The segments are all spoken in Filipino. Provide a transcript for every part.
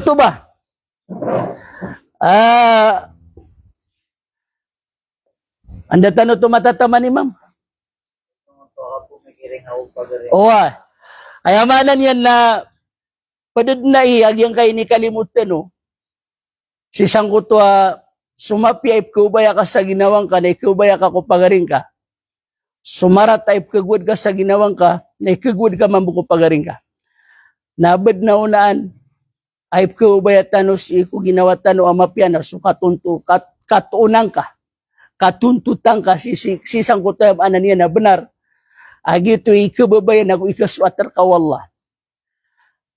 Ito ba? Anda tanong tumatataman ni ma'am? Oo ayamanan yan na padad na iyag yung kay ni kalimutan no. Si sangkuto sumapi ay kubaya ka sa ginawang ka, na ikubaya ka kupagaring ka. Sumarat ay kagwad ka sa ginawang ka, na ikagwad ka mambuko pagaring ka. Nabad na unaan, ay kubaya tanos iku ginawa tano amapyan, so katunang ka, katuntutang ka, si sangkuto ay anan niya na benar. Agito ikababayan ako ikaswatar ka wallah.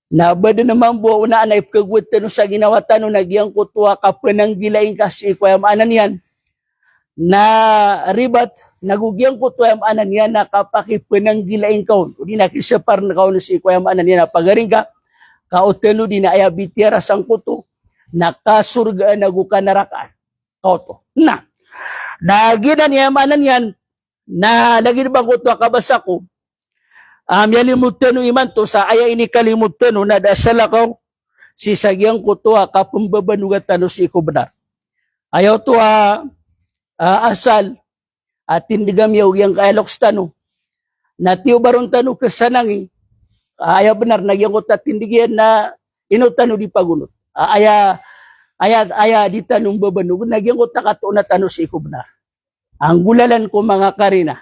Nabada naman buo na anay kagwad tano sa ginawa tano nagyang kutwa ka pananggilain kasi ikwayam anan yan. Na ribat nagugyang kutwa anan yan na kapaki pananggilain kaon. O di nakisapar na kaon si ikwayam anan yan na pagaring ka. Kautano di na ayabitira sang kuto. Nakasurgaan naguka narakaan. Kauto. Na. Naginan niya anan yan. Na nagibang kutwa kabasa ko. Yalimutan no iman to sa aya ini kalimutan no nadasala ko si sagyang kuto kapumbabanugat tano si ko benar. Ayaw to asal at tindigam yaw yang kaeloks tano. Natiyo baron tano kasanangi. Ayaw benar nagyang ko tindigyan na inutano di pagunot. Aya di tanong babanug nagyang ko takatuna tano si ko benar. Ang gulalan ko mga karina.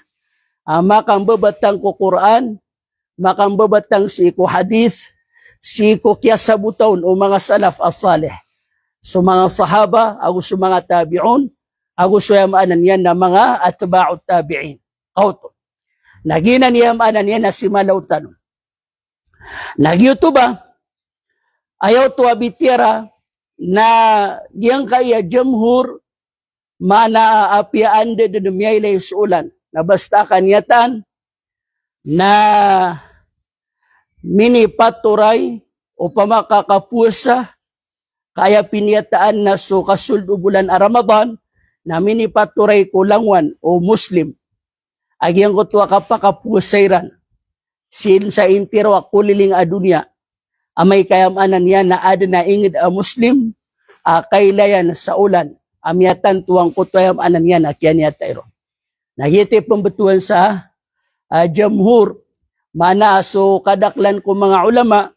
Makang babatang ko Quran, makang babatang si ko hadith, si ko kiyasabutaon o mga salaf as-salih. So mga sahaba, ako sa mga tabi'un, ako sa yamaanan yan na mga atba'ut tabi'in. Kauto. Naginan yamaanan yan na si Malautan. Nagyuto ba? Ayaw to abitira na diyang kaya jamhur mana apiaan de dumiyay suulan. Na basta kanyatan na minipaturay o pamakakapusa kaya piniyataan na so kasuldo bulan Ramadan na minipaturay kulangwan o Muslim agyang kutwa kapakapusayran sin sa intiro akuliling adunya amay kayamanan yan na ada na ingid a Muslim kailayan sa ulan amyatan tuwang kutwayam anan yan akyan yatayro nagiti pembetuan sa jamhur mana so kadaklan ko mga ulama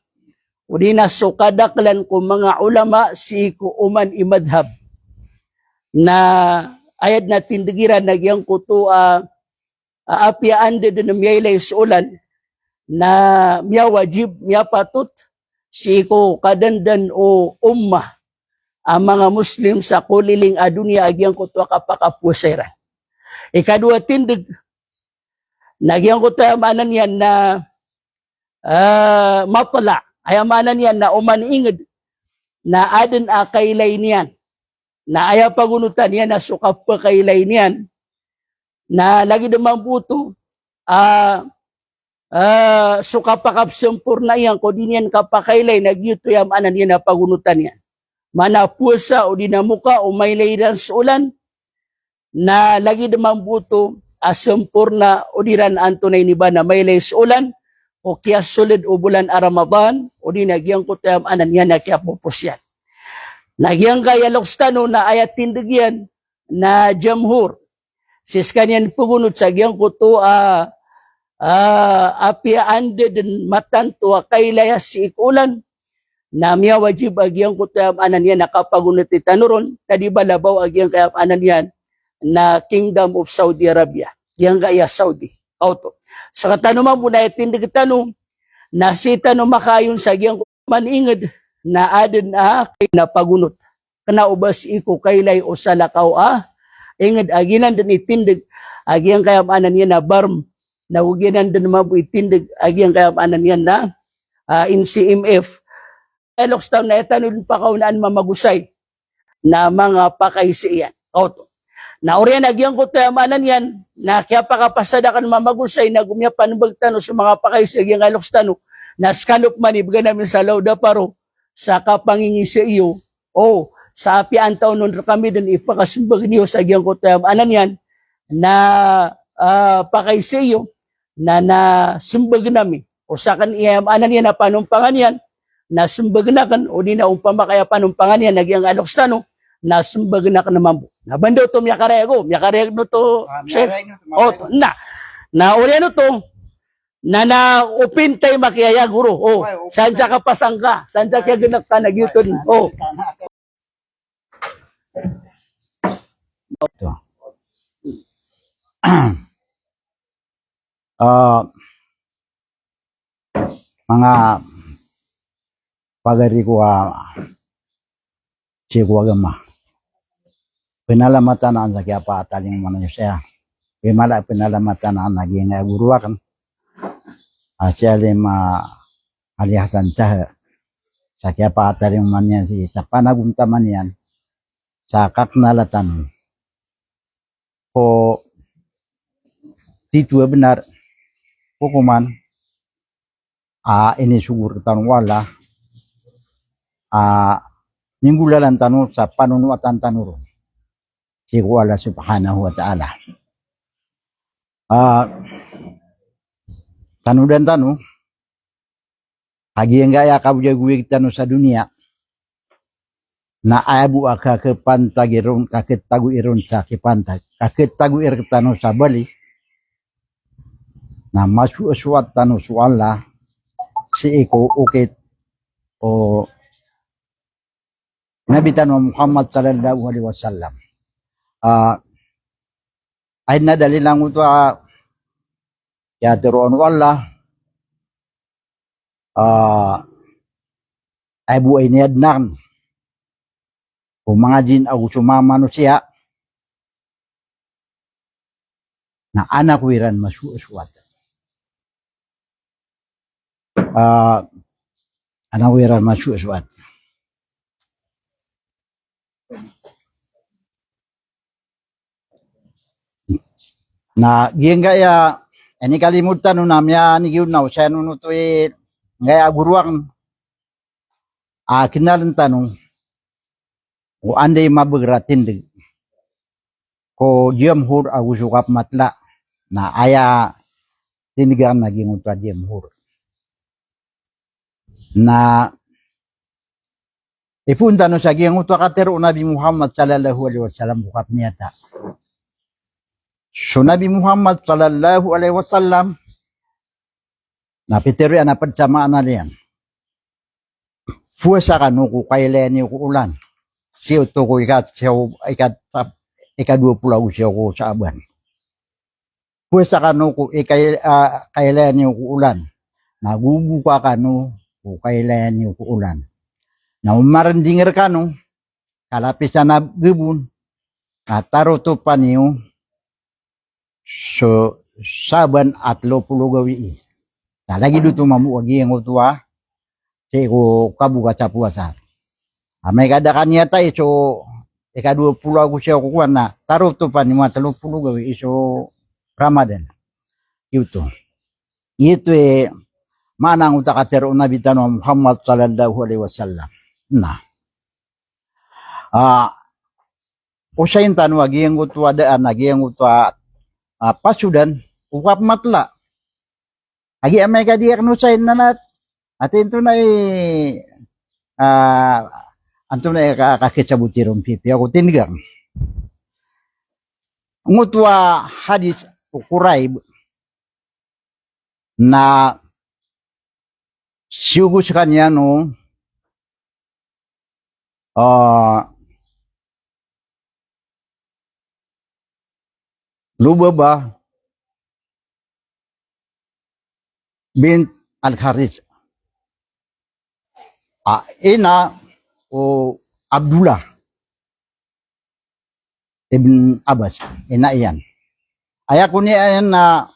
o di na so kadaklan ko mga ulama si ko uman imadhab na ayad na tindigiran nagyang kuto apiaan de na miyaylay suulan na miya wajib miya patut si ko kadandan o ummah ang mga Muslim sa kuliling adunya agyang kuto kapakapusera. Ikadua tindig nagyang ko tayamanan yan na matala. Ayamanan yan na umaningid na adan kailay niyan. Na aya pagunutan yan na sukap pa kailay niyan. Na lagi naman puto sukap pa kapsampur na yan ko din yan kapakailay nagyuto yamanan yan na pagunutan yan. Mana pusa o dinamuka o may laydan sa ulan na lagi naman buto asampurna o diran antunay ni ba na may lays ulan o kaya sulid o bulan Ramadan o di nagyang kutayam anan yan na kaya pupusyan. Nagyang kaya lokstano na ayat tindigyan na jamhur. Sis kanyan pugunot sa gyang kuto apiande din matanto kailaya si ikulan na miya wajib agyang kutayam anan yan nakapagunot itanuron tadi balabaw agyang kaya anan yan na Kingdom of Saudi Arabia. Yang gaya Saudi. Auto. Sa katanuman muna itindig tanong na si tanong makayon sa giyang maningad na adin kay napagunot. Kana ubas iko kaylay o salakaw ingad aginan din itindig agyang kayamanan yan na barm na uginan din mabu itindig agyang kayamanan yan na in CMF. Eloks taon na itanong pa kaunaan mamagusay na mga pakaisiyan. Auto. Na oriyan nagyang ko tayamanan yan, na kaya pakapasadakan mamagusay na gumyapan bagtano sa mga pakaisig yung alokstano, na skalop man ibigay namin sa lauda paro, sa kapangingi sa iyo, o sa apian taon nun kami din ipakasumbag niyo sa gyang ko tayamanan yan, na pakaisig iyo, na sumbag namin, o sa kaniyamanan yan na panumpangan yan, nasumbag na kan, o di na umpama kaya panumpangan yan, nagyang aloks na no, nasumbag na kan naman po. Nabando to miyakarego no to, chef. O, na uri ano to, na upintay makiyaya guro. O, saan siya kapasang ka? Saan siya kaya ganak ka nagyuton? O. Mga pagari ko si ko agama pinalamatan na sa kaya pa ataling man siya mala pinalamatan na naging guruakan siya lima alihasan tah sa kaya pa ataling man yan si sa panagunta man yan sa kaknalatan ko titua benar hukuman ini sugur tanwala ninggulalan tanu sa panunuatan tanuro si Allah subhanahu wa ta'ala tanu dan tanu hagi yang gaya kabuja gue tanu sa dunia na abu aka ke pantagirun kakit tagu irun sa kipantag kakit tagu ir tanu sa bali na masuk suat tanu suala si iko ukit o Nabi Tanu Muhammad sallallahu alaihi wasallam. Ay na dalilang ito ya teruan Allah ay buhay ni Adnan kung mga jin ako sumama manusia na anak wiran masuaswat. Anak wiran masuaswat. Na gienga ya ini kalimutan no namya ni giun na usa no to ngaya guruang kinalan tanong o anday mabegratin de ko diam hur agusukap matla na aya tinigan naging utwa diam hur na ipunta no sa giyang utwa katero Nabi Muhammad sallallahu alaihi wasallam bukap niyata. So Nabi Muhammad sallallahu alaihi wasallam napitero yan napadsamaan na liyan. Puwesa ka no ko kailan niyo ko ulan. Siyo to ko ikat 20 siya ko sa aban. Puwesa ka no ko kailan niyo ko ulan. Nagubuka ka no ko kailan niyo ko ulan. Na umarandingar ka no kalapisan na gubun. Nataro to pa niyo. So, saban at 20 gawi. Lagi dito mamuagi ang utwa. Si ko kabuka sa puasa. May kadakan niya tayo. So, 20 ako siya kukuha na. Taro to pa ni mga 30 gawi. So, Ramadan. Ito. Ito manang utakatero Nabi Tanu Muhammad sallallahu alaihi wasallam. Na. Usayin tanu agi ang utwa daan. Agi ang utwa pasudan ukap matla agi amay ka diagnosain na nat atin to na anto na kakitsabutiron pipi ako tinigang ngutwa hadis ukuray na siyugo sa kanya no Lubaba bin Al-Kharij. Ina o Abdullah ibn Abbas. Ina iyan. Ayaku ni ayan na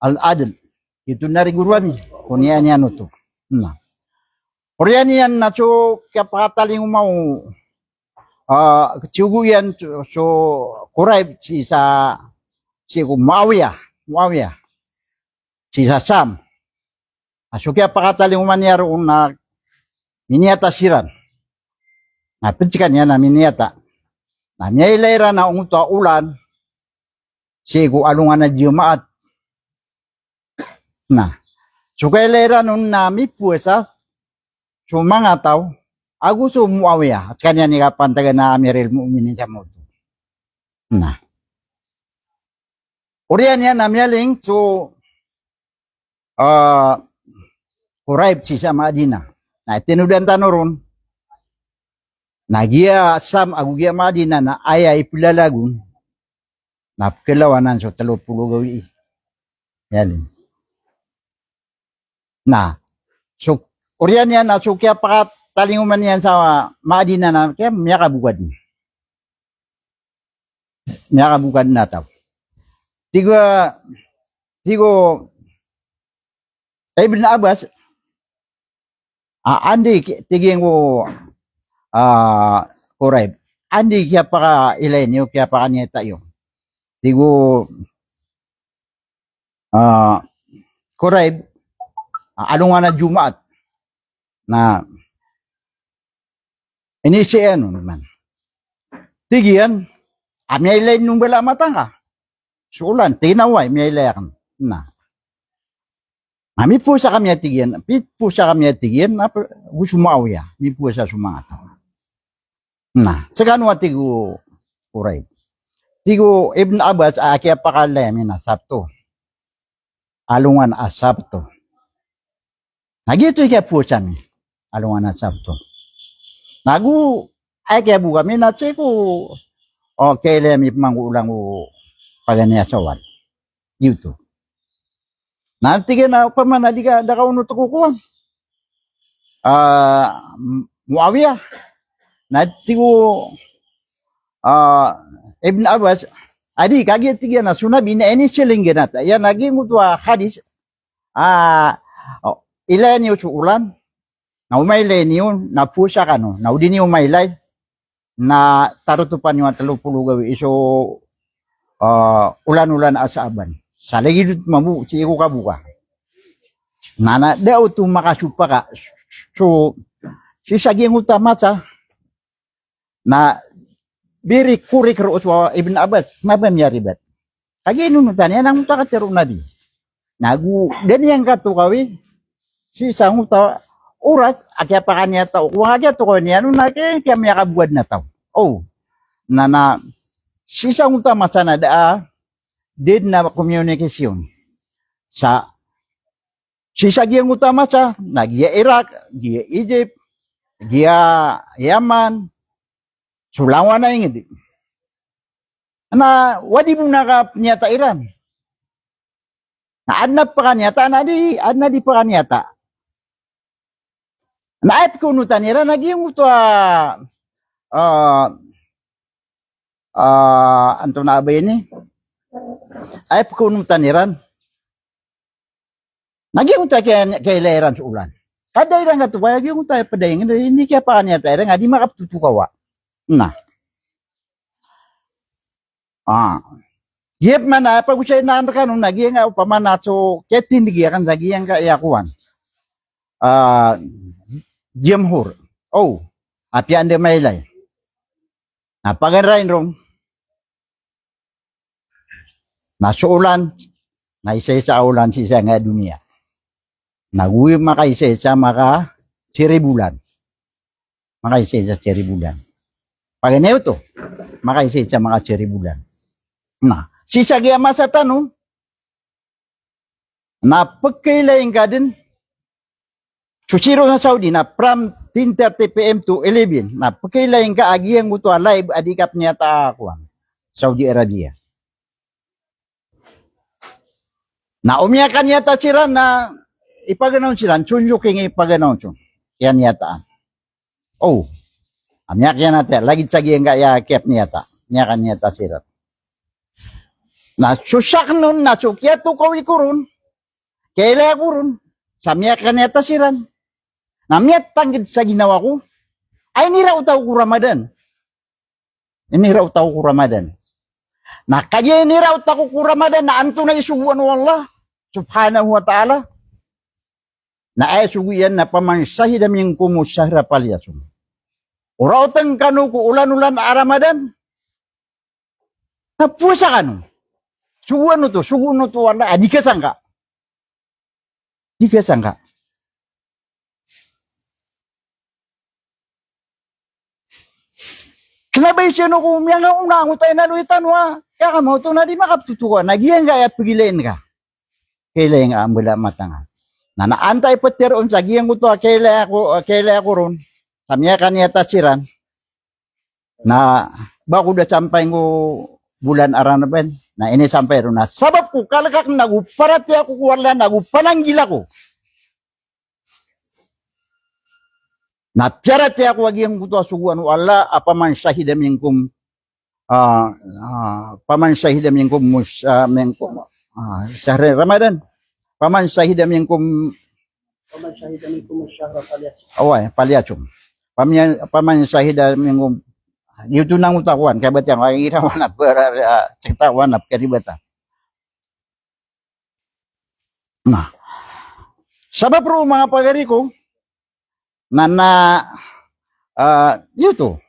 Al-Adl. Ito na rin guruan. Kuniyan yan ito. Kuriyan yan na so kapataling umaw Ciugu yan so kuray si Muawiyah si Sam so kaya pakataling umanyaro na miniyata siran na pinsikan niya na miniyata na miyailayra na unguto ulan si alungan na Jumaat na so kaya layra nun na mi puwesa so mga tao, ako so Muawiyah, at kanya ni kapantaga na Amiril Mu'minin sa mo. Na. Uriyan yan namyaling, so, Quraib si sa Madina. Na tinudan tanoron, nagiya Sam agugiya Madina na ayay pilalagun, na kilawanan so 30 gawi. Yan. Na, so, uriyan yan na, so kaya talinguman yan sa Madina na, kaya miyakabugad. Miyakabugad na tao. Tigo, Ibn Abbas, andi tiging ko Quraib. Andi kaya pa ilay niyo kaya pa kanya tayo. Tigo Quraib ano nga na Jumaat na inisiyan naman. Tigiyan amya ilay nung bala matanga. Sulan tinaway may ilay na. Mi po sa kami atigian, po sa kami atigian, na gusto Muawiyah, mi po sa sumanga tao. Na, sa gano atigo Quraib. Tigo Ibn Abbas, kaya pakalay, na sabto. Alungan sabto. Nagito kaya po siya mi, alungan sabto. Nagu, kaya buka mi, na ko, okay, mi mangulang ko paganya sawan. Dito. Nanti na paman di ka da kauno to kukuan. Muawiyah. Nanti ko Ibn Abbas adi kagi tiga na sunabi na ini siling genata. Ya nagi mutwa hadis ilay niyo ulan. Na umaylay niyo na pusa kano. Na udi niyo umaylay na tarutupan niyo 30 gawi iso ulan-ulan asaaban. Sa lagi mamu si ko kabuka. Nana daw tu makasupa ka. So si saging utama sa na biri kurik ro sa Ibn Abbas mabam yari bat. Kagi nung tanya nang muta ka tero nabi. Nagu den yang katukawi si sanguta urat akya pa kanya tao. Kung akya to ko niya nung nake kaya may kabuad na tao. Oh nana si sanguta masana da din na komunikasyon sa sisagi ang utama sa nagiya Iraq, giya Egypt, giya Yaman, sulawan na yung na wadi mo nakapanyata Iran. Na adnap pa kanyata, adna di pa kanyata. Na ayap ko nutan Iran, naging ito anto na ba yun eh? Ayap ko nung taniran. Naging tayo kay Iran sa ulan. Kada Iran nga ito, kaya yung tayo padayin, hindi kaya pa kanya tayo, nga di makapatutukawa. Na. Yep man na, pag usay na ka nung naging nga upamanat, so kaya tindigiyakan, naging ka iyakuan. Jemhur. Oh, apian de mailay. Napagarain rong. Nasuulan, naisa-isa ulan siya nga dunia. Naguwi makaisa-isa maka siribulan. Makaisa-isa siribulan. Pag ano to, makaisa-isa maka siribulan. Na, sisagya masa tanong, na pagkailayin ka din, susiro sa Saudi na from 10:30 PM to 11, na pagkailayin ka, agiyang mo to live, adikap niya ta Saudi Arabia. Na umiyakan yata sila na ipaganaw sila, sunyuking ipaganaw siya. Yan yata. Oh, amiyak yan natin. Lagi tsagi yung kaya kep niyata. Miyakan yata sila. Na susak nun, na sukya to kawi kurun. Kaila kurun. Sa miyakan yata sila. Na miyat panggid sa ginawa ko. Ay niraw tao ko Ramadan. Niraw tao ko Ramadan. Na kaya niraw tao ko Ramadan na anto na isubuan wa Allah. Subhanahu wa ta'ala. Na ay suguyan na pamansahid aming kumusahra palyasum. Urautang kanu ko ulan-ulan a Ramadan. Napusa kanu. Suguan no to wala. Di ka sangka. Di ka sangka. Sinabay siya no kung nga una ang utay na luitan wa. Kaya ka mo to na di makaptutuwa. Nagyan kaya pigilain ka. Kailan nga ang mula matanga. Na naantay patiroon sa giyang uto kailan ako ron. Samya kanya tasiran. Na bako da sampay ngo bulan aranaben. Na ini sampay ron na. Sabab ko kalakak naguparati ako kuwala nagupananggila ko. Napiarati ako agiyang uto suguan wala apaman sahidam yung kum paman sahidam yung kum sa Ramadan. Paman sahidam yung kum away palyachum. Paman sahidam yung kum yuto nang utakuan kaya ba't yan kaya irawan at cektawan at karibata. Nah, sabab ro mga pagari ko na yuto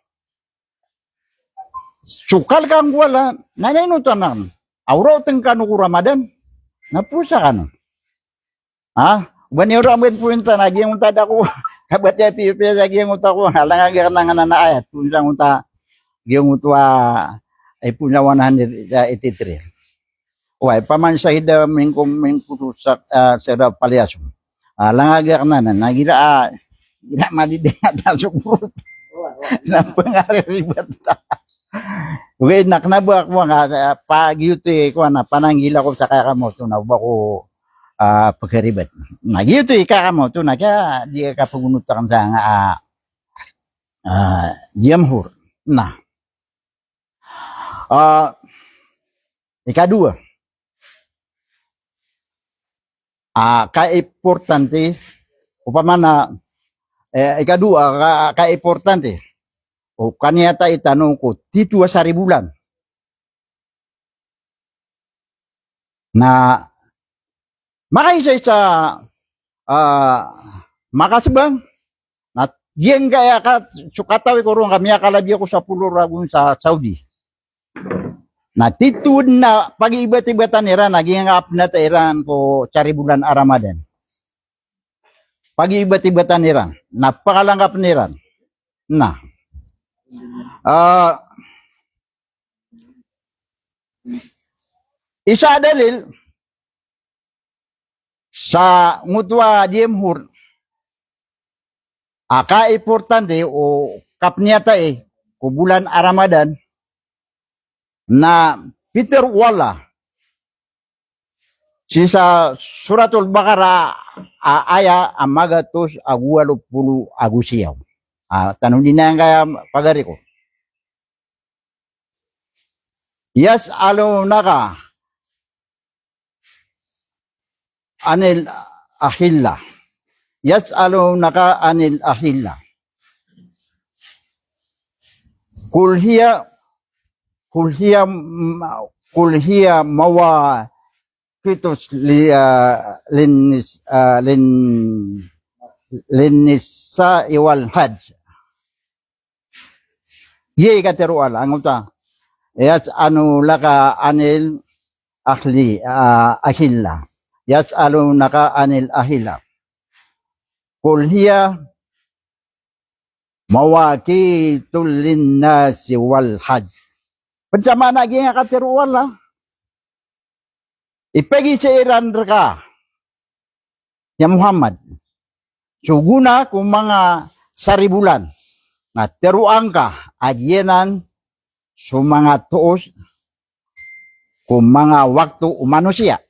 sukal kang wala nanaynutan auraw teng kanu ku Ramadan napusa kanu Bani ora amen punta na gyang unta dako kabat ya pipi sa gyang unta ko halang aga nang na ayat punta unta gyang utwa ay punta 183 Wai paman sahida mingkum mingkurusak sa palyasum halang aga na nagira Tidak madidengat masuk mulut. Kenapa ngari ribet? Oke, nak kenapa aku nggak pagi itu aku anak pananggila ko sa kakamo to na ko pagkaribet. Na gitu kakamo to na kaya dia kapagunutakan sa jamhur. Nah, ikadua, ka-importante upamana ikadua ka-importante o kanyata itanong ko titua sari bulan na makaisa sa makasbang na diyan kaya ka sukatawi ko ron kami akalabi ako sa pulo ragun sa Saudi na titud na pag-ibat-ibatan nila naging apnat iran ko sari bulan Ramadan pag-ibat-ibatan nila napakalanggap nila na isa dalil sa ngutwa diemhur ka-importante o kapnyata ko bulan Ramadan na Peter Wala sa Suratul Baqarah aya amagatos agualupulu agusiyaw. Tanong din na kaya pagari ko. Yes, naka anil ahilla. Yes, naka anil ahilla. Kulhiya mawa kitos linnisa iwal hajj. Ye katero ala ang uta. Yas laka anil ahilla. Yas naka anil ahilla. Kul hiya mawaqitul linnasi wal hajj. Pansama na nga katero ala. Ipegi sa Iran ka ya Muhammad. Suguna kung mga saribulan na teruang ka adyenan so mga tuos kung mga waktu manusia.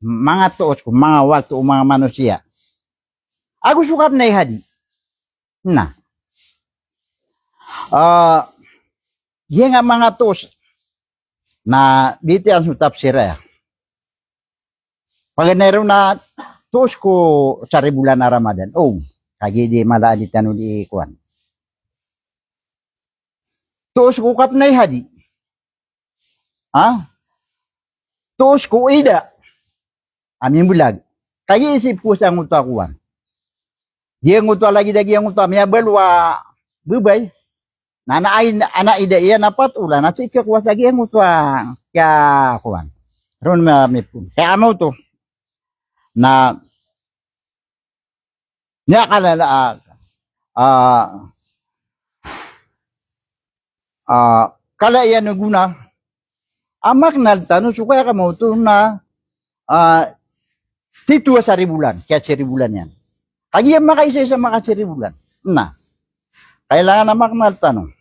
Mga tuos kung mga waktu mga manusia. Ako sukap na ihadi. Na. Yan nga mga tuos na dito ang sutap siraya. Pag naroon na tuos ko sa bulan na Ramadan, kagi di malaan di tanong di ikuan. Tuos ko kap na ihadi. Tuos ko ida. Amin bulag. Kagi isip ko sa nguto akuan. Diyan nguto lagi dagi ang nguto. Miya balwa bubay. Anak ida iya napat ulan. Nasi ikakuwas lagi ang nguto kaya akuan. Ron pun. Kaya mo to. Na niya kalala kala yan guna amak naltano supaya kamu tu na titua 1,000 bulan kaya 1,000 bulan yan kagi yan makaisa-isa maka 1,000 bulan na kailangan amak naltano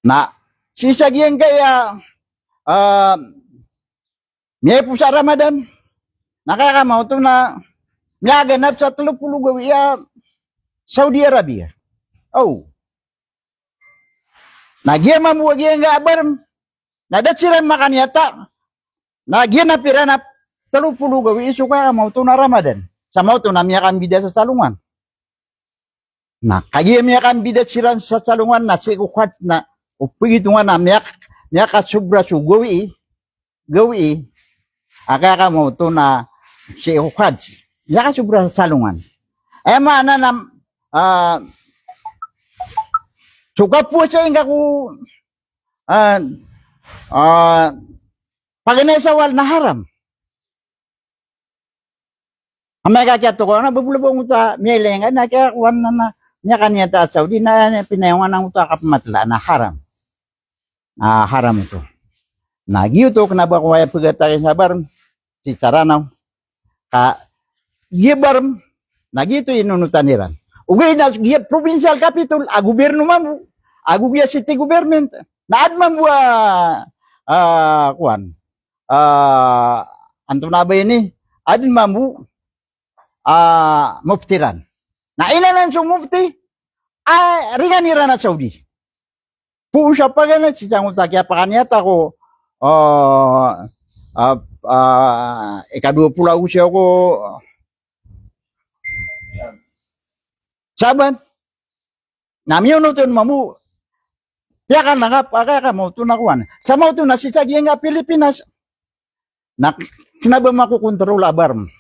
na sisagyan kaya may pusa Ramadan nakakamaw to na miyaganap sa 30 gawiya Saudi Arabia. Oh. Nagyan mamuwagi nga abarm. Nadat sila makanyata. Nagyan na pira na 30 gawiya so kaya maw to na Ramadan. Sa maw to na miyakan bida sa salungan. Na kaya miyakan bida sila sa salungan na sikukwat na upigit nga na miyak sobra so gawi. Akaka mo to na si Ukad. Yaka sobra sa salungan. Mana na suka po siya yung ako paginasawal na haram. Amay kakyato ko, nabubulabong ito, miyalenga, nakakakuan na niya kanya ta at Saudi na pinayawan ng ito kapamatla na haram. Haram ito. Nagyuto, kanabakuwaya pagkatakin sa baron, si Saranaw, gibarm, nagito inunutan niran. Ugay na, giya provincial capital, gobyerno mamu, giya city government, naad mamu, anto na ba yun adin mamu, muftiran. Na inanan sa mufti, ringan niran at Saudi. Puusya pa ganit, si Sangot Takya pa kanyata ko, ikadua siya ko saban nami uno to mamu piakan na nga pakaka mo to nakuan sa mo to nasisagi nga Pilipinas na kinaba makukontrol abarm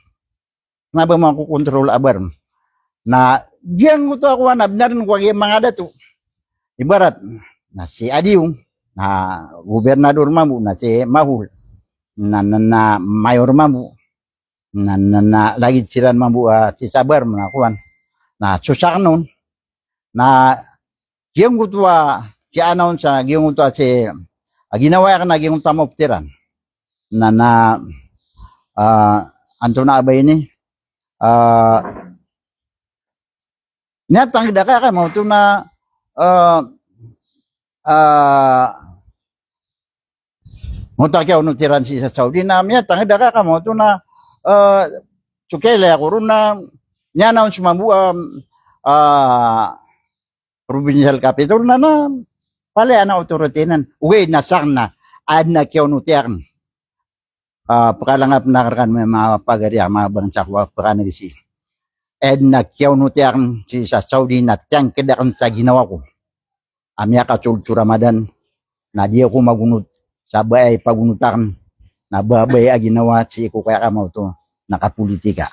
na diyan ko to ako nabnarin ko yung mga dato ibarat na si Adiung na gobernador mamu na si Mahul na mayor mamu na lagi siran mamu si Sabar manakuan na susak nun na giyong kutwa si anon sa giyong kutwa si ginawa ka na giyong tamoptiran na anto na abay ni niyatang daka ka mo ito na Mutak yaw no tiran si sa Saudi na miya tanga daka ka mo to na sukele ako ron na nya na sumabu provincial capital na pala ana autoritenan uwi na sakna ad na kyaw no tiyan pakalangap na karkan may mga pagariya mga bansa ko pakanagisi ed na kyaw no tiyan si sa Saudi na tiyang kedakan sa ginawa ko amya ka sultu Ramadan na di ako magunod sabay pagunutan na babay ginawa si ko kaya kamo to nakapolitika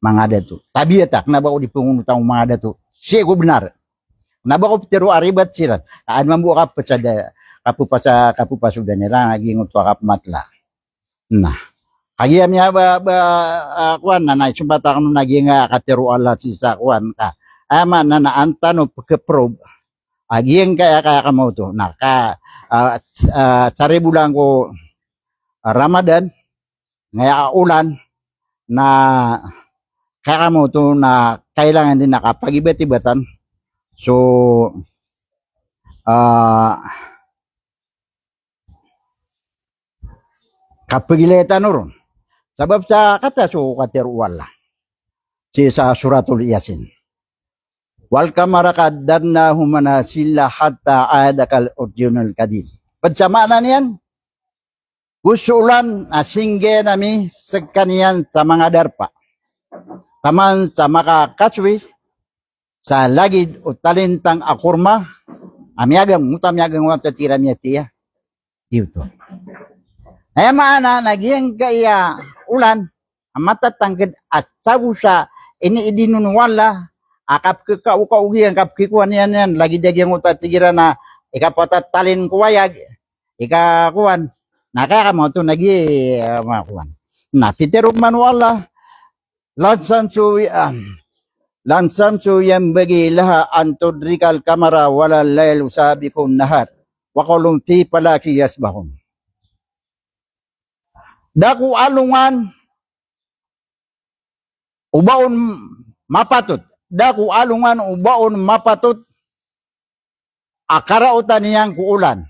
mga dato tabi atak na ba ko di pangunutan mga dato si ko benar na ba ko pero aribat sila aan mabuka pa sa kapupasudan nila naging utwa kapmatla na kaya miya ba kuan na sumbata ko naging katero ala si sa kuan ka ama na naantano pagka-probe aging kaya kamo to naka 1,000 bulan ko Ramadan ngaya ulan na kaya mo to na kailangan din nakapag-ibat-ibatan so kapagiletan ron sabab sa kata so kateruwala si sa suratul Yasin wal kamarakad darna humana sila hatta adakal original kadin. Padsama niyan, gusto ulan asingge nami sa kaniyan sa mga darpa. Taman sa makakaswi, sa lagid o talentang akurma, amyagang, mutamyagang wata tira miya tiya. Dito. Ay maana, nagyang kaya ulan, ang matatanggad at sabu siya, iniidinunwala, akap kaugian kap kikuan yan lagi dagyang utatigira na ikapatalin kuwayag ikakuan nakakamo to nagi makuan na piterok manuala lansan so lan samsu yanbaghi laha an tudrikal kamara wala laylu sabiqun nahar wa qawlun fi falaki yasbahun. Daku alungan ubaon mapatut. Daku alungan ubaon mapatut akarautan niyang kuulan.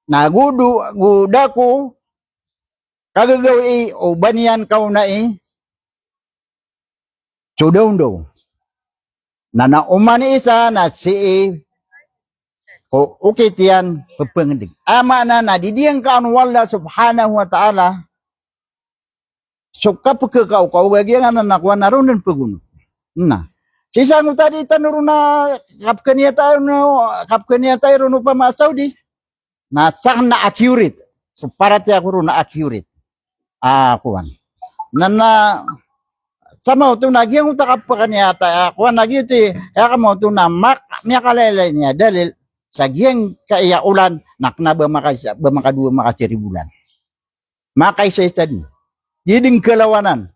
Nagudu gudaku kagagawi o banian kaunai sudaw na naumani isa na si ko ukitian pepengdig. Ama na nadidiyang kaun wala subhanahu wa ta'ala so kapag kau bagian na nakuha na rin paguno. Na. Sisang tadi tanuro na kapkaniya tayo no pa mga Saudi na sang na accurate. So para tiya ko rin na accurate. Kuwan. Na sama ito nagyang utakap pa kanya tayo. Kuwan nagyang ito kaya kamo ito na miyakalalay niya dahil sa giyang kaya ulan nakna ba makadua makasiribulan. Makaisa-isa din. Yiding kalawanan.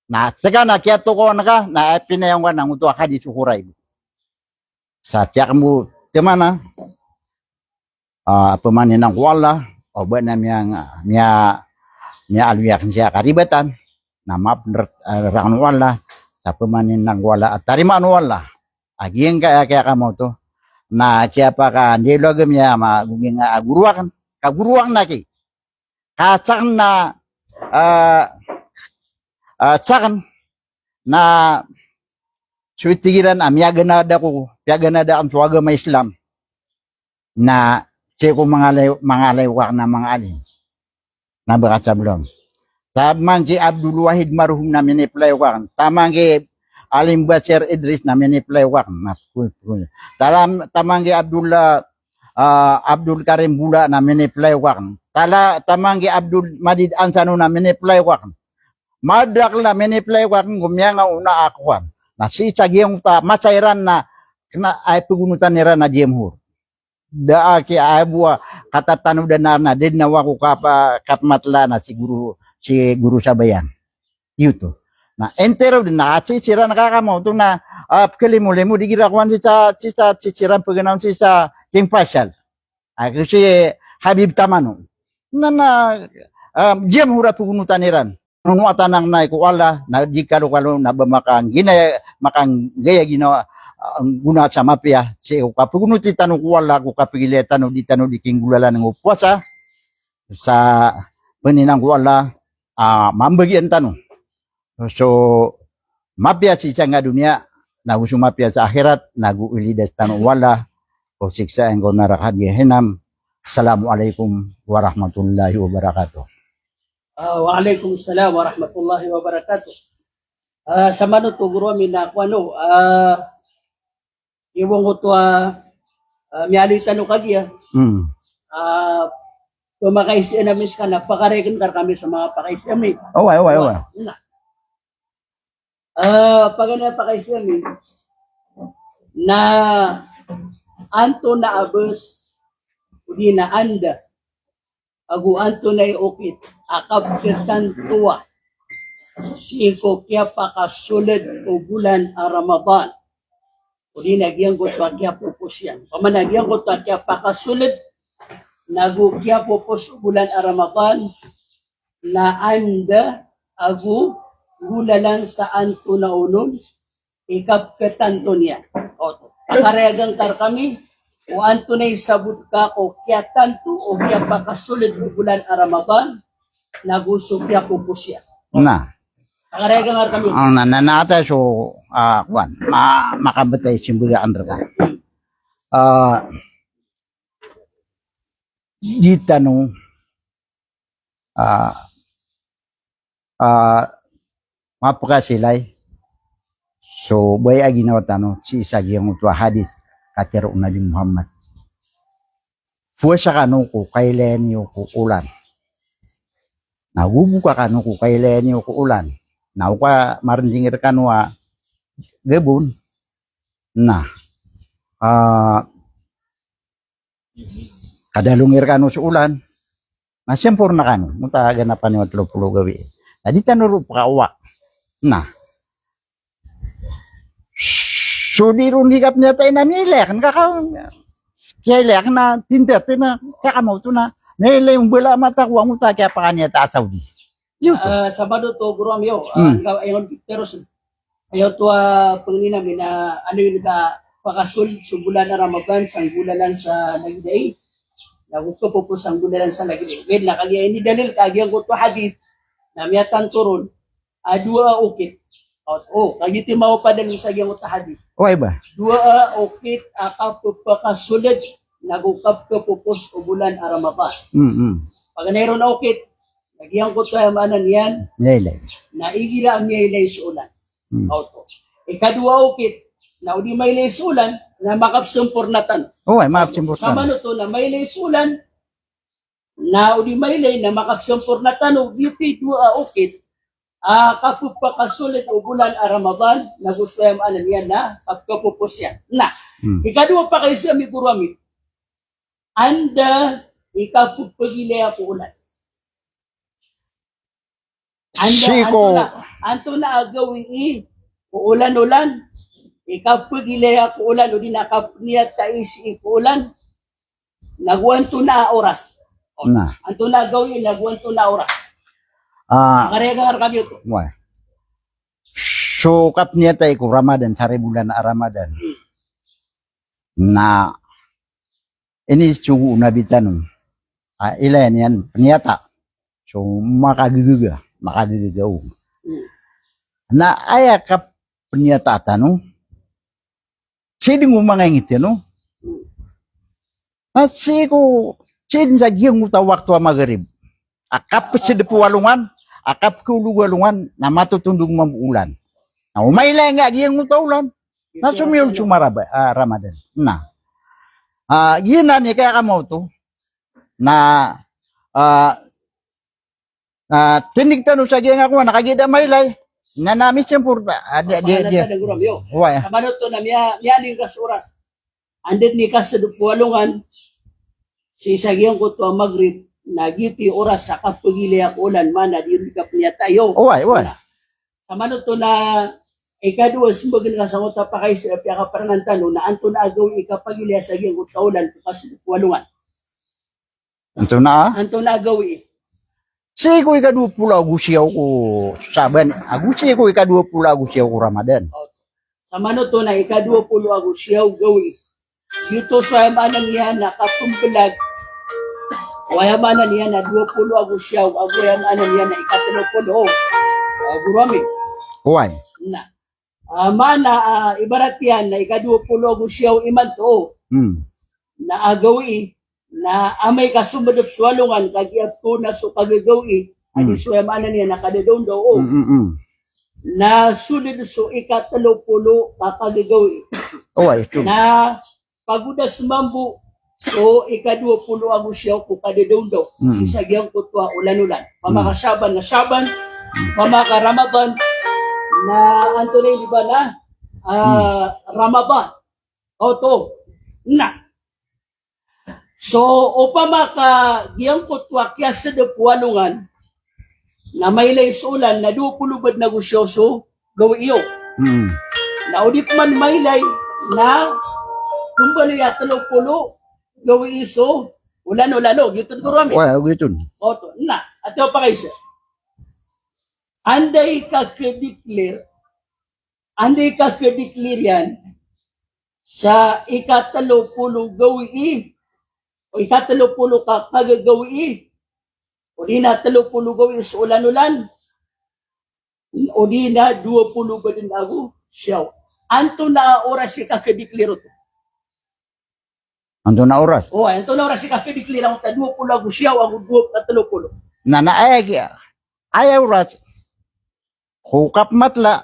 Na saka na kaya ko na na pinayangwan ng uto akadi sukuray. Sa tiyak mo temana pemanin ng wala o ba na miya alwiyak siya karibatan na map rangan wala sa pemanin ng wala at tarimaan wala aging kaya kamo to na kaya pa ka nilogam niya maguging kaguruang naki kasang na sakan na suitigiran piaganada ang suwaga may Islam na seko mga layawak na mga alin na bakat sablom. Tamang ki Abdul Wahid marhum na miniplayawak. Tamang ki Alim Basir Idris na miniplayawak. Tamang ki Abdul Karim Bula na miniplayawak. Tamang ki Abdul Madid Ansano na miniplayawak. Madak la miniplayawak gumya nga una akuan. Na si sagiyong masairan na ay pagunutan nira na jemhur. Da ki abua katatanu na din na wako kapmatla na si guru sabayan. Yuto. Na entero din na sira nakakamo to na kalimule mo digira kwan si siran paganaw si sa King Faisal. Kasi Habib Tamano. Na jemhur pagunutan niran. Nung atanang na ikuwala na di kalo na ba makang gaya ginawa ang guna sa mapya si kapugunuti tanong kuwala ko kapigile tanong di kinggulala ng upwasa sa peninang kuwala mambagian tanong so mapya si nga dunia na gusto mapya sa akhirat naguilidas tanong wala o siksa ang narakad gehenam. Assalamualaikum warahmatullahi wabarakatuh. Waalaikumsalam warahmatullahi wabarakatuh. Sa manut to guro mi na kuano iwong ko to mialitan no kagiya. Pumakaisi na mis ka napakarekan kar kami sa mga pakaisi ami. Owa. Pag napakaisi ami na anto na abus udi na anda agu anto na iukit akab kirtan tuwa siko kya pakasulit o bulan a Ramadan udi nagyang ko kya pupusyan pamanagyan ko kya pakasulit nagu kya pupus bulan a Ramadan na anda agu gulalan sa anto na unon ikab kirtan to niya o pakaregang tar kami o anto na isabot ka o kya tanto o kya pakasulit bulan a Ramadan naguso kya pupusya. Na. Pakarega nga kami. Ang nananata so kwan makabatay simbuga andra ka. Di tanong mapakasilay so bay aginawa tanong si sagyang utwa hadis katero Nabi Muhammad. Puasa kanu ko kailan niyo ko ulan. Nagubuka kanu ko kailan niyo ko ulan. Nauka marindingir kanwa gebun. Nah. Kadalungir kanu sa ulan. Na sempurna kanu. Munta ganapan ni 30 gawi. Tadi tanuro pa kawak. Nah. So di ron hikap niya tayo na milek. Kaya ilek na tindet na kakamaw to na. Nilay yung bala mata ko ang uta kaya pa kanya ta Saudi. Yun to. Sabado to guro amyo. Ayon pero ayo to pangina mi na ano yung pakasul subulan na Ramadan sang bulanan sa nagday. Nagusto po po sang bulanan sa nagday. Gid na kanya ini dalil kagyan ko to hadith na miyatan turon adua ukit. Kagiti mao pa dalil sa gyang ta hadith. Okay ba? Dua ukit akapagpakasulid nagukap ka pupos o bulan Ramadan. Pag mayroon na ukit, nagyang ko tayo maanan yan, Nilay. naigila ang nilay sa ulan. Auto. Ikadua ukit, na udi may lay sa ulan, na makapsumpurnatan. Okay, maapsimbo sa. Sama no to, na may lay sa ulan, na udi may lay, na makapsumpurnatan, o beauty dua ukit, kapupakasulit o bulan Ramadan, na gusto yung maanan yan na, kapupos yan. Na, ikadua pa kayo siya, may kurwami, anda ikapupagilay ako ulan. Siko. Anto na agawin ulan-ulan. Ikapagilay ako ulan. O di nakapniyat tais ulan. Nagwanto na oras. Na. Anto na agawin, nagwanto na oras. Karegar kami ito. Why? So kap niya tayo ko Ramadan, sa bulan na Ramadan. Na ini sugu na bitanong. Ilan yan, panyata. So, makagagaw. Na aya ka panyata tanong. Sini mo mga ngiti, no? At sini sa giyang uta waktu magrib. Akap sa walungan, akap ko walungan na matutundong mamuulan. Na umaylay nga giyang uta ulan. Na sumiyol sumaraba, Ramadan. Na. Yun na niya kaya kamo to na tinig tanong sa giyang ako nakagida maylay na namin siyempre why kamano to na miya ning kas oras andit ni kas sa walungan si sa giyang ko to magrib nagiti oras sa kapagili ako ulan man na di kap niya tayo why kamano to na ikadua sumbagan ka sa uta pa kayo sa piyaka parangan tanong na anto na agaw ikapagili sa giyang utaulan kasi walungan. Anto na? Anto na agaw Sige ko ikadua pula agusiyaw ko saban. Agusiyaw ko ikadua pula agusiyaw ko Ramadan. Sa mano to na ikadua pula agusiyaw gawi. Dito sa manang yan na kapumbulag waya manan yan na 20 agusiyaw agwayang anan yan na ikatulog po gurami. Why? Na. Ibarat yan na ika-20 agusyaw iman to. Na agawi na amay kasumadap swalungan kagiat ko na so kagagawi adi swayamanan niya nakadadong daw na sulid so ika-30 kakagagawi na pagudas mambu so ika-20 agusyaw ko kadadong daw sisagyang kutwa ulan-ulan pamakasaban na saban pamaka-Ramadan na Anthony di ba na Ramadan to na so upama ka giyang kutwa kya sa depualungan na may laysulan na 20 bad negosyoso gawi iyo na udip man maylay na kumbali ya 30 gawi iso ulan-ulano gitun ko rami gitun to na ato pa kayo Anday ka declare yan sa ika-30 gawi o ika-30 ka kagagawi o di na 30 gawi sa ulan-ulan o di na 20 ba din ako siyaw. Anto na oras si kakadeclare to. Anto na oras? Anto na oras si kakadeclare ako ta 20 ako siyaw ako 30. Na ayaw oras hukap matla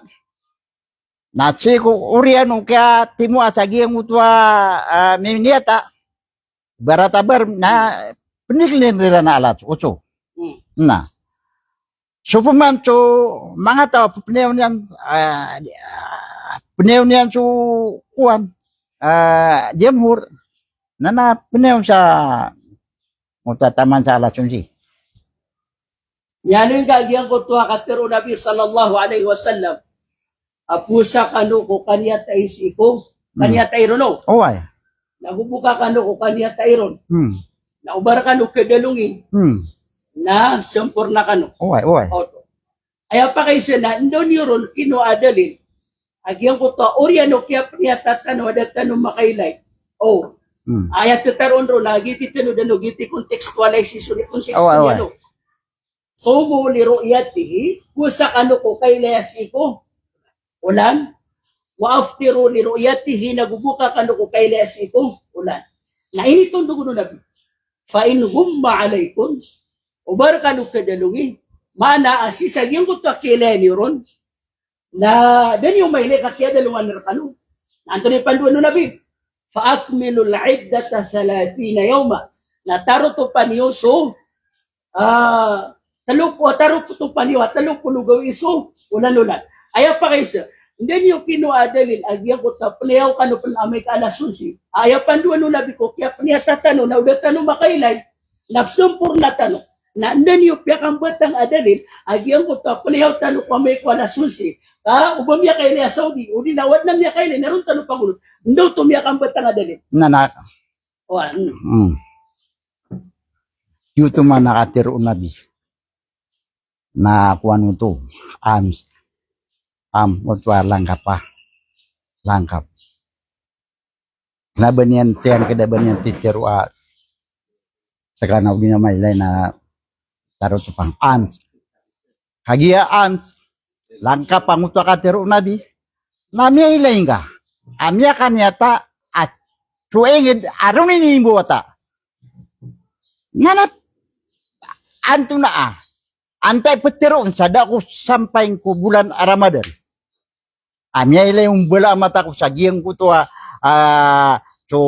natsi ko urian kaya timu asagi ang utwa miniata baratabar na peniklin nila na alat uso na so pumanto mga tao punew niyan so kuan jemhur na punew sa mutataman sa alat sunsi. Yan yung kagiyang kutuha katiro Nabi sallallahu alaihi wasallam. Apusa kano ko kanya tayo siko. Kanya tayo no. Oway. Nagubuka kano ko kanya tayo. Naubar kano kadalungin. Na sempurna kano. Oway. Auto. Ayaw pa kayo siya na, doon yun, kinuadalin. Agyang ko to, oriano kaya paniyatatano, adatano makailay. Oh, ayat tataron ro, nagiti tano, dano, giti contextualization, contextualization. So, mo liro iyati, kusa kano ko kailayas iko. Ulan, waaftiro liro iyati, hinagubuka kano ko kailayas iko. Ulan. Na initong dugo nabi. Fain humma alaykon, ubar kano kadalungin. Mana asisag yung kuto kilay ni ron na dan yung may lekat kaya dalungan na kanu. Nanto ni panduan no nabi. Fa akmilu al-iddata 30 yawma. Na taro to panyoso taro to panyo talo pulugaw iso ulan. Aya pa kaysa. Then yung kinuadalin agyan ko ta pleaw kanu pan amay ka alasunsi. Aya panduan no nabi ko kaya paniyatatano na udatano makailay nafsumpur na tano. Na andan yung piyakang batang adalin, agyan ko ta, palihaw tano pa may kwa na susi. Ubam niya kayo niya Saudi, udi nawad na niya kayo, naroon tano pangulot. Ndaw to piyakang batang adalin. Nanak. Ano? Yuto man nakatiro nabi. Na kuan mo to. Utwa langkap pa. Langkap. Laban yan, tiyan kadaban yan, pitero saka na udi na mailay na taro to pang kagia langka panguto ka tero nabi namia ilaing ka amia kanyata at suengid arong inimbo ata nanap anto na antay petero sada ko sampai ko bulan Ramadan amia ilayong bala mata ko sa giyang ko to so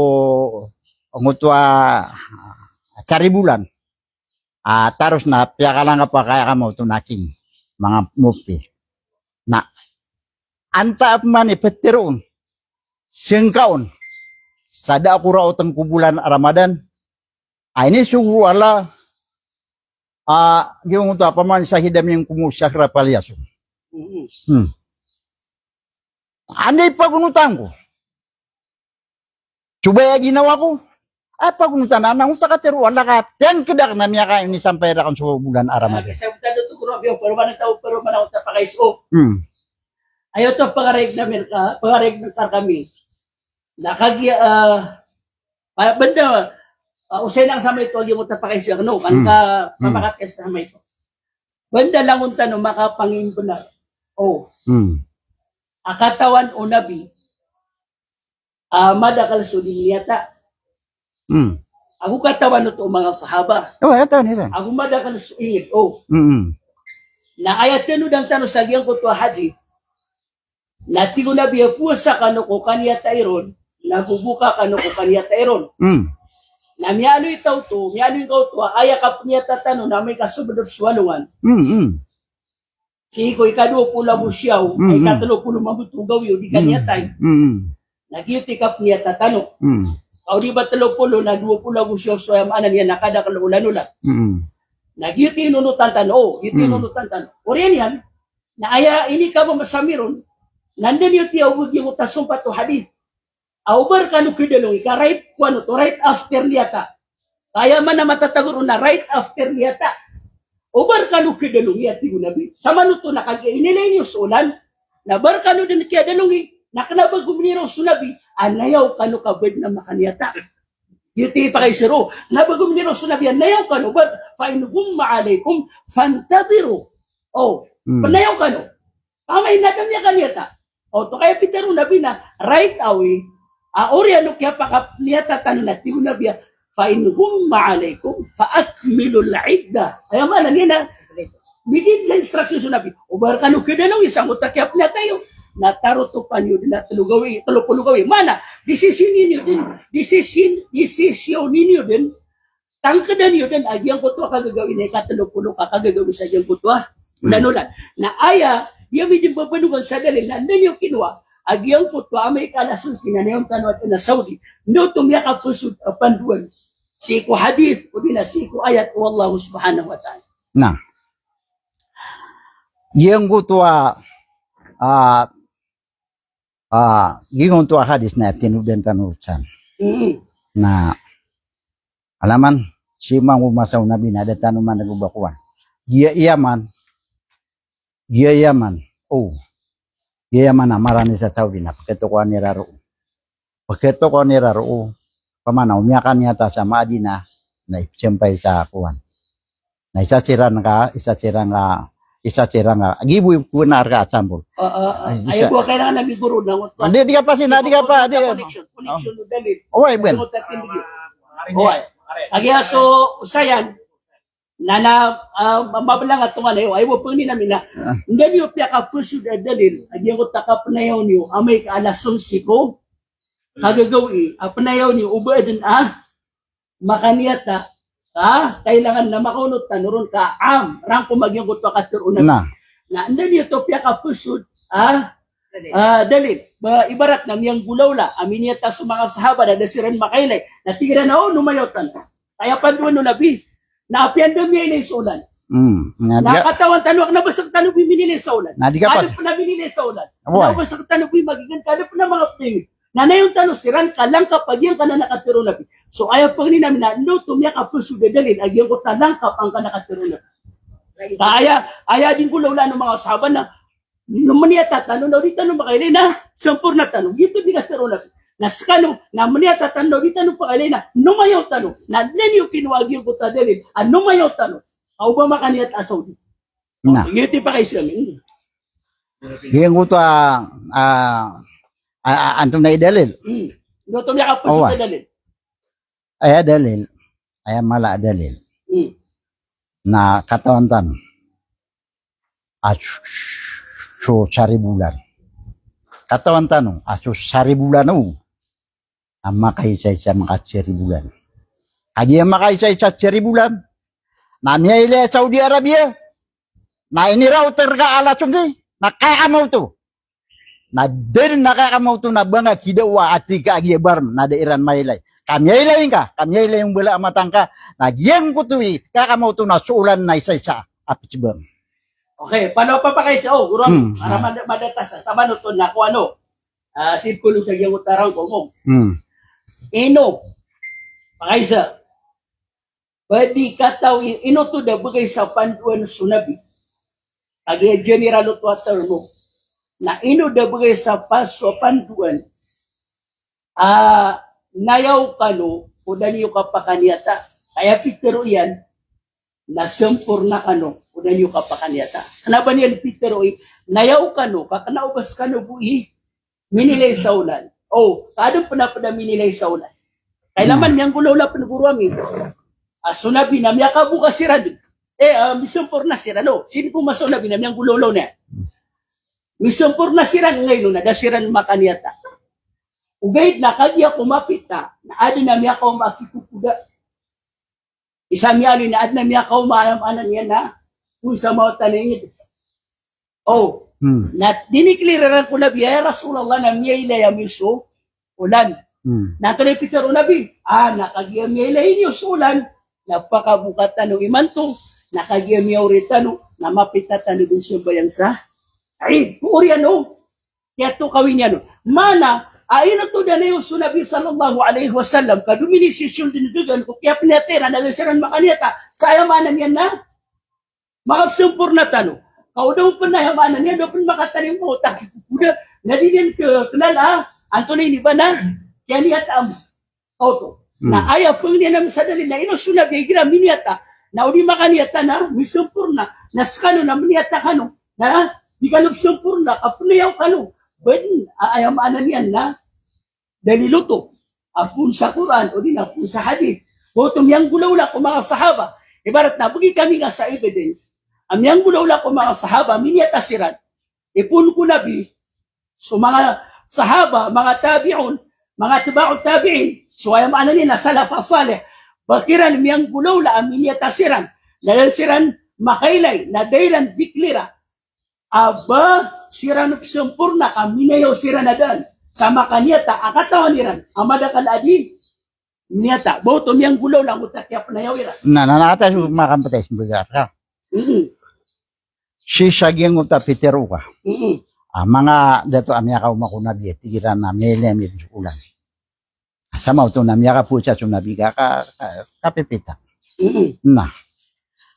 nguto sari bulan taros na piyaka lang pa kaya ka mo tunaking mga mufti na anta man ipetiroon singkaon sada ako raotang kubulan Ramadan ay ni sugu ala yung ito paman sa hidam yung kumusakra palyaso anday pagunutan ko subaya ginawa ko pagunutan na unta ka tero wala ka ten kedak na miya ka ini sampai ra kan so bulan Ramadan. Kasi ang tado to kuro pero man tao pero man ta pa kaiso. Ayo to pangareg namin pangareg ng kami. Nakagi banda usay nang samay to agi mo ta pa kaiso no kan ka pamakat kes samay to. Banda lang unta no makapangimbunan. Akatawan o nabi madakal sudin niyata. Ako katawan to mga sahaba. Ito nito. Ako madakal suingit. Na ayat tenu dang tanu sagyang ko to hadith. Na tigo na biya pusa kano ko kanya tayron. Nabubuka kano ko kanya tayron. Na miyano itaw to, miyano ikaw to, aya ka niya tatano na may kasubad swalungan. Si ko ikadua pula mo siyaw, ay katalo pulo mabutugaw yun, di kanya tay. Nagyuti ka niya tatano. Kau di ba 30 na 20 mo siya so amanan niya nakada kalulan-ulan. Nagyuti nunutan tano, yuti nunutan tano. Oriyan yan, na aya ini ka ba masamiron, nandan yuti awag yung utasong pato hadith. Aubar ka no kidalong, ika right kwano to, right after niyata. Kaya man na matatagur na right after niyata. Ubar ka no kidalong, yati ko nabi. Sama no to, nakag-inilay niyo sulan, nabar ka no din kidalong, nakanabag guminiraw sunabi, anayaw kano kabed na makaniyata. Yuti pa kay siro. Nabagum niro sunabi, anayaw kano, but fainuhum ma'alaykum, fantadiru. Panayaw kano. Kamay nadam niya kaniyata. To kaya pitero nabi na, right away, ori ano kaya pakap niyata tanan na, tiyo nabi, fainuhum ma'alaykum, faakmilu la'idda. Kaya manan niya na, bigin sa instruction sunabi, ubar kano kinanong isang utakyap na tayo. Nataro to panyo din na tulupulugawi. Mana, desisyon ninyo din. Desisyon ninyo din. Tangkadan nyo din. Agyang kutwa kagagawin na ikatulupulog kagagawin sa agyang kutwa. Nanulan. Na aya, yamin din babanugan sa dalil. Nandan yung kinuha. Agyang kutwa, may kalasun sinanayong tanwat na Saudi. No tumiyaka pusod panduan. Siku hadith, o din na siku ayat, wallahu subhanahu wa ta'ala. Na. Yang kutwa, gingon to hadis na tinubenta nurusan Mm. na alaman si mang umasaw nabi na ada tanuman nagubakuan. Gia yaman oh dia yaman na marani sa Saudi na paketo ko ni raro pamana umiakan yata sa Madina na ipsempay sa kuan na isa sirang gibu ko na arka sambol Ayaw ko kailangan nabiguro na. di ka pa di Connection no dali. oy ben Oy. Kaya so usayan nana mabalang at tungan ayo ay mo pang namin na hindi niyo piya ka puso da dalil agyan ko takap na yaw niyo amay kaalasong siko kagagawi apanayaw niyo ubadin makaniyata kailangan na makunot tanuron ka rang kumagyan ko to katurunan na hindi niyo to piya ka puso dalil ibarat na miyang gulawla aminiyata sa mga sahaba na dasiran makailay natigiran na numayotan kaya panduan no nabi naapian daw niya ilay sa ulan. Nakatawan tanong, nabasag tanong binili sa ulan. Kadap na binili sa ulan. Nabasag tanong magigan, kadap na mga pingin. Nanayong tanong, siran ka lang kapag yan ka na nakatiro na. So ayaw pang namin na, no, tumiyak ang puso dadalin, agyan ko talangkap ang ka nakatiro na. Aya din ko laula ng mga sahaban na, numaniyata tanong, na di tanong makailin na, sampur na tanong, dito di katiro na. Naskano na muna tatanaw di tanong pa na numayaw tanong na ninyo kinuwag yung kuta din numayaw tanong au ba makaniyat asaw di na ngiti pa kay siya yung kuto antum na idalil no to niya ka puso dalil ay dalil ay mala dalil na katawantan so 1,000 bulan katawantan aso 1,000 bulan ang makaisa-isa mga 1,000 bulan. Agi ang makaisa-isa 1,000 bulan. Na miyay Saudi Arabia. Na iniraw terga ala sumsi. Na kaya mo to. Na din nakakamaw to na banga kidawa at tika agi bar na dairan mailay. Kamiyay ka. Kamiyay yung bala amatang ka. Nagyang ko to kakamaw to na suulan na isa-isa. Apitsibang. Okay, paano pa kayo siya? Gurang, para madatas. Sa manuton na kung ano. Sirkulo sa giyang utarang ko mo. Ino, pakaisa, pwede kataw, ino to da bagay sa panduan sunabi, agi general utwater mo, na ino da bagay sa paso panduan, nayaw ka no, udan yung kapakaniyata, kaya pitero yan, na sempur na ka no, udan yung kapakaniyata. Kanaban yan pitero nayaw ka no, kakanaubas ka no buhi, minilay sa ulan. Kadang pernah minilay sa ulan. Kailaman yang gulaw la penuguruami. Sunabi na miya ka buka sirado. Misumpor na sirano. Sino po masunabi na miyang gulaw na. Misumpor na siran ngayon na dasiran makaniyata. Ugayid na kagya kumapita na ado na miya ka makikukuda. Isa miya na ado na miya ka umaram-anan yan na kung sa mga taningin. Na dinikliraran ko na biya Rasulullah na miyay miso ulan. Nato na pitero nabi. Nakagiyam miyay niyo ulan. Napakabukatan ng imanto. Nakagiyam miyay uritano. Na mapitatan din siya bayang sa ay, puuriyan o. Kaya to kawin yan o. Mana, ayon to na yung sunabi sallallahu alaihi wasallam. Kaduminisisyon din dugan ko. Kaya pinatera na nasiran makaniyata. Sayamanan yan na. Makapsumpur na tanong. Kau daw pun nayamanan niya, daw pun makatanim mo, takip kuda, nadidiyan ke kenal Anthony ni ba na, kaya niya taams, auto. Na ayaw pang niya namin sa dalil na inusunag, gira miniyata, na uli makaniyata na, misumpur na, naskano na miniyata kano, na di ka nagsumpur na, kapunayaw kano, badin, ayamanan yan na, daliluto, apun sa Quran, o din apun sa hadith, botom yang gulaw lang kung mga sahaba, ibarat na, bagi kami nga sa evidence, amyang gulaw lang kung mga sahaba, miniyatasiran, ipun ko nabi, so mga sahaba, mga tabi'un, mga tiba'ut tabi'in, so ay maanan nila, salaf asalih, bakiran miyang gulaw lang, miniyatasiran, nalalsiran, makailay, nadairan, biklira, aba, siran sempurna, aminayaw siran nadan, sama kaniyata, akatawan niran, amadakal adi, miniyata, botom yang gulaw lang, utakya panayaw iran. Nanakata siya makampatay sa bugar ka. Si Sagyang uta Peteruka. Mga dato amya ka umakunabi, tigiran na mele mi ulan. Sama to na miya ka pucha so nabiga kapipita. Na.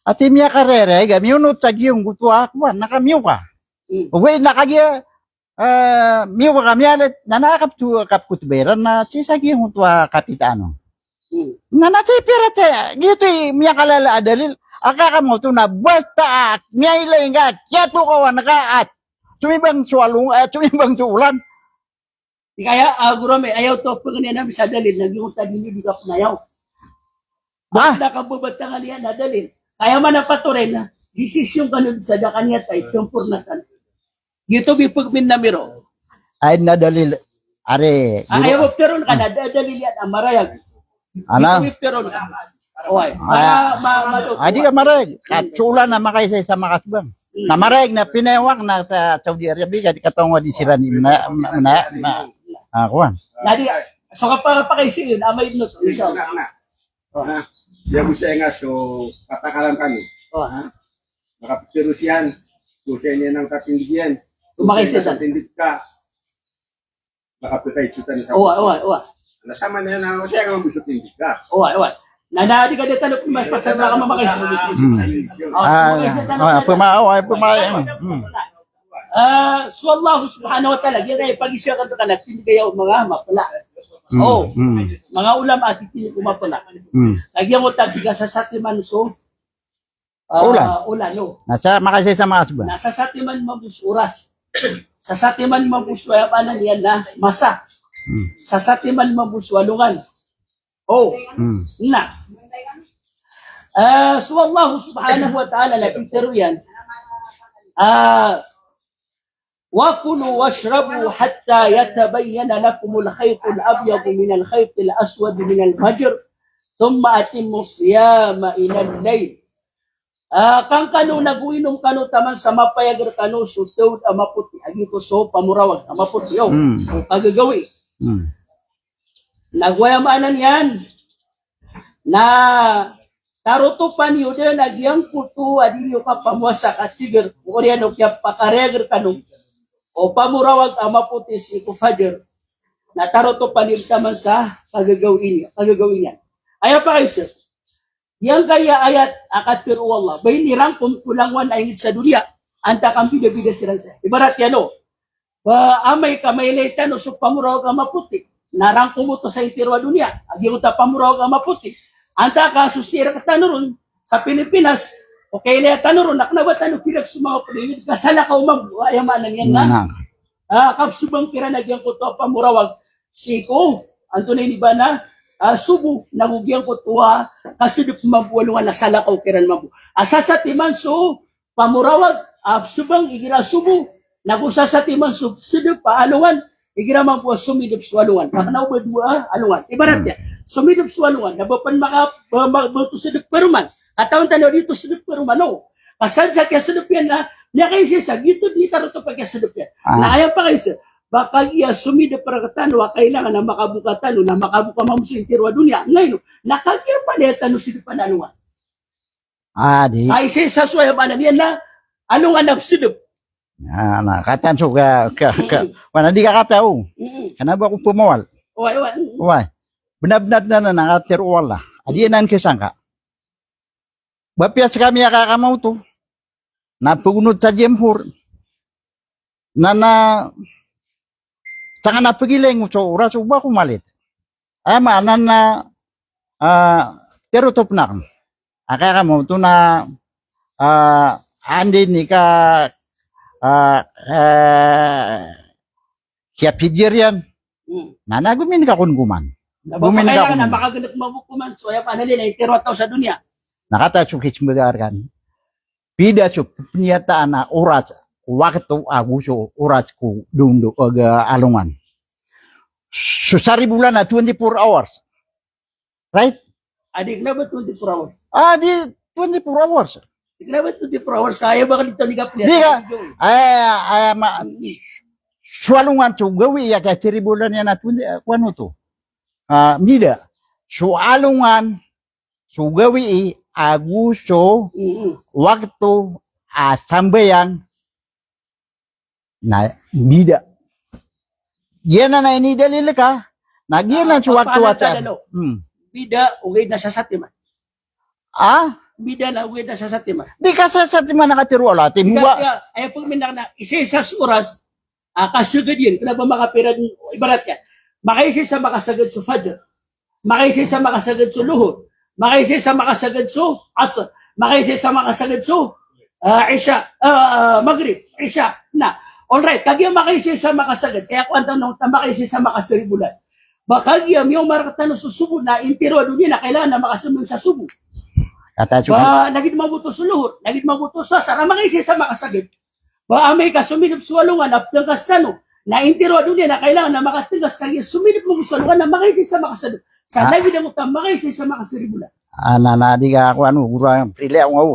At miya ka rere, gamiunot sa giyong gutwa ko, nakamiyo ka. Uwe, nakagya, miyo ka kamiyalit, nanakap tu kapkutberan na sisagi yung gutwa kapitano. Nanatay pirate, gito miya kalala adalil, akaka mo to na basta miya ilay nga, kiyato ka nakaat. Sumibang suwalong, sumibang suulan. Di kaya, gurame, ayaw to, pag namin sa dalil, nag-iung tadini, di ka panayaw. Bakit nakabubata nga niya na dalil? Kaya man napaturin na, desisyon kanun sa dakanya tayo, siyempurnatan. Dito bipagmin na miro. Ay nadalil, are. Ayaw mo pero ka na, dalil yan, ang marayag. Ano? Dito pero ka. Okay. Adi ka marayag. At suulan na makaisa sa makasbang. Na marayag na pinewak na sa Saudi Arabia, di katongo di sila ni kuwan. Nadi, so kapag pakaisiin, amay no to. Isa. Dia bisa nga so patakalan kami. Nakapitirusihan. Kusya ng katindigan. Tumakisitan. Tindig ka. Nakapitay sutan sa. Owa. Nasama na na siya nga gusto tindig ka. Owa. Nanadi ka dito na pasal na ka mamakisitan. Pumaaw. So Allah subhanahu wa ta'ala, yan ay pag-isya ka na tindigayaw mga mapala. Mga ulam at itini kumapala. Lagyan mo tagiga sa satiman so ulan no. Nasa makaisa sa makasbang. Nasa satiman mabus oras. Sa satiman mabus wala pa na niyan na masa. Sa satiman mabus walungan. Na. So Allah subhanahu wa ta'ala na pitero yan. وَكُلُوا وَاشْرَبُوا حَتَّى يَتَبَيَّنَ لَكُمُ الْخَيْطُ الْأَبْيَضُ مِنَ الْخَيْطِ الْأَسْوَدِ مِنَ الْفَجْرِ ثُمَّ أَتِمُّوا الصِّيَامَ إِلَى اللَّيْلِ. Kang kanu naguinom kanu taman sa mapayagar kanu sutod amaputi agito so pamurawag amaputi o kagagawi. Nagwayamanan yan na tarutupan yun din nagyang puto adinyo ka pamuwasak at tigir oriano kaya pakaregar kanu o pamurawag amaputi si kufajer na tarutupan yun taman sa kagagawin yan. Ayaw pa kayo sir. Yang kaya ayat akat pero Allah. Bayi nirang kulangwan ay sa dunia. Anta kang bida-bida silang sa. Ibarat yan o. Amay ka may leitan o so pamurawag ang maputi. Narang kumuto sa itirwa dunia. Agi mo ta pamurawag ang maputi. Anta ka susira ka tanurun sa Pilipinas. Okay na tanurun. Naknabatan o pilag sumaw po. Kasala ka umang ayamanan yan na. Kapsubang kiranagyan ko to pamurawag. Siko. Antunay ni ba na? Subo, nagugyan ko tuwa, kasi di mabuwalungan na salakaw kiran mabu. Asasatiman so, pamurawag, subang igira subo, nagusasatiman so, sidip paalungan, igira mabuwa sumidip suwalungan. Makanaw ba duwa, alungan. Ibarat niya, sumidip suwalungan, nabapan makabuto sidip peruman. Katawan tanaw dito sidip peruman, no. Kasan sa kaya sidip yan na, niya kayo siya, gito di karoto pa kaya sidip yan. Naayang pa kayo siya. Baka iya sumida para katano, kailangan na makabukatano, na makabuka mamusin tirwa dunia. Ngayon, nakagya pa niya tano sila pananuan. Di. Ay sa suwaya pa na niyan na, anong anap sidip? Katan so wana di ka katao. Kanaba ko pumawal. Uway. Benab-benab na nakatirwal na. Adi nan kisangka. Bapias kami akakamaw to. Napugunod sa jemhur. Saka napagiling so oras uba kumalit. Maanan na terutop na. Akaka mo to na andi ni ka kaya pidyer yan. Gumin ka kunguman. Gumin ka kunguman. Napakaganap mabukuman. So ya pa na nila, iterwa tao sa dunia. Nakatasukit mga kan. Pida so penyataan na oras. Waktu aguso oras ko dundo alungan. So sari bulan na 24 hours. Right? Adik na ba 24 hours? Di 24 hours. Adik na ba 24 hours? Kaya ba ka dito ni Kapli? Di ka. Sualungan to gawi ya kaya sari bulan yan na 20, ano to? Mida. Sualungan so gawi aguso waktu sambayang Na bida. Yan na ini dalil ka. Nagyan na waktu waca. Bida, ugay na sa satima. Ah, Bida na ugay na sa satima. di ka sa man nakatiro ala timuwa. Kaya, ay pag na isa-isas oras, kasugad yun, kung ba makapiran, ibarat ka, makaisi sa makasagad sa Fajr, makaisi sa makasagad sa Luhur, makaisi sa makasagad sa Asr, makaisi sa makasagad sa Isha, Maghrib, Isha, na. Alright, kagya makaisi sa makasagad, kaya kung ang tanong, makaisi sa makasaribulan. Bakagyam yung marakatano sa subo na intiro doon na kailangan na makasunod sa subo. Kata chuka. Ba, nagit mabuto sa luhur, nagit mabuto sa sara, makaisi sa makasagad. Ba, amay ka suminip sa walungan, aptangkas tano, na intiro doon na kailangan na makatingas, kaya suminip mo sa walungan na makaisi sa makasagad. Sa nagit na mo makaisi sa makasaribulan. Na di ka ako ano, gura prile ako ako.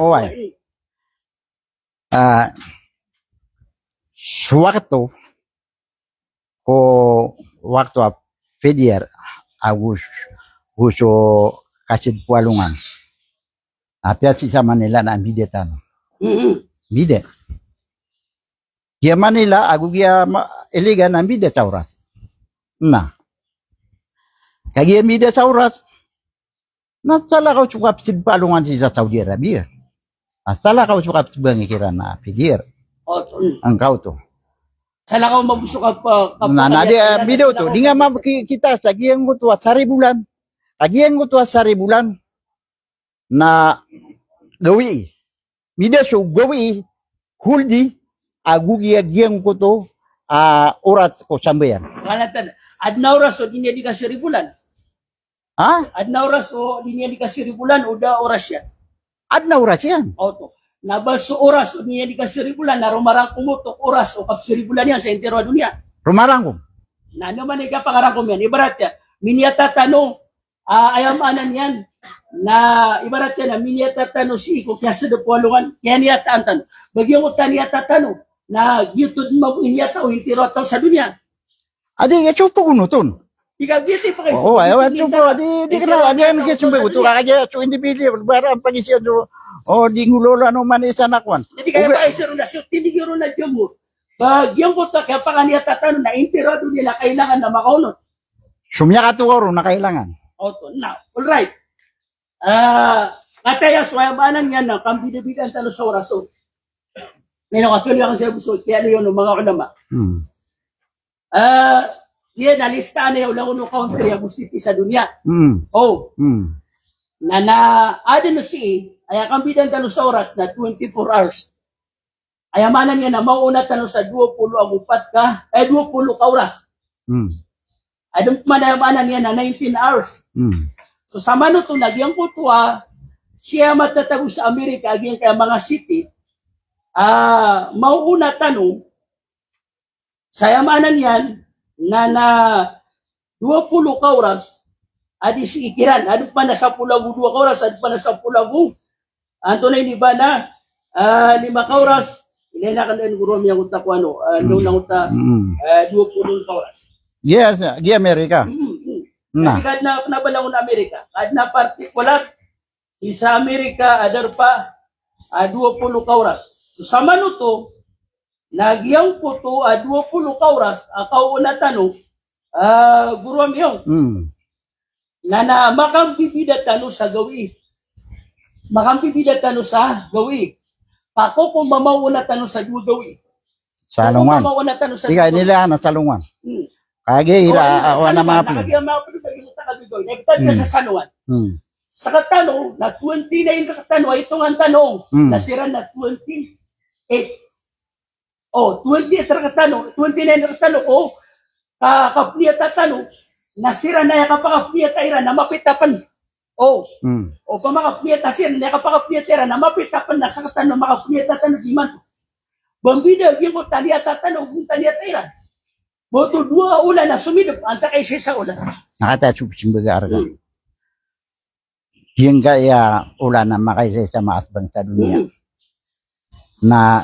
Away. Suwakto ko waktu a Fedier agus gusto kasid pualungan. Apia si sa Manila na bide tano. Bide. Dia Manila agu gia eliga na bide sauras. Na. Kaya bide sauras. Nasala kau cukup sid pualungan si sa Saudi Arabia. Asala kau cukup bangikiran na Fedier. Engkau tuh. Sala ka mabusok ka Nah, dia video tuh, dia nggak kita sagi yang gua tua 1,000 bulan, lagi yang gua tua 1,000 bulan, na gawi, video show gawi, huldi, agu yang gua tuh, urat ko sambayan. Kalatan, adna oras o di niya di ka siribulan. Ah, Adna oras o di niya di ka siribulan, uda oras yan. adna urat yan. Auto. Nabaso oras o di niya di ka siribulan, na rumarang kumutok oras o kap siribulan yan sa entero dunia. Rumarang ko. Na naman ay kapangarangkom yan. Ibarat yan, minyata tanong, ayamanan yan, na ibarat yan, na minyata tanong si Iko, kaya sa dapualungan, kaya niyata ang tanong. Bagyong ko niyata tanong, na gitod mo inyata o intiro ataw sa dunia. Adi, chupo ko nutun. Ikaw giti pa kayo. Oh, ayaw, chupo, di kenal, adi yang kita sumbe ko, kaya chu individual, barang pagisiyan do, oh, di ngulola no man isa nakwan. Jadi kaya pa kayo na siya, tinigiro na dyan mo. Bagyong ko sa kaya pa niyata tanong, na intiro nila kailangan na makaunod. Sumya ka tuwaro na kailangan. Auto. Now, alright. Kataya swayamanan yan na kambidibigan talo sa orason. Ngayon, katuloy ang siya gusto, kaya na yun, mga ulama. Yan, nalista na yung launong country ang city sa dunia. Oh, ada na si, ay kambidan talo sa oras na 24 hours. Ayamanan niya na mauna talo sa 20 ang upat ka, 20 ka oras. Adong manayamanan niya na 19 hours. So sa mano to nagyang kutuwa, siya matatago sa Amerika, agyan kaya mga city, mauuna tanong, sa yamanan yan, na 20 ka oras, adi si ikiran, adong pa na 10 2 ka oras, adong pa na 10 anto na iniba na, 5 ka oras, ilay na ka na guro miya kunta ko ano, nung nangunta, 20 ka oras. Yes, di Amerika. Nah. Kahit na nabalang na Amerika, kahit na partikular, sa Amerika, adar pa, 20 ka oras. So sa mano to, nagyang po to, 20 ka oras, akaw na tanong, guruam yung, na makambibida tanong sa gawi. Makambibida tanong sa gawi. Pako kung mamauna tanong sa gawi. Salungan. Ika nila na salungan. Kage ira awan na mga pili. Kage mga pili bagay ta kabigoy. Nagtad ka sa sanuan. Sa katanong na 29 ka katanong itong ang tanong nasira na 28. Oh, 28 ka katanong, 29 ka katanong oh kapniya ta tanong nasira na ya kapakapniya ta ira na mapitapan. Oh. O pa makapniya ta sira na kapakapniya ta ira na mapitapan na sa katanong makapniya ta tanong di man. Bambida gyud ko taliya ta tanong kung taliya ta ira. Boto 2 ulan na sumidop, anta kay sa ulan. Nakatachup simbaga arga. Yung kaya ulan na makaisa sa maasbang sa dunia. Na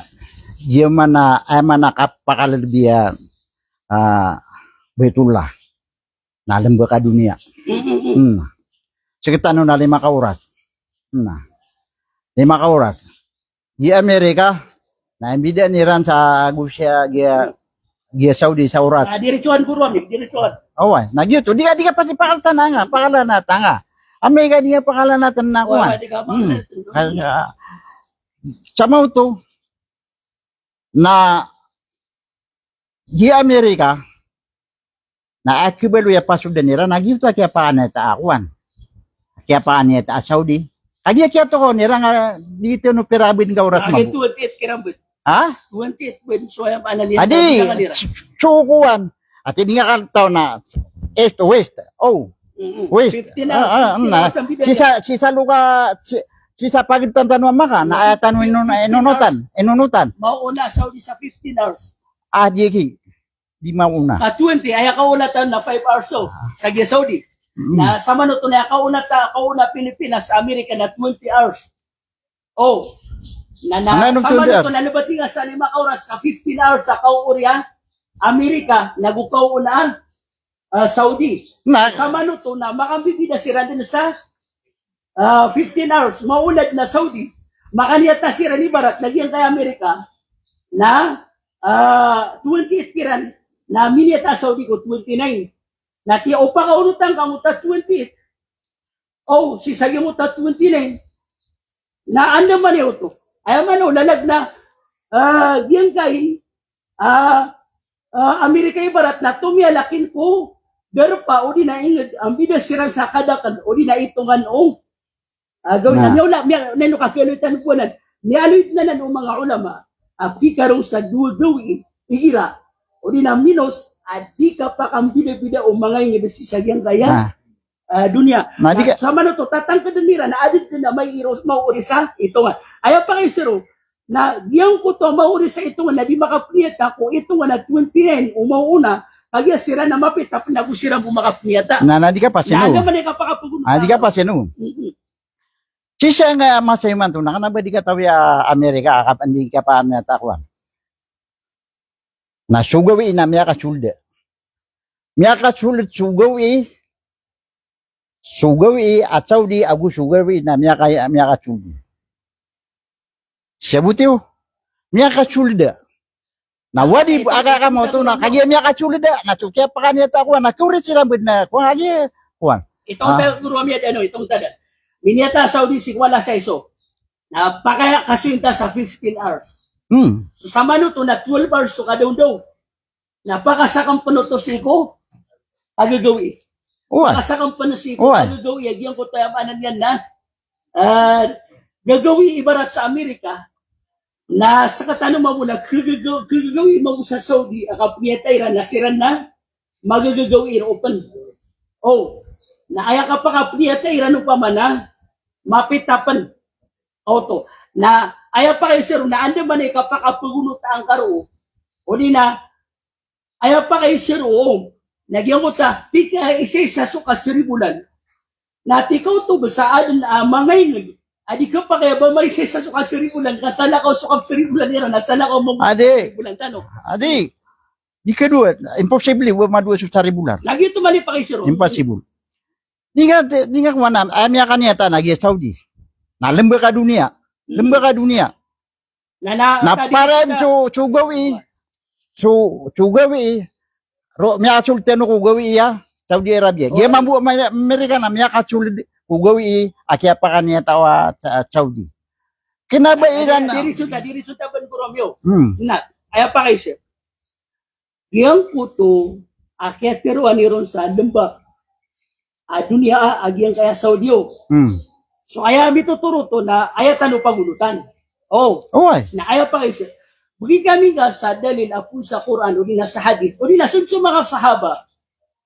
yung mana ay manakapakalbiya betullah. Na lembah ka dunia. Sekitar na 5 ka oras. 5 ka oras. Di Amerika, Na imbida ni ran sa Gusya gia Saudi sa urat. Diretsuhan ko ron, diretsuhan. Away, nagyuto di ka pasti pakaltan nga, pakalan na tanga. Amay ka di ka pakalan natin na kuan. Di ka mga Kaya sama to na di Amerika na akibalo ya pasok nira nagyuto kaya paano ta akuan. Kaya paano ta Saudi. Kaya kaya to ko nira nga dito no pirabin ka urat Agi mo. 28 kirambut. Ha? 28 when so yung analisa. Adi, chukuan. At hindi nga kaltaw na east to west. Oh, west. 15 hours. Sisa luka, sisa pagitan tanwa maka, na ayatan mo inunutan. Mauna Saudi sa 15 hours. Ah, di mauna. 20, ay kaunatan na 5 hours so. Sa Saudi. Na sama no to na kauna Pilipinas sa Amerika na 20 hours. Oh. Sama no to na nabati nga sa 5 oras ka 15 hours sa kauurya Amerika nagukaw una Saudi. Sama no to na makambibida si Randin sa 15 hours maulad na Saudi. Makaniyata si Rani Barat nagyan kay Amerika na 28 kiran na miniyata Saudi ko 29. Na ti upa ka unutan ka muta 28. Oh, si sagyo muta 29. Na anda man yun to. Ayaw man lalag na diyan kay Amerika Ibarat na tumiyalakin ko pero pa o di na ingad ang bidas sirang sa kadakan o di na itungan o gawin na niya wala neno kakalitan po na nialoy na ng mga ulama pikarong sa duwi igira o di na minos at di ka pa kang bida-bida o mga ingad si sagyang kaya dunya. Sama na to, tatangkad nila na adit na may iros mauri sa ito nga. Ayaw pa kayo siro, na diyan ko to mauri sa ito nga, na di makapniyata ko, ito nga na 29, umauna, kaya sira na mapitap na kung sira bumakapniyata. Di ka pa sino. Na naman ka pakapugunta. Di ka pa sino. Sisa nga masayman to, nakanaba di ka tawi Amerika, hindi ka pa natakuan. Na sugawi na miya ka sulde. Miya ka sulde sugawi at Saudi agu sugawi na miya ka sulde. Sebutio miya ka sulde. Na wadi aga ka mo to na kaya miya ka sulde na sukya pa kanya ta ko na kurit sila bud na ko agi kuan. Itong guru miya itong tada. Miniyata Saudi si wala sa iso. Na pakaya kasinta sa 15 hours. So sama no to na 12 hours so kadaw. Napakasakang panuto si ko agagawi. Pakasakang panuto ko agagawi agyan ko tayo anan yan na gagawi Ibarat sa Amerika na sa katano mamula gagawi mo sa Saudi akapniyatay na siran na magagagawi open. Oh, na aya ka pa kapniyatay no pa man na mapitapan auto na aya pa kayo sir na anda man ay kapakapugunot ang karo o di na aya pa kayo sir nagyan mo ta di ka isa sa sukas ribulan na tikaw to sa adon mangay adi ka pa kaya ba may isa sa sukas ribulan kasala ka sukas ribulan nila nasala ka mo ribulan tano adi di ka duwa impossible wa madua sa ribulan lagi to mali pa kayo sir impossible di nga kuana amya kaniyata nagi Saudi na lemba ka dunia na parang sugawi ro miya sultan ko gawi ya Saudi Arabia dia mambu Amerika na miya ka sultan ko gawi akya pa kanya tawa sa Saudi kinabairan diri suda ban ko Romeo na aya pa kay sir yang puto akya pero aniron sa lemba dunia agyang kaya Saudi so aya mituturo to na aya tano pagulutan na aya pa kay sir bugi kami nga sa dalil apo sa Quran o di na sa hadith o di na sunso mga sahaba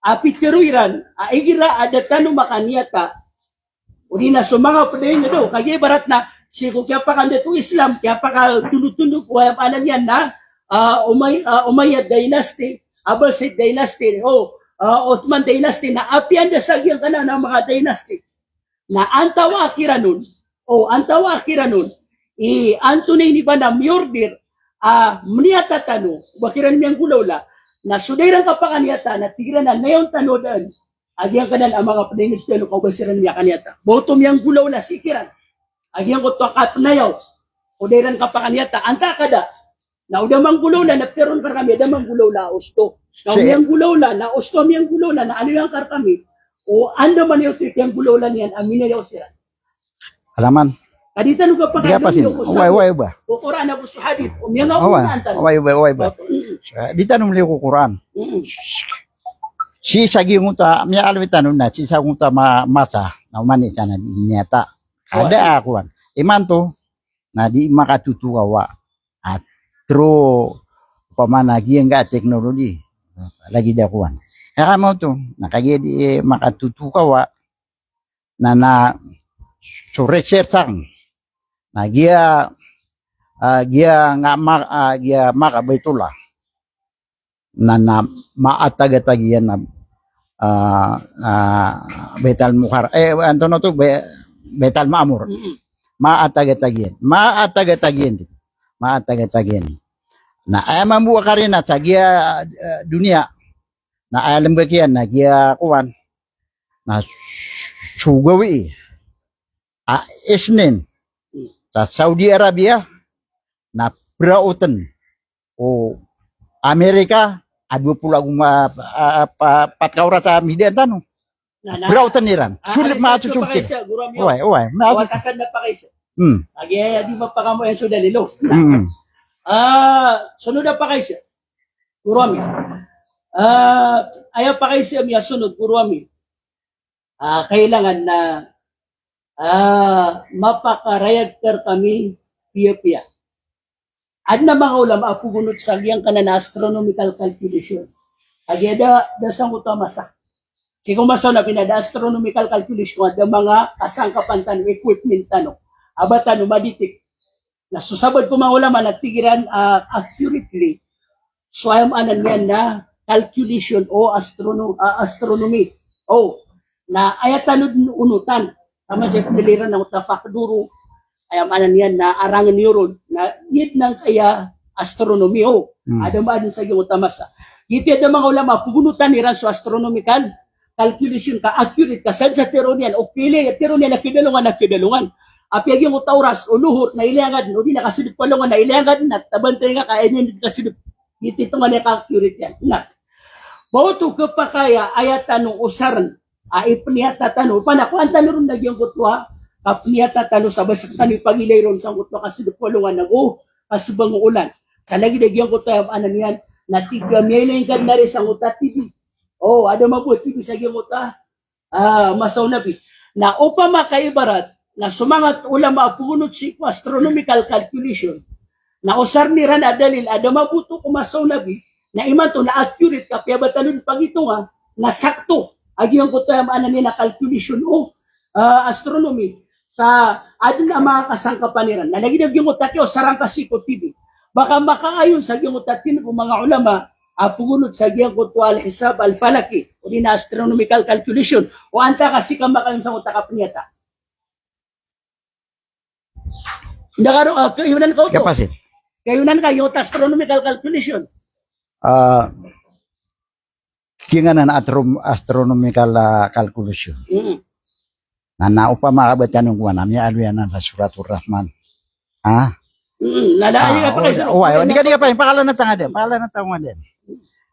apitiruiran igira adatano makaniyata o di na so mga padayon nga do kaya Barat na si kaya pa kanda to Islam kaya pa ka tunod-tunod ko alam yan na Umayyad dynasty Abbasid dynasty Osman dynasty na apian da sagyang kana ng mga dynasty na antawa akira nun Anthony ni ba na miordir mniyata tano wakiran miyang gulawla na sudairan ka pa kaniyata na tigiran na ngayon tano daan agyang kanan ang mga paningid tano kaubasiran niya kaniyata botom yang gulawla sikiran agyang ko to katnayaw sudairan ka pa kaniyata anta kada Na udamang gulaw na nagkaroon ka kami, damang gulaw la usto. Na Si- umiyang gulaw la, na usto miyang gulaw la, na ano yung kar kami, o ando man yung trik yung gulaw la niyan, amin na yung sira. Alaman. Kadita nung Di apa sih? kapag Uway ba? Quran ako sa hadith, umiyang ako Uway. na antan. Uway ba? Di tanong liyo ko Quran. Si sagi nguta, miya alwi tanong na, si sa nguta masa, na umani sana di inyata. Ada aku kan. Iman to, na di makatutu kawa. At tro, pamana enggak teknologi. Lagi dia kuan. Kaya mo to, nakagi di makatutu kawa. Na so research sang. Na gia gia maka baitullah. Na maatagatagian na Betal Mukhar Antono to Betal Ma'mur maatagatagian na ay mamuha ka rin at sa giya dunia na alam ba kiyan na giya kuwan na sugawi isnin sa Saudi Arabia na brautan o Amerika adu pula guma patkaura sa media tanu brautan Iran sulit sulit Uway Watasan na pa kayo siya. Agi, di ba pa kamo yung sudan nilo? Sunod na pa kayo siya. Kurami. Ayaw pa kayo siya miya sunod, kurami. Kailangan na mapakarayag kami piya-piya. Ad na mga ulam, apugunot sa giyang ka na astronomical calculation. Agi, da sang utamasa. Kung masaw na pinada astronomical calculation, ada mga kasangkapan tanong, equipment tanong. Abatan umaditik. Na susabad ko mga ulaman at tigiran accurately. So ayam anan yan na calculation o astronomy. Na ayatanod unutan. Tama sa piliran ng utafakduro. Ayam anan yan na arangan neuron. Na yun ng kaya astronomy. Ada maadin sa yung utamasa. Iti ada mga ulama, pugunutan niran so astronomical calculation ka, accurate ka, sa teron yan, o pili, teron yan, nakidalungan. Api yung utauras, o luhur, na ilangad, o di nakasidip palungan, na ilangad, na tabantay nga, kaya nyo nakasidip, iti ito nga naka-accurate yan. Nga. Bauto kapakaya, ayatan ng usaran, ipniyata tanong, panakuan tanong rin nagyang kutwa, kapniyata tanong, sa basak tanong, pagilay ron, sa kutwa, kasidip palungan, kasubang ulan. Sa lagi nagyang kutwa, anan yan, natigam, yan yung ganda rin sa utat, ada mabuti bisa gimuta masaw nabi na upama kaibarat na sumangat ulama punot si astronomical calculation na usar ni ran adalil ada mabuto ko masaw nabi na iman to na accurate ka kaya batalon pagito nga na sakto agi ang kutayam anan ni na calculation o astronomy sa adun na mga kasangkapaniran na lagi yung utakyo sarang kasiko TV baka makaayon sa yung utakin ko mga ulama pugunot sa giyang kutwal hisab al-falaki o na astronomical calculation o anta kasi kamakayon sa utakapniyata. Ndakaro kayunan ka to. Kapasit. Kayunan ka yung astronomical calculation. Kinganan astronomical calculation. Na naupama kabatan ng kuwan namin alwianan sa Suratul Rahman. Lalaya ka pa kayo. Hindi ka pa, pakalan na tanga din.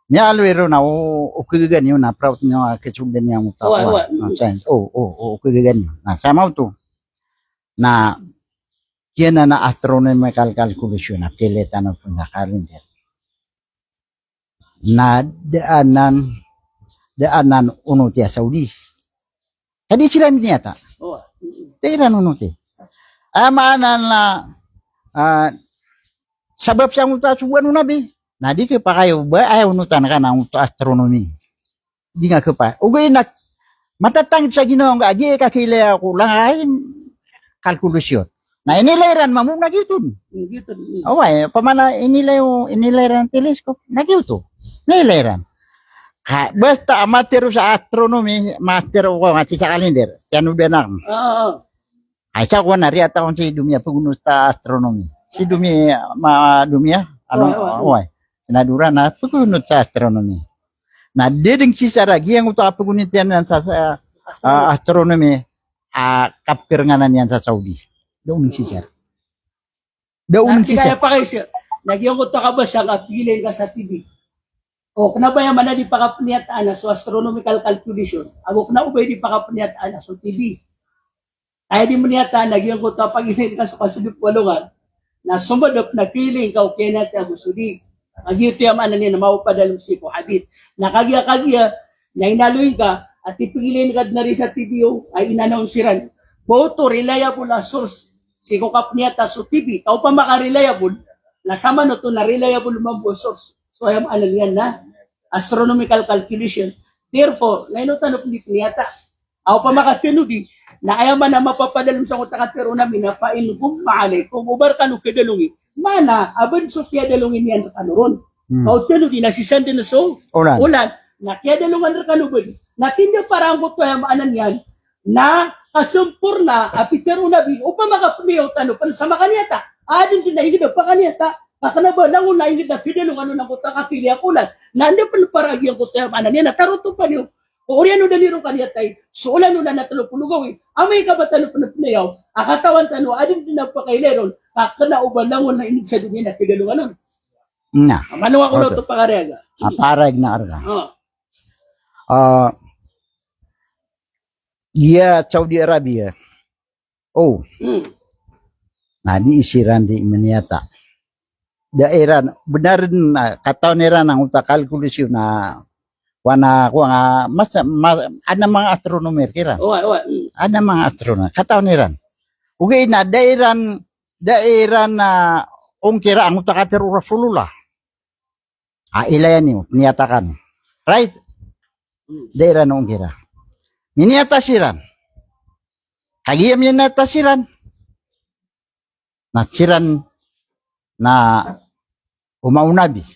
Niya alwero na ukugigan yun na proud niya kesulden niya mutawa. Science. Ukugigan yun. Na sama to. Na yan na astronomical calculation na kiletan ng punta kalender. Na daanan uno tiya Saudi. Kadi sila niyata. Tira uno ti. Amanan na sabab sa muta subuan nabi. Na di ke pa kayo ba ayaw nutan ka na untuk astronomi. Di nga pa. Ugay na matatang sa Ginoo nga agi kakilaya ko lang ay kalkulasyon. Na inilayran mamum na gyud. Away pamana inilayran teleskop na gyud to. Nilayran. Basta amateur sa astronomy, master ko nga sa kalender. Yan udah na. Ay sa ko na ri ata kon si Dumia pugunus ta astronomy. Si Dumia Dumia away. Sinadura na pugunot sa astronomy. Na dedeng sisa lagi yang utak pugunit yan sa astronomy kapkir nga yan sa Saudi. Daun sisa. Kaya pa kayo siya. Nagyong ko kabasang apilin ka sa TV. O kanabayan man na di pakapniyataan na so astronomical calculation. Ako kanaubay di pakapniyataan na so TV. Ay di mo niyataan, nagyong ko pagilin ka sa kasulip walungan na sumadop na kiling ka o kenat ya gusto di. Nagyuto yung ano niya na maupadalong si ko hadit. Nakagya-kagya na inaluin ka at ipigilin ka na rin sa TV ay inanonsiran. Boto reliable na source. Si ko kapniyata so TV. Tao pa maka-reliable. Nasama no to na reliable mambo source. So ayam ano yan na astronomical calculation. Therefore, ngayon tanong ni niyata. Ako pa makatinudi na ayaman na mapapadalong sa kutakatero namin na fain kung maalay kung ubar ka no kedalungi. Mana, aban so kaya dalungin yan kanuron. Kau tinudi na si Sande na so. Ulan. Na kaya dalungan ka no ba? Natinda parang ko to ayam anan yan na kasumpurna apitero nabi upang makapamiyaw tanong pan sa makaniyata. Adin din na higit pa kaniyata. Kakanaba lang na higit na pidalong ano ng kutakapili akulan. Nanda pa paragi ang kutakapili anan yan. Nataruto pa niyo. O oriano daliro kaniyatay. So ulan na natulupulugawi. Amay ka ba tanong panapunayaw? Akatawan tanong adin din na pakaileron. Kakanauban lang na inig sa dunia na pidalong ano. Na. Manuwa ko na ito pakarega. Aparag na arga. Oh. Dia Saudi Arabia. Oh, na di isiran di maniyata. Daerah benar na kataw nira nang utak kalkulasyon na wana ko nga mas ana mga astronomer kira. Ana mga astronomer kataw nira. Ugay na daerah na kira ang utak ater Rasulullah. Ilayan niyo niyatakan. Right? Daerah na kira. Miniyata siran. Kagiyam yan nata siran. Na siran na umaunabi.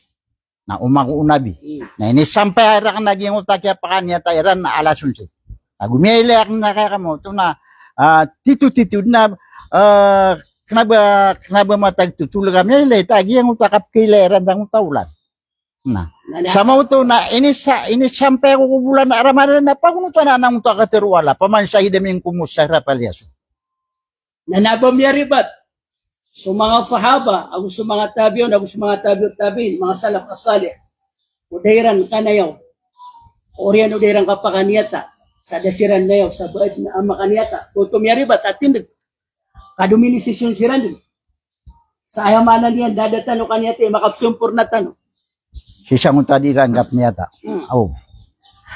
Na umakuunabi. Na ini sampai ara ka naging utakya pa kanya tayran na alasunsi. Agumiyay ak na kaya mo. Ito na titu-titu na kenapa matagtutuloy kami ilay. Tagi ang utakap kaileran ng taulan. Na. Sama to na ini sampai ko bulan Ramadan na pagunutan na nang takaterwala paman sa hidaming kumusara palyaso. Nanabam yaribat. So mga sahaba, ako sa mga tabiyon, ako sa mga tabiyon, mga salaf asalih. Udairan kanayaw. Orian udairan kapakaniyata. Sa dasiran nayaw, sa baad na makaniyata. Tutum yaribat at tindig. Kaduminisisyon siran din. Sa ayamanan niyan, dadatano kaniyata, makapsumpur na tanong. Sisang tadi ranggap niyata. Oh.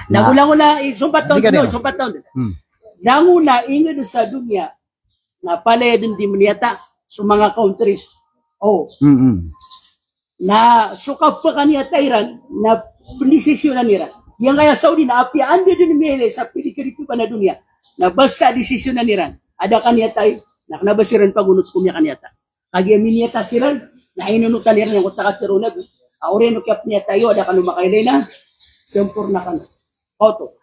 Nagula-gula, sumpat taon. Nanguna, ingin sa dunya, na palaya din di niyata sa mga countries. Oh. Na sukap pa kaniyata iran, na pinisisyon na nira. Yang kaya Saudi na apiaan din mele sa pilikiripi pa na dunya, na basta desisyon na niran. Ada kaniyata na kanabasiran pagunot kumya kaniyata. Kagi aminiyata siran, na inunutan niran yung kutakatero na Aureno kap niya tayo, ada kanu makailay na, sempurna kan. Oto.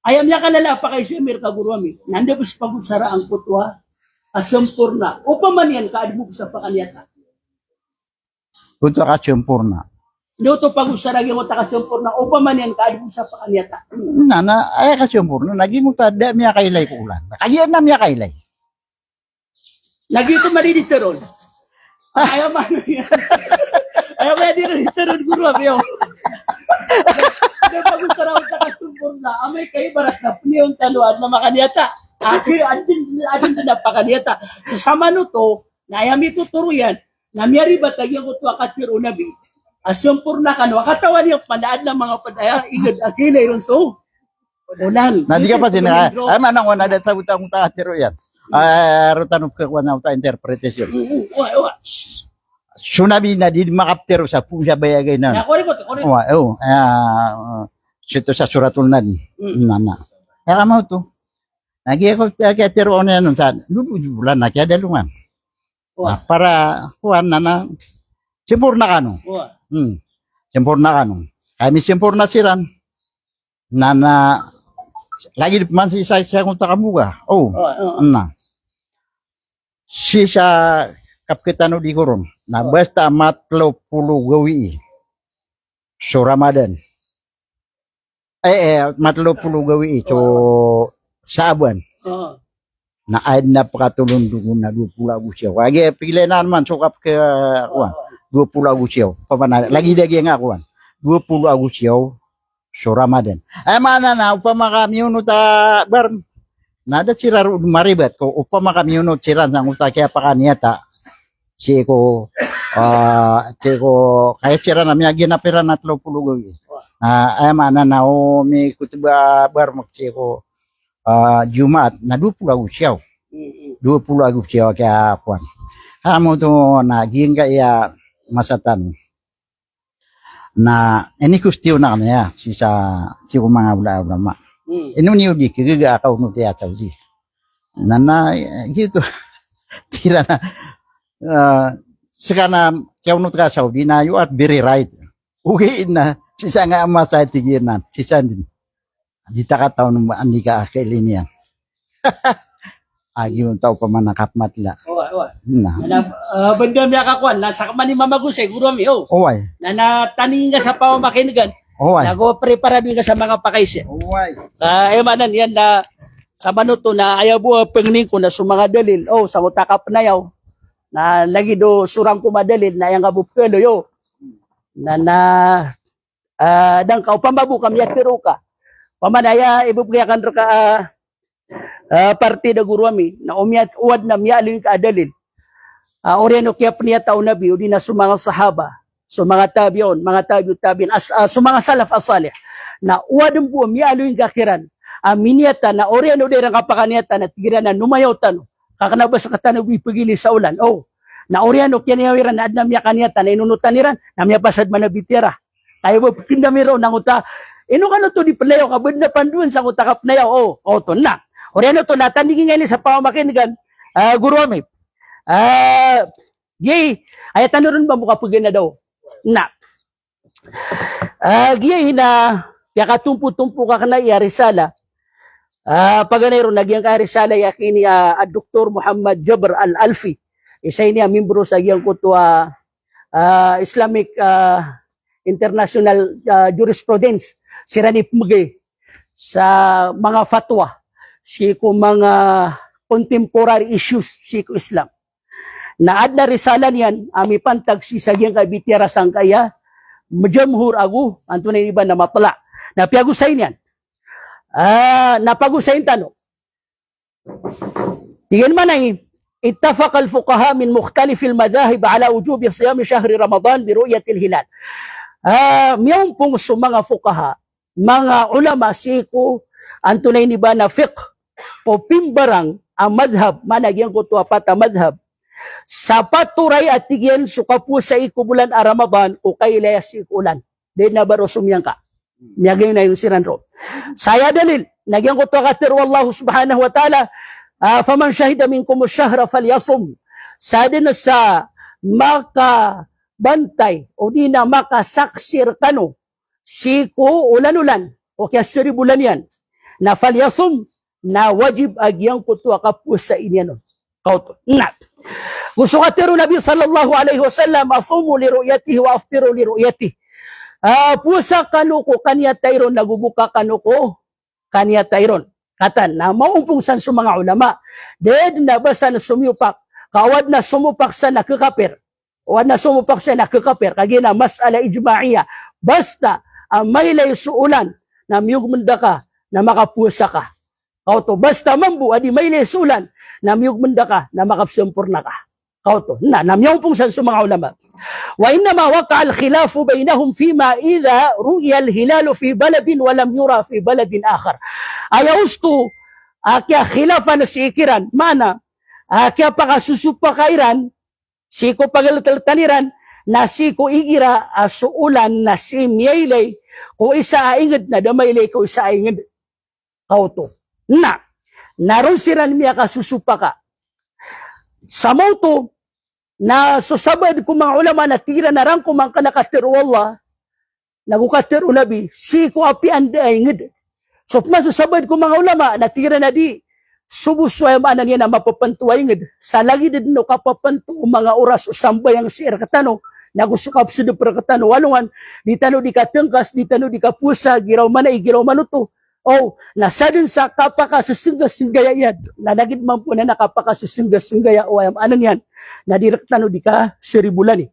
Ayam niya kalala pa kay Semir kaguruami. Nanda bus pagusara ang putwa, asempurna. Upaman yan kaadbuk sa pakanyata. Untuk ka sempurna. Doto pagusara yung ka sempurna. Upaman yan kaadbuk sa pakanyata. Nana, ay ka sempurna. Naging mo tada miya kailay ko ulan. Kaya na miya kailay. Lagi ito mariditeron. Ayam ano yan. Ayaw kaya di rin itaron guru abiyo. Kaya pag-usara ko nakasumpor na, amay kayo barat na puniyong taluan na makaniyata. Akhir, adin na pakaniyata. Sa sama no to, na ayam ito turuyan, na miyari ba tagyan ko to akatir unabi, asumpor na kano, katawan niya pandaan ng mga padaya, igad akilay ron so. Ulan. Nanti ka pa sila, ay manang wana dat sa utang takatiro yan. Rutanong kakwan na interpretation. Sunabi na di makaptero sa pusa bayagay na. Korikot. Sito sa suratul nana. Kaya mo to. Nagi ako kaya tero ano yan sa bulan na kaya dalungan. Para kuan na sempurna kano. Sempurna kano. Kami sempurna siran. Nana lagi man si isa kung takamuga. Na. Si sa kapitano di koron. Na basta matlo pulo gawi. So Ramadan. Matlo pulo gawi. So Saban. Na ay napakatulong doon na 20 siya. Wagi pili na naman sukap ke kuan. 20 Agustus pamana lagi nga kuan 20 Agustus so Ramadan ay mana na upama kami uno ta bar nada sira maribet ko upama kami uno sira sang uta kaya pakaniata siko kahit sira na miya ginapira na 30 gawi ay mana na o mi kutuba bar magsiko Jumat na 20 Agustus 20 Agustus kaya kuan amo to na ginga ya masatan na ini kustio na kanya si mga ulama inu niyo di kiga ka unu tiya Saudi nana gitu tira na sekana kaya unu ka Saudi na you are very right ugi na sisa nga masa tiginan sisa din di takataw ng andika kailinian agi yung tao pa man nakapmatla na banda miya kakuan, nasa kaman ni mamagusay, guro mi, Oway. na nataning ka sa pamamakinigan, Oway. nago-prepara din ka sa mga pakaisi. Oway. Manan yan na sa manuto na ayaw buha pangning ko na sa mga dalil, sa utakap na yaw, na lagi do surang ko madalil, na yung kabupkelo yo, dang ka, pambabu kami at pero ka, pamanaya, ibupkayakan ka, partida guru ami na umiat uad na mialin ka adalil oriano kaya niya tao nabi udi na sumanga sahaba so mga tabion so mga salaf as-salih na uad ang buo mialin ka kiran aminiata na oriano derang kapakaniata na tigiran na numayaw tano kakanabas sa katanaw ipagili sa ulan na oriano kaya niya wiran na adna miya kaniata na inunutan niran na miya pasad manabitira tayo mo pindamiro nang uta ino kano to di palayo kabud na panduan sa utakap na yaw to na oriano to natandigin ngayon sa pamamakinigan guru ami gay ay tanurun ba mukha pagin na daw na gay na kaya katumpu-tumpu ka na iya risala paganayro nagyang ka risala yakini Dr. Muhammad Jabr Al-Alfi isa niya membro sa iyang kutwa Islamic International Jurisprudence siranip magay sa mga fatwa siko mga contemporary issues siko Islam. Naad na risala niyan, ami pantag si sagyang kabitira sang kaya, majamhur agu, anto na iba na mapala. Napiagusay niyan. Napagusay tano. Tingin man ay, اتفق الفقهاء من مختلف المذاهب على وجوب صيام شهر رمضان برؤية الهلال. Miyong pong sa mga fuqaha, mga ulama siko, anto na iniba na fiqh, po pimbarang ang madhab, managyan ko to apat ang madhab, sa paturay at tigyan suka po sa ikubulan a Ramadan o kailaya si ikulan. Di na baro sumyang ka. Miyagay na yung siranro. Saya dalil, nagyan ko to katir wallahu subhanahu wa ta'ala, faman syahida minkum syahra falyasum. Sa din sa makabantay o di na makasaksir kano, siku ulan-ulan o kaya siribulan yan, na falyasum, na wajib agyang kutwa kapus sa inyan. Kauto. Na. Gusto ka tiro Nabi sallallahu alaihi wasallam asumu li ru'yatihi wa aftiru li ru'yatihi. Pusa kanuko kanya tayron nagubuka kanuko kanya tayron. Katan na maumpong san sa mga ulama. Dead na basa na sumyupak. Kawad na sumupak sa nakakapir. Kawad na sumupak sa nakakapir. Kagina mas'ala ijma'iyya. Basta may lay suulan na miyog munda ka na makapusa ka. Kauto, basta mambu, adi may lesulan, namiyog manda ka, na makapsampurna ka. Kauto, namiyong pong sa mga ulama. Wa innama waka al-khilafu bainahum fima idha ru'ya al-hilalu fi baladin walam yura fi baladin akhar. Ayaustu, kya khilafa na sikiran, mana, kya pakasusupa kairan, siko pagalitaltaniran, na siko igira suulan na si miyaylay, kung isa aingid na damaylay ko isa aingid. Kauto. Naroon siran miya kasusupa ka. Sa mauto, na susabad ko mga ulama na tira na rang kumang ka nakatiru Allah, nagukatiru nabi, si ko api anda ingid. So, masusabad ko mga ulama na tira na di, subusway maanan niya na mapapantuwa ingid. Sa lagi din no kapapantu mga oras o sambay ang siya katano, nagusukap sa dupra katano, walungan, di tano di katengkas, di tano di kapusa, giraw manay, giraw manuto. Nasa din sa kapakasusingga-singgaya yan. Nanagid man po na nakapakasusingga-singgaya o ayam anan yan. Na direkta no di ka siribulan eh.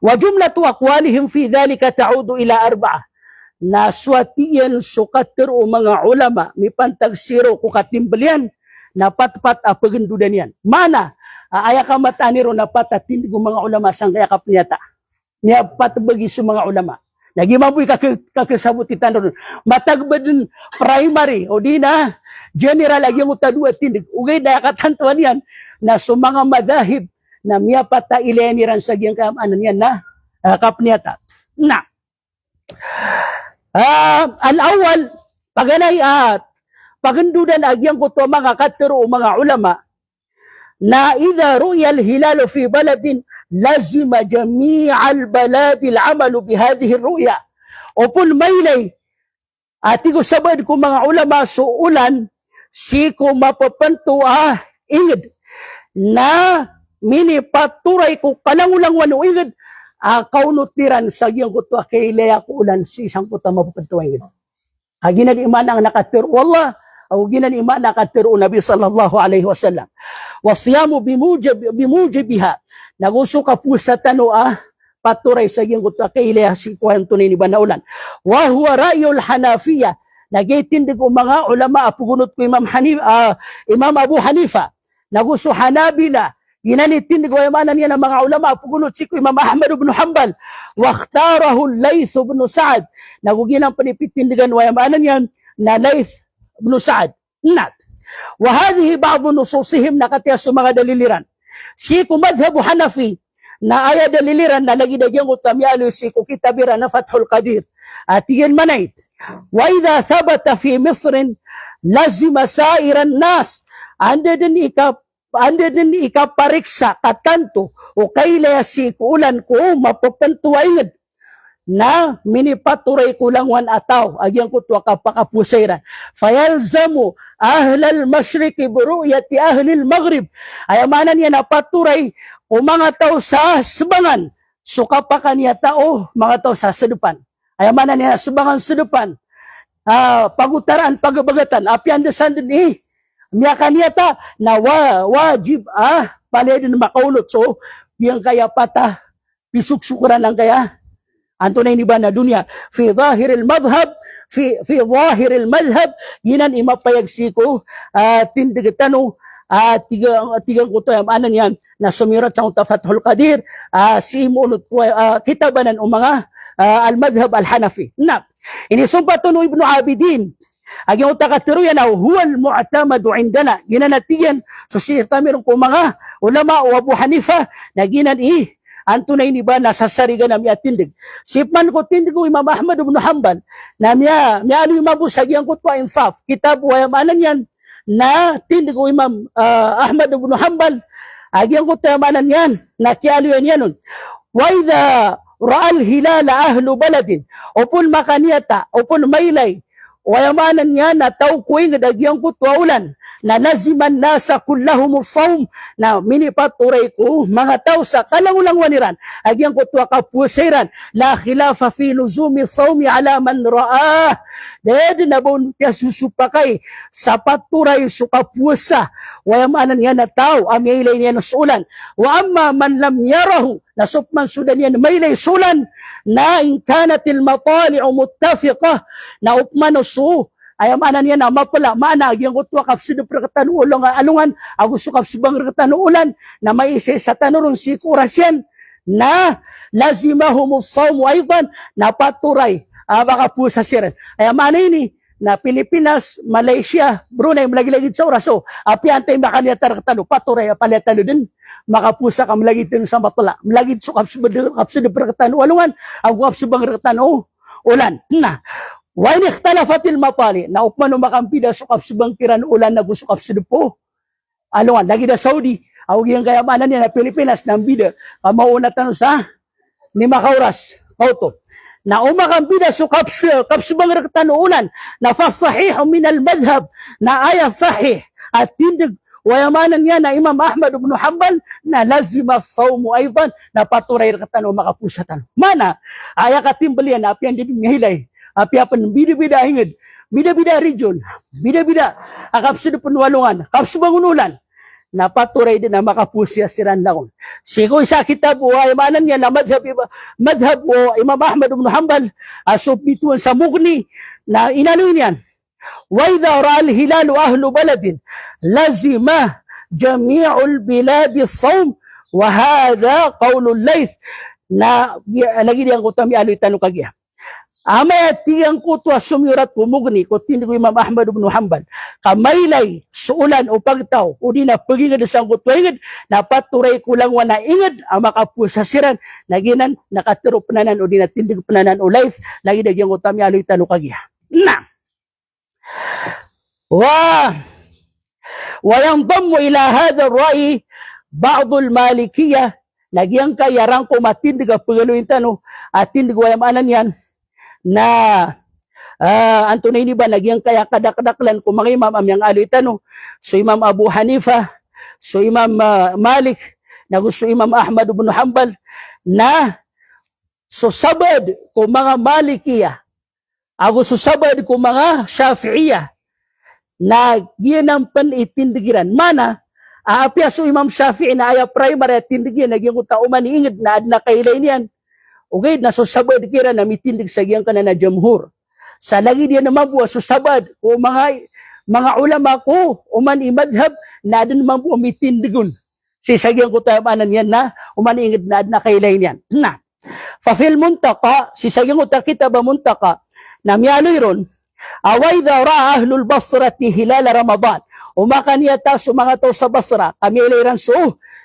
وجملة أقوالهم في ذلك تعود إلى 4 na swatiyan sukater o mga ulama mi pantagsiro ko katimbalian na patpat a pagendudan yan. Mana aya ka mataniro na patatin ko mga ulama sang kaya kapnyata. Niya patbagi sa mga ulama. Nagimaboy kakasabot itan ron. Matagbadin primary o di na general agi mo tadua tindig. Ugay na katantuan yan na sa mga madahib na miya pata ileniran sa giyang kamanan yan na kapnyata. Na al-awal, paganay at pagandudan agyang ko to mga katero o mga ulama na idha ru'ya al-hilal fi baladin lazima jami' al-balad al-amalu bihadhihi ar-ru'ya. O pun maylay ati ko sabad ko mga ulama suulan si ko mapapanto ingid na mini paturay ko kalangulang wano ingid kaunutiran sa iyang kuto kay leya ko ulan si isang kuto mapapantuway ito. Ginan iman ang nakatiro wallah o ginan iman nakatiro Nabi sallallahu alaihi wasallam. Wasiyamu bimujibiha. Naguso ka po sa tano paturay sa iyang kuto kay leya si kwento ni ba na ulan. Wa huwa ra'yul Hanafiya. Nagitindig ko mga ulama apugunot ko Imam Abu Hanifa. Naguso Hanabila. Ginanitin ko yamanan niya ng mga ulama pugunot si Imam Ahmad ibn Hanbal wa ikhtarahu Layth ibn Sa'd naguginang panipitindigan wa yamanan yan na Layth ibn Sa'd nat wa hadhihi ba'd nususihim nakatiya sa mga daliliran si ko madhhabu Hanafi na aya daliliran na nagidagyan ko tamyalo si ko kitabira na Fathul Qadir at iyan manay wa idha thabata fi Misr lazima sa'iran nas anda din ikapariksa katanto o kailaya si kuulan ko mapapantuwaingad na minipaturay ko lang wan ataw agyang ko tuwa kapakapusayran fayalzamu ahlal masyriki buru'yati ahlil maghrib ayamanan niya na paturay o mga tao sa subangan sukapakan niya tao mga tao sa sedepan ayamanan niya subangan sedepan pagutaran pagabagatan apian desan din niya kaniyata na wajib paledin makaulot so yang kaya pata pisuksukuran lang kaya anto na iniba na dunya fi zahiril madhhab fi zahiril madhhab yinan imapayagsiko tindigatano tigang ko to anan yan na sumirat sa Fathul Qadir si imunot ko kitabanan o mga al-madhhab al-Hanafi na inisumpa to no Ibn Abidin agyang utakatiro yan huwal mu'tamadu indana ginanatiyan so siya meron ko mga ulama o Abu Hanifa na ginan anto na ini ba nasasariga na miya tindig sipman ko tindig ko Imam Ahmad ibn Hanbal na miya ano yung mabusag yan ko tuwa insaf kitab o yamanan yan na tindig ko Imam Ahmad ibn Hanbal agyang ko tayamanan yan na kialo yan yan wa idha ra'al hilala ahlu baladin upon makaniyata upon maylay wayamanan niya na tao kuing dagyang kutwaulan na laziman nasa kullahum sawm na minipaturay ko mga tao sa kalangulang waniran agyang kutwa kapusiran la khilafa fi luzumi sawmi ala man ra'a ded na bon kaya susupakay sa paturay sukapusa wayamanan niya na tao amilay niya na sulan wa amma man lam yarahu nasupman sudan yan maylay sulan na in kanatil matali'u muttafiqah na upmanusu ayamanan yan na mapala manag yung kutwa kapsido prakatan ulong alungan agusto kapsibang rakatan ulan na may isa sa tanurong si kurasyan na lazimahumus sawmu ayban na paturay baka po sa siren ayamanan ini na Pilipinas, Malaysia, Brunei, malagi-lagid sa oraso. Apiantay makaliatar katano, paturay, paliatano din. Makapusa ka malagid din sa matala. Malagid so kapsud katano, alungan, ang kapsubang katano, ulan. Na, wa in ikhtalafatil mapali, na upmano makampida so kapsubang kiran ulan na gusto kapsud po. Alungan, lagi na Saudi, awag yung kayamanan niya na Pilipinas, nang bida, mauna tanong sa ni Makauras, Kauto. Na umakambida so kapsubang rakatanuunan na fasahih min al-madhhab na aya sahih at tindig wayamanan niya na Imam Ahmad ibn Hanbal na lazima sawmu ayban na paturay rakatanu makapusatan mana aya katimbalian apian di ngahilay apiapan bida-bida hingid bida-bida region bida-bida akapsud penwalungan kapsubang unulan napaturay din na makapusya siran laon. Sigo isa kitab o ay manan niya na madhab o Imam Ahmad ibn Hanbal asubituan sa Mughni na inano niyan. Wa idha ra'al hilalu ahlu baladin lazima jami'ul biladi as-sawm wa hadha qawlul Layth na lagi diyan ko tami aloy tanong kagya. Amay at tiyang kutwa sumyurat pumugni ko tindig ko Imam Ahmad ibn Hanbal kamaylay suulan o pagtaw o di na pagingad sa kutwa ingad na paturay kulang wana ingad ang makapusasiran na ginan nakatiro pananan o di na tindig pananan o Layth lagi diyan ko tami aloy tanong kagya. Na وينضم إلى هذا الرأي بعض المالكية nagyang kayarang ko matindig ang pagaluin tano at tindig wayamanan yan na Antonay ni ba nagyang kaya kadakdaklan ko mga imam amyang aloy tano so Imam Abu Hanifa so Imam Malik na gusto Imam Ahmad ibn Hanbal na so sabad ko mga Malikiya ako susabad ko mga Shafi'iyah na ginampan itindigiran. Mana, aapya so Imam Shafi'i na aya primary at tindigyan, nagyang utauman ingid na adna kailay niyan. Okay, na susabad kira na mitindig sa giyang ka na jamhur. Sa lagi diyan na mabuwa, susabad o mga ulama ko, uman imadhab, na adin mabuwa mitindigun. Si sa giyang utaumanan yan na, uman ingid na adna kailay niyan. Na, fafil muntaka, si sa giyang utakita ba muntaka, na miyaloy ron, awayda ra ahlul basrati hilal Ramadan. Umaka niya ta sa mga tao sa Basra, kami iliran so,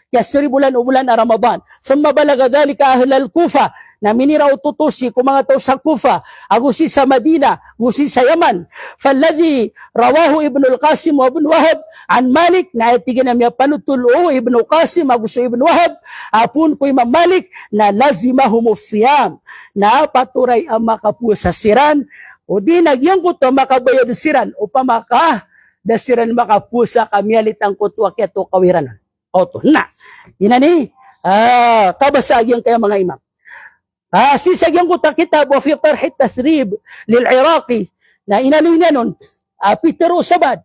kasiri bulan o bulan na Ramadan. Summa balaga dhalika ahlal Kufa, na minira ututusi kung mga tao sa Kufa, agusi sa Madina, agusi sa Yaman. Falladhi rawahu Ibn al-Qasim wa Ibn Wahab, an Malik, na itigin na miya panutulo Ibn al-Qasim, agusi Ibn Wahab, apun ko Imam Malik, na lazimahumus siyam, na paturay ang makapusasiran, o di nagyang kuto makabayad siran o pamaka dasiran makapusa kamialit ang kuto kyato kawiran. O to na. Inani kabasagyang kaya mga imam. Sisagyang kuto kitab wa fi tarh at-tathrib lil Iraqi na inanoy na nun Peter Sabad.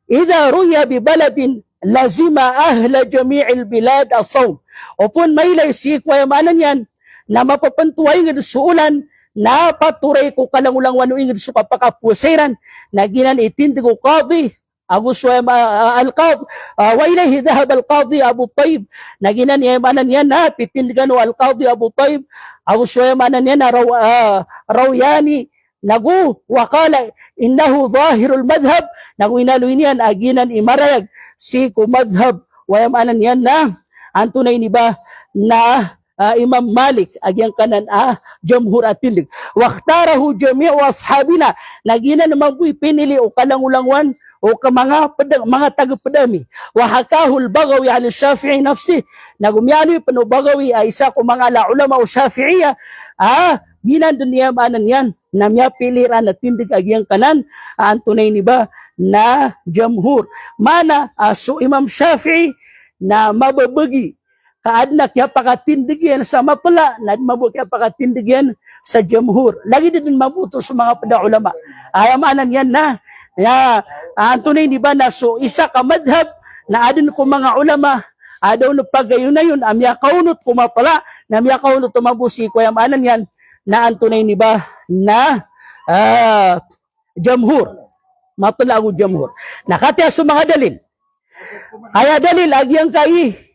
Idha ruya bi baladin lazima ahla jami'il bilad as-sawm. Upon maylay si kwayamanan yan na mapapantuay ng suulan na paturay ko kalangulang wano ingid sa kapakapusiran na ginan itindig ko qadi Abu Suhaim al-Qadhi wa ilayhi dhahab al-Qadhi Abu Tayyib na ginan imanan yan na pitindigan al-Qadhi Abu Tayyib Abu Suhaim anan yan na Rawyani nagu wakala innahu zahirul madhab nagu inaluin yan aginan imarayag si ko madhab wa yamanan yan na antunay ni ba na Imam Malik agyang kanan jamhur at tindig waqtarahu jami'u ashabina nagina naman po'y pinili o kalangulangwan o mga tagapadami wa hakahul Bagawi an Shafi'i nafsi nagumyano yung Bagawi ay isa ko mga ulama o Shafi'iyya ginandun niya manan yan na miya piliran at tindig agyang kanan antunay ni ba na jamhur mana so Imam Shafi'i na mababagi kaadna kaya pakatindigyan sa mapala, na mabuti kaya pakatindigyan sa jamhur. Lagi din mabuto sa mga pada-ulama. Ayamanan yan na. Antunay ni ba na so isa ka madhab na adin ko mga ulama, adaw na pagayon na yun, amya kaunot kumapala, na amya kaunot tumabusi ko ayamanan yan, na antunay ni ba na jamhur. Matula ako jamhur. Nakatiya sa mga dalil. Kaya dalil, agyang kayi,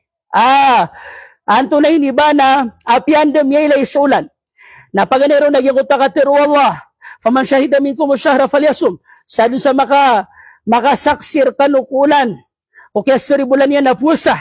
antunay ni ba na apiandam yaylay sulan na paganero nagyang utakatiru Allah faman syahida minkum syahra falyasum sa dun sa makasaksir kanukulan o kaya bulan yan na pusa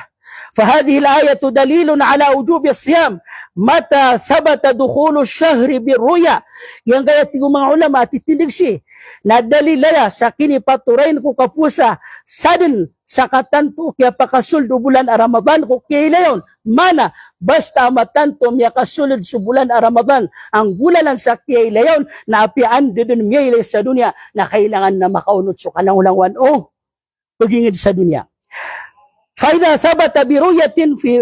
فهذه الآية دليل على وجوب الصيام متى ثبت دخول الشهر بالرؤيا yang kaya tigo mga ulama titindig si na dalilaya sa kinipaturain ko kapusa sadin sa katanto kaya pakasuldo bulan a Ramadan ko kailayon mana basta matanto miya kasulod sa bulan a Ramadan ang gulalan sa kailayon na apian didun miya sa dunya na kailangan na makaunod so kanangulangwan o pagingid sa dunya. Faida sabata biruyatin fi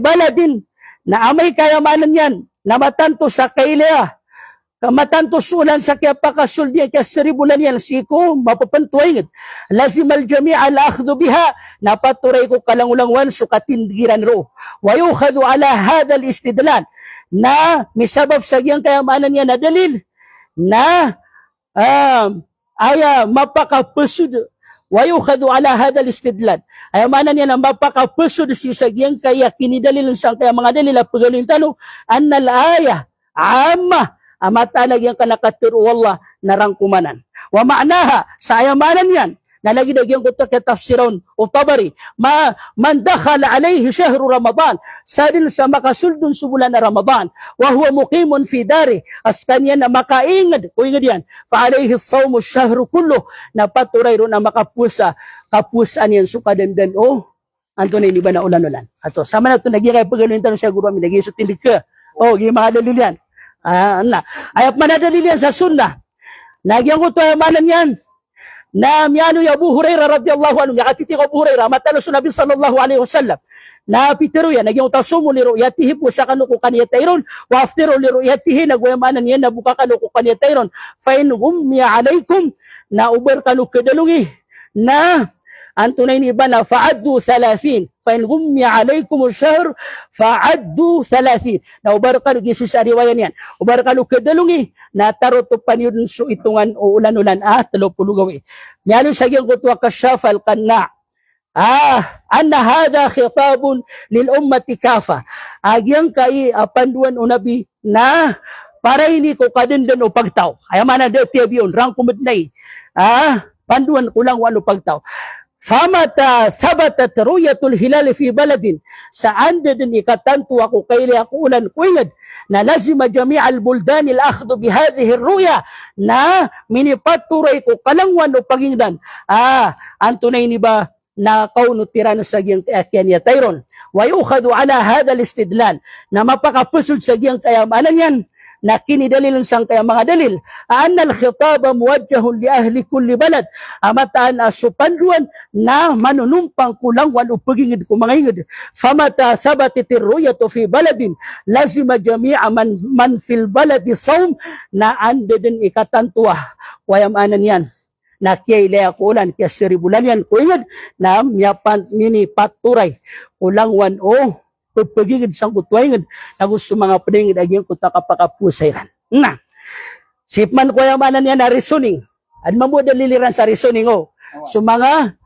baladin na amay kayamanan yan na matanto sa kailaya kamatantos ulan sa kaya pakasul niya kaya seribulan yan siko mapapantuay lazim al jami'a al akhdhu biha napaturay ko kalangulangwan so katindiran ro wa yukhadhu ala hadha al istidlal na misabab sa giyang kayamanan niya na dalil na aya mapakapusud wa yukhadhu ala hadha al istidlal ay mana niya na mapakapusud si sa giyang kaya kinidalil sang kaya mga dalil pagaling tano annal aya amma amatalag yang kanakatiro wallah narangkumanan wa ma'naha sa ayamanan yan nalagi nagyang kuta kay tafsiron o tabari man dakhala alayhi shahru ramadan sadil sa makasuldon sa bulan na ramadan wa huwa muqimun fi dari as kanya na makaingad o ingad yan fa alayhi as-sawmu shahru kullu na paturay ron na makapusa kapusan yan sukadandan o anto na ini ba na ulan-ulan ato sama na ito nagyay pagaluin tanong siya guro amin nagyay sa tindig ka o yung mga dalil yan ayap manadalil yan sa sunnah nagyang kuto ayamanan yan na miyano ya Abu Hurairah radhiyallahu anhu yakatiti ko Abu Hurairah matalo sa Nabi sallallahu alaihi wasallam na pitero yan nagyang tasumo li ru'yatihi po sa kanuko kaniyatayron wa aftiru li ru'yatihi nagwayamanan yan na buka kanuko kaniyatayron fa in ummiya alaikum na uber kanuko kadalungi na antunay ni iba na fa'addu 30 fa in ummiya alaikum ash-shahr fa'addu 30 na uber kanuko sa riwayan yan uber kanuko kadalungi na taroto panyudun so itungan o ulan-ulan 30 gawi miyano sa giyang kutwa kasyafal kanna anna hadha khitabun lil ummati kafa agyang kai panduan o nabi na para ini ko kadindan o pagtaw ay mana de tiabion rang kumudnay panduan ko lang wano pagtaw famata thabatat ru'yatul hilal fi baladin saan din ikatanto ako kaili ako ulan kuingad na lazima jami'al buldan al akhdhu bi hadhihi ar-ru'ya na minipaturay ko kalangwan o pagingdan antunay ni ba na kauno tirano sa giyang kanya tayron wa yukhadhu ala hadha al-istidlal na mapakapusod sa giyang kayamanan yan na kinidalil sang kaya mga dalil anna al-khitaba muwajjahun li ahli kulli balad amataan asupanduan na manunumpang kulangwan o pagingid ko mga ingid famata thabatit ar-ru'yatu fi baladin lazima jami'a man fil baladi sawm na ande din ikatantuwa wayamanan yan na kaya ko ulan kaya seribulan yan ko ingid na mini paturay kulangwan o pagpagigid sang kutwaingid na gusto mga paningid aging kuta kapakapusayran. Na, sipman ko yung manan yan na reasoning. At mamudaliliran sa reasoning o. So mga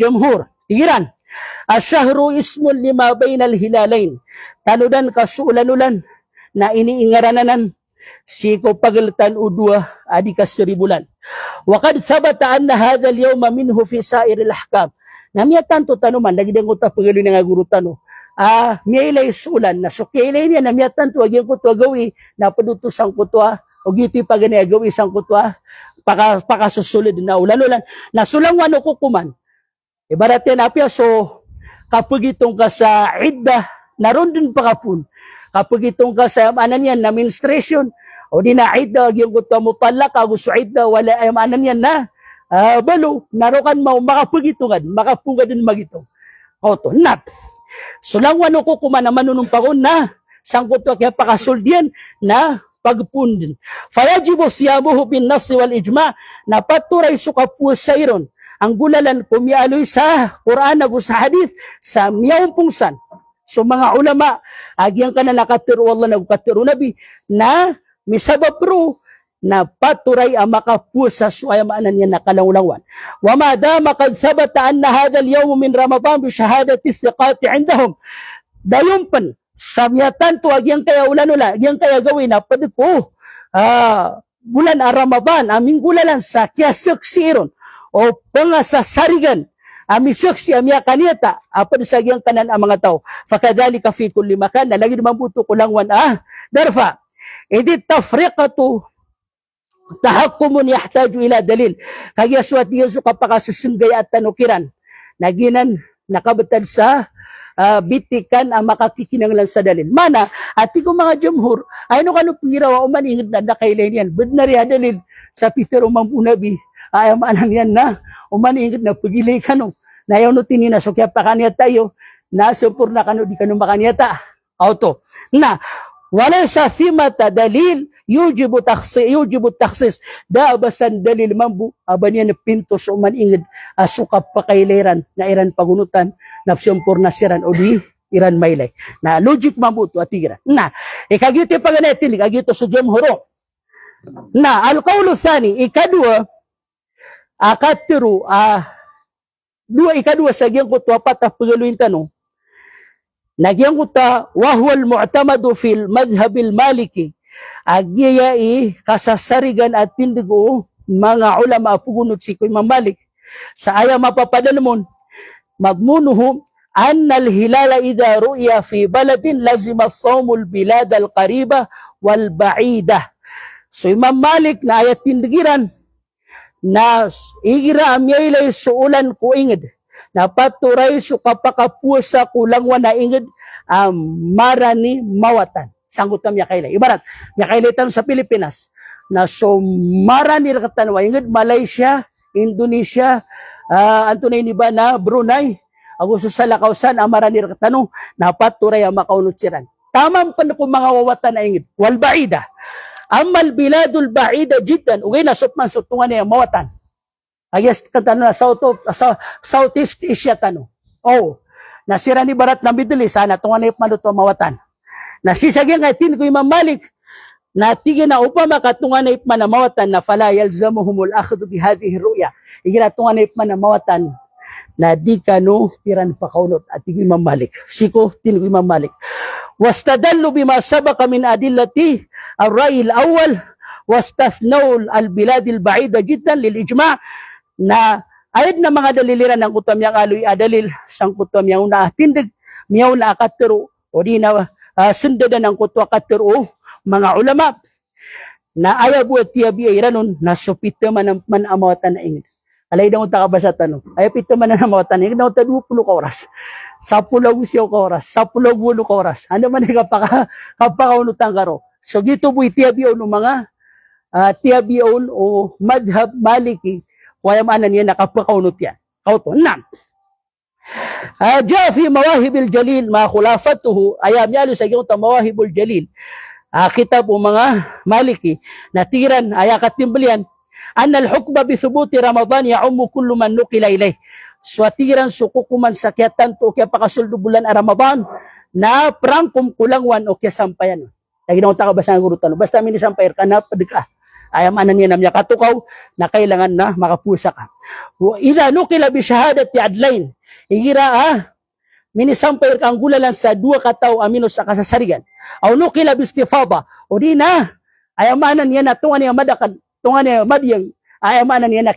jumhur. Tigiran. Asyahru ismun lima bainal hilalain. Tanudan kasuulan-ulan na iniingarananan. Siko pagaltan udwa adi kaseribulan. Wakad sabata anna hadha al-yawma minhu fi sa'iril ahkam. Namiyatan to tanuman. Lagi dang uta pagalo nga guru tano. Miyailay sulan na sukailay niya na miyatan to agyan ko to agawi na padutusang ko to o giti pa gani agawi sang ko to pakasusulid na ulan-ulan na sulang wano ko kuman ibaratin apya so kapag itong ka sa idda naroon din pa kapun kapag itong ka sa amanan yan na menstruation o di na idda agyan ko to mutala ka gusto idda wala ay amanan yan na balo narokan mo makapagitungan makapunga din magito o to nap sulang wano ko kumana manunumpagon na sangkot to kaya pakasuldian na pagpundin. Fayajibu siyamuhu bin nasi wal ijma na paturay sukapusayron ang gulalan kumialoy sa Quran o sa hadith sa miyawang pungsan. So mga ulama, agyang ka na nakatiro Allah nagkatiro nabi na misababro na paturay ang makapusa suayamanan niya na kalawlawan. Wa ma dama kad thabata anna hadha al-yawm min Ramadan bi shahadati thiqati indahum. Dayumpan samyatan to agyang kaya ulan-ulan, agyang kaya gawin na padko bulan Ramadan aming gulalan sa kiyasaksiron o pangasasarigan ami saksi ami kaniyata apad sa agyang kanan ang mga tao. Fakadhalika fi kulli makan na lagi mabuto kulangwan darfa idit tafriqatu tahakkumun yahtaju ila dalil kaya suat diyo sa kapakasusungay at tanukiran naginan nakabatan sa bitikan ang makakikinanglan sa dalil mana at ko mga jumhur ay no kanu pirawa o maningid na nakailan yan bud na rin dalil sa Peter umang punabi ay amanan yan na umaningid na pagilay kanu na yaw no tinina so kaya pakaniya tayo na sempurna kanu di kanu makaniyata auto na wala sa thimata dalil yujibu taksis da abasan dalil mambu abaniya na pinto so man ingid asukap pakaileran na iran pagunutan nafsumpur nasiran o di iran maylay na logic mambu to atigira na ikagito paganetin ikagito sa jamhuro na alqawlu thani ikadua akatiru ikadua sa giyang kuto apat pagaluin tanong nagyang kuta wahwal mu'tamadu fil madhabil maliki agyayai kasasarigan at tindigo mga ulama pugunot si Imam Malik sa aya mapapadalmon magmunuhum annal hilala idha ru'ya fi baladin lazima sawmul bilad al qariba wal ba'ida. So Imam Malik na ayat tindigiran na igira amyaylay suulan ko ingid na paturay su kapakapusa kulangwan na ingid marani mawatan. Sanggut kami yakailay. Ibarat, yakailay tanong sa Pilipinas na so marani rakatanwa ingid Malaysia, Indonesia, antunay ni ba na Brunei, agusto sa lakausan, marani rakatanong na paturay ang makaunutsiran. Tamang pa na kung mga wawatan na ingid. Wal ba'ida. Amal biladul ba'ida jiddan. Ugay na supman sutungan niya mawatan. Agyas katano na Southeast Asia tano. Oh, nasira ni barat na Middle East, sana tungan na maluto mawatan. Nasisagyan kay tin ko Imam Malik, na tigin na upama katungan na ipman na mawatan na fala yalzamuhumul akhdu bi hadhihi ru'ya. Igina tungan na ipman na mawatan na di kanu tiran pakaunot at tigin Imam Malik. Siko tin ko Imam Malik. Wastadallu bima sabaka min adillati ar-ra'y al-awwal wastathnaw al-bilad al-ba'ida jiddan lil ijma' na ayat na mga daliliran ng kutam yang aloy adalil sang kutam yang naatindig miyaw na akatero o di na sundadan ng kutwa katero mga ulama na ayaw buat tiyabi ay ranon na supita man amawatan na ingin. Alay daw ta kabasa tanong. Ayaw pita man amawatan na ingin. Daw ta 20 ka oras. 10 ka oras. 10 ka oras. Ano man yung kapakaunutan karo. So gito buhay tiyabi o ng mga tiyabi o madhab maliki kaya maanan niya nakapakaunot yan. Kauto. Nam. جاء في مواهب الجليل ما خلافته أيام يالو سيجون مواهب الجليل kitab o mga maliki na tiran aya katimbalian أن الحكم بثبوت رمضان يعم كل من نقل إليه so tiran sukukuman sa kiatan to kaya pakasuldo bulan Ramadan na prangkum kulangwan o kaya sampayan lagi na utang basta ng gurutan basta mini sampayar ka na padika ayam anan niya namya katukaw na kailangan na makapusa ka ida nukila bi shahadati adlain igira minisampayar ka ang gulalan sa dua kataw amino sa kasasarigan aw nukila bi istifada o di na ayam anan niya na tungan niya madakan tungan niya madiyang ayam anan niya na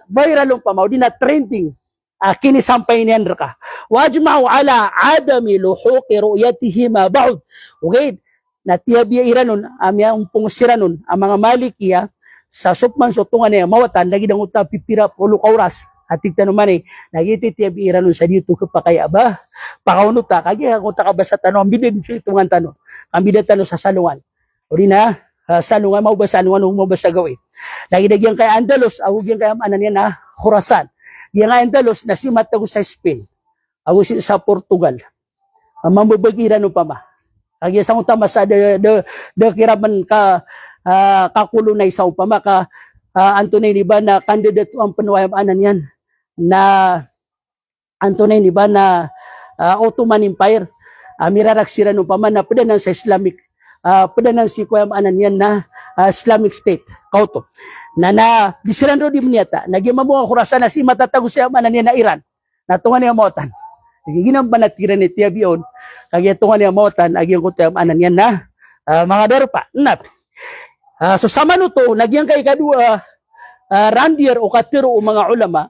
viral pa mao di na trending kinisampay niyan ka wajma'u ala adami luhuqi ru'yatihi ma ba'd okay na tiyabiya iranon amya umpong siranon ang mga malikiya sa supman sutungan niya mawatan lagi nang uta pipira pulo kauras at tigtanong man nagiti tiyabiya iranon sa dito kapakaya ba pakaunuta kaya ako takabasa tanong ang bidin tungan tanong ang bidin tanong sa salungan o rin na salungan mau ba salungan mau ba sa gawin lagi nagyang kay Andalus awag yang kay amanan niya na Khurasan yang Andalus na si matago sa Spain awag sa Portugal ang mambabagiran pa ma kaya sa utama sa de kiraman ka kakulunay sa upama ka Antonay ni ba na candidate ang panuwayam anan yan na Antonay ni ba na Ottoman Empire mirarak sira no paman na padanan sa Islamic padanan si kuwayam anan yan na Islamic State kauto na bisiran ro di mnyata nagimamo ang Khurasan na si matatago siya anan yan na Iran natungan niya motan ginam banatiran ni tiabion kaya tungan niya motan agyang kutem anan yan na mga darpa nap so sama no to nagyang kay kadua randier o katiro o mga ulama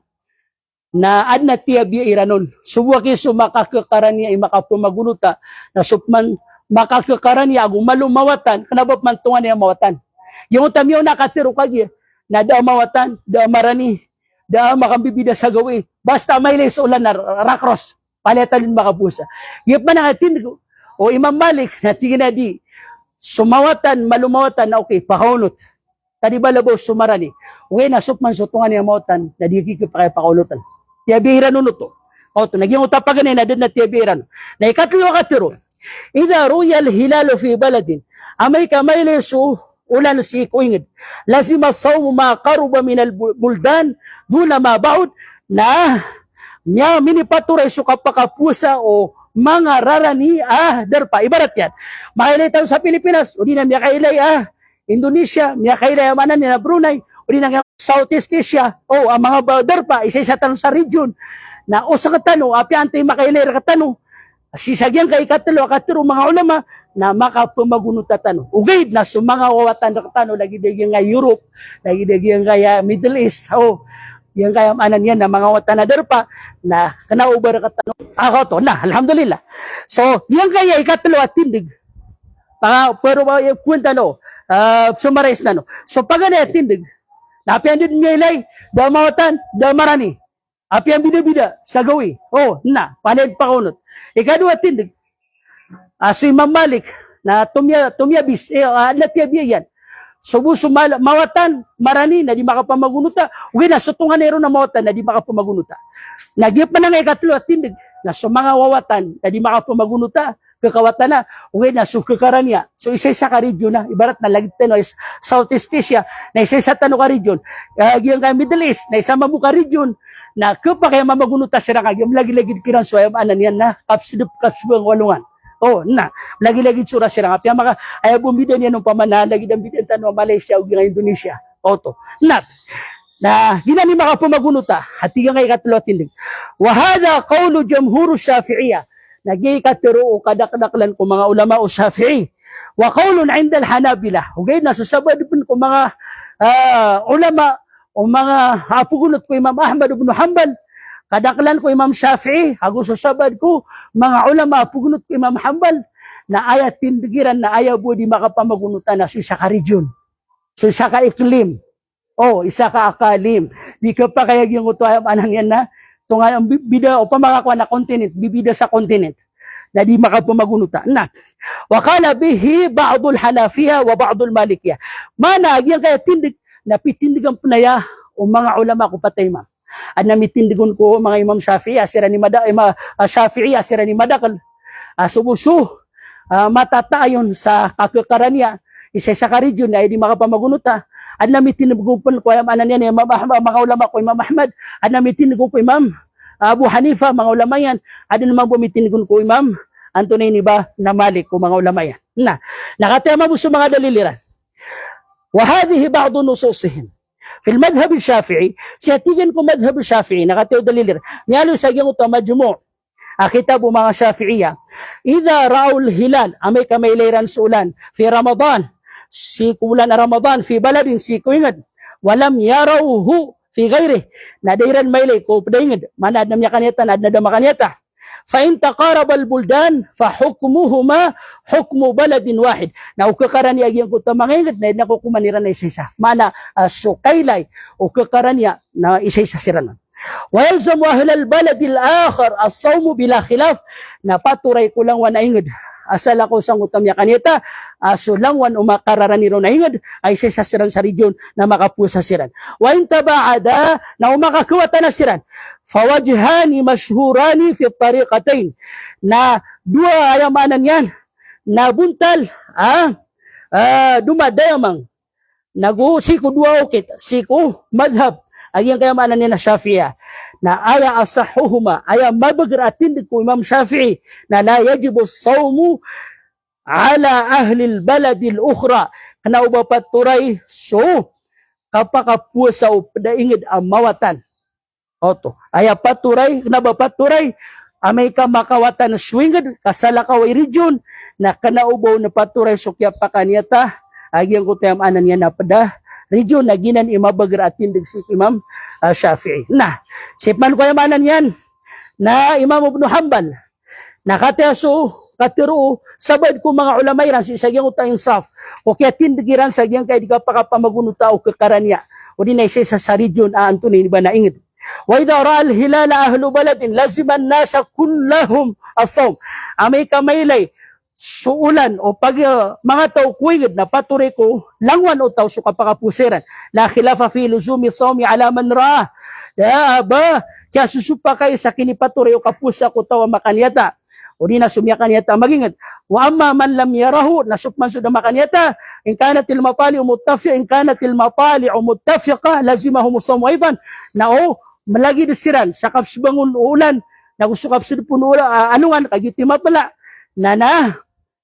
na adna tiabi iranon suwaki sumakakakaran niya makapumaguluta na supman makakakaran niya agum malumawatan kanabap man tungan niya mawatan yung tamyo nakatiro kagya na da mawatan da marani da makambibida sa gawi basta may les ulan na rakros palitan makapusa. Yep man ang atin ko. O Imam Malik, natingin na di, sumawatan, malumawatan na okay, pakaunot. Tadi ba labo sumarani? Okay, nasupman sutungan niya mawatan, na di kikip kaya pakaunutan. Tiyabihiran nun to. O to, naging utapagan na din na tiyabihiran. Na ikatlo katiro, Ida ruyal hilalo fi baladin, amay kamay leso, ulan si kuingid. Lazima sawmu ma qaruba min al-buldan duna ma baud na niya minipaturay so kapakapusa o mga rarani darpa. Ibarat yan. Makailay tayo sa Pilipinas, o di na miya kailay Indonesia, miya kailay amanan na Brunei, o di na Southeast Asia, o ang mga darpa, isa-isa tanong sa region, na o sa katano, api antay makailay katano, sisagyan kay katalo, katiro mga ulama, na makapumagunot tatano. Ugay na sa mga wawatan na katano, lagi nga Europe, lagi nga Middle East, yung kaya manan yan na mga watan na darpa, na kanaubar katano, ako to, na, alhamdulillah. So, yung kaya ikatalo at tindig, pero yung kwenta summarize na So, pag tindig, napian din niya ilay, daw mawatan, daw marani. Api ang bida-bida sa gawi. Panay pakunot. Ikadua tindig. Si Imam Malik na tumyabis, natyabiyan. Subuso mawatan, marani na di makapamagunuta. Uwi na sutungan na na mawatan na di makapamagunuta. Nagyap na nga ikatlo at tindig na sa mga wawatan na di makapamagunuta. Kakawatan na, uwi na, sukakaran niya. So, isa-isa ka region na, ibarat na lagit na Southeast Asia, na isa-isa tanong ka region. Yung ka Middle East, na isa mamuka region, na kapa kaya mamagunuta sila ka, yung lagi-lagid kiran, so anan yan na, kapsubang walungan. Lagi-lagid sura sila nga, ayaw bumida niya nung pamana, lagi ng bidan tanong Malaysia o yung Indonesia. Na ginani makapumagunuta, hati nga ikatlo tindig. Wahada qawlu jamhuru Shafi'iyya, nagikatiro o kadakdaklan ko mga ulama o Shafi'i. Wa qawlun 'inda al-Hanabila. Ugay na susabad pun ko mga ulama o mga apugunot ko Imam Ahmad ibn Hanbal. Kadaklan ko Imam Shafi'i, hago susabad ko mga ulama apugunot ko Imam Hanbal na ayat tindigiran na ayaw po di makapamagunutan na sa isa ka region. So isa ka iklim. Isa ka akalim. Di ka pa kaya yung utayam anang yan na tunga ang bida o pamakakuha na continent, bibida sa continent na di makapumagunuta. Wakala bihi ba'dul Hanafiya wa ba'dul Malikiya. Mana agyan kaya tindig na pitindigan punaya o mga ulama ko patay ma. At namitindigon ko mga Imam Shafi'i asira ni Shafi'i asira ni Madakal. Subuso matatayon sa kakakaranya isa sa region na di makapamagunuta. At namitindigon ko anan yan mga ulama ko Imam Ahmad. At namitindigon ko Imam Abu Hanifa, mga ulama yan. At naman bumitindigon ko Imam Antonio Niba na Malik ko mga ulama yan. Nakatama mo sa mga daliliran. وهذه بعض نصوصهم في المذهب الشافعي سيتيجن كو مذهب الشافعي نغتيو دليل نيالو ساجيو تو مجموع كتاب mga Shafi'iyya إذا رأوا الهلال أمي كما إليران سؤلان في رمضان سيكولان رمضان في بلد سيكوينغد ولم يروه في غيره نديران ميلي كو بدينغد mana adna kanyata adna dama kanyata فإن تقارب البلدان فحكمهما حكم بلد واحد. Na ukakaran niya yung kutamangingit na nakukumanira na isa-isa. Mana sukaylay ukakaran niya na isa-isa siranan. ويلزم أهل البلد الآخر الصوم بلا خلاف. Napaturay ko lang wanaingid. Asal ako sang utam niya kanita, aso lang wan umakararaniron na ingad, ay isa siran sa region na makapusa siran. Wa intabaada na umakakuwata na siran. Fawajhani mashhurani fi tariqatain. Na dua ayamanan yan, na buntal, dumadayamang, siku dua ukit, siku madhab, ay yung kayamanan niya na Shafi'iyya. Na aya asahuhuma, aya mabagaratin ko Imam Shafi'i na la yajibu sawmu ala ahli al-balad al-ukhra kana ubapaturay so kapakapusa o padaingid ang mawatan. Aya paturay na bapaturay amay ka makawatan swinged kasalakaw region na kanaubaw na paturay sukya pakanyata agyang ko tayam anan niya na pada region na ginan imabagaratin dig si Imam Shafi'i. Sipan ko yamanan yan na Imam Ibn Hanbal nakatiaso katiro sabad ko mga ulamay ran si sagyang utang insaf o kaya tindigiran sagyang kay di ka pakapamagunuta o kakaranya o di na isa sa region Anthony ba na ingid. Wa idha ra'a al-hilala ahlu baladin laziman nasa kullahum as-sawm. Amay kamaylay suulan o pag mga tao kuwigid na patuloy ko langwan o tao so kapakapusiran la khilafa fi luzumi sawmi ala man ra'a ya ba kaya susupa kayo sa kinipatuloy o kapusa ko tao makanyata o di na sumyakan yata magingat. Wa amma man lam yarahu, nasukman sudah makan yata, in kanatil mapali'u muttafiqa, lazimahum as-sawmu aydan. Na malagi disiran, sakap subangun ulan, nagusukap sudpun ulan, anungan, kagiti mapala, na,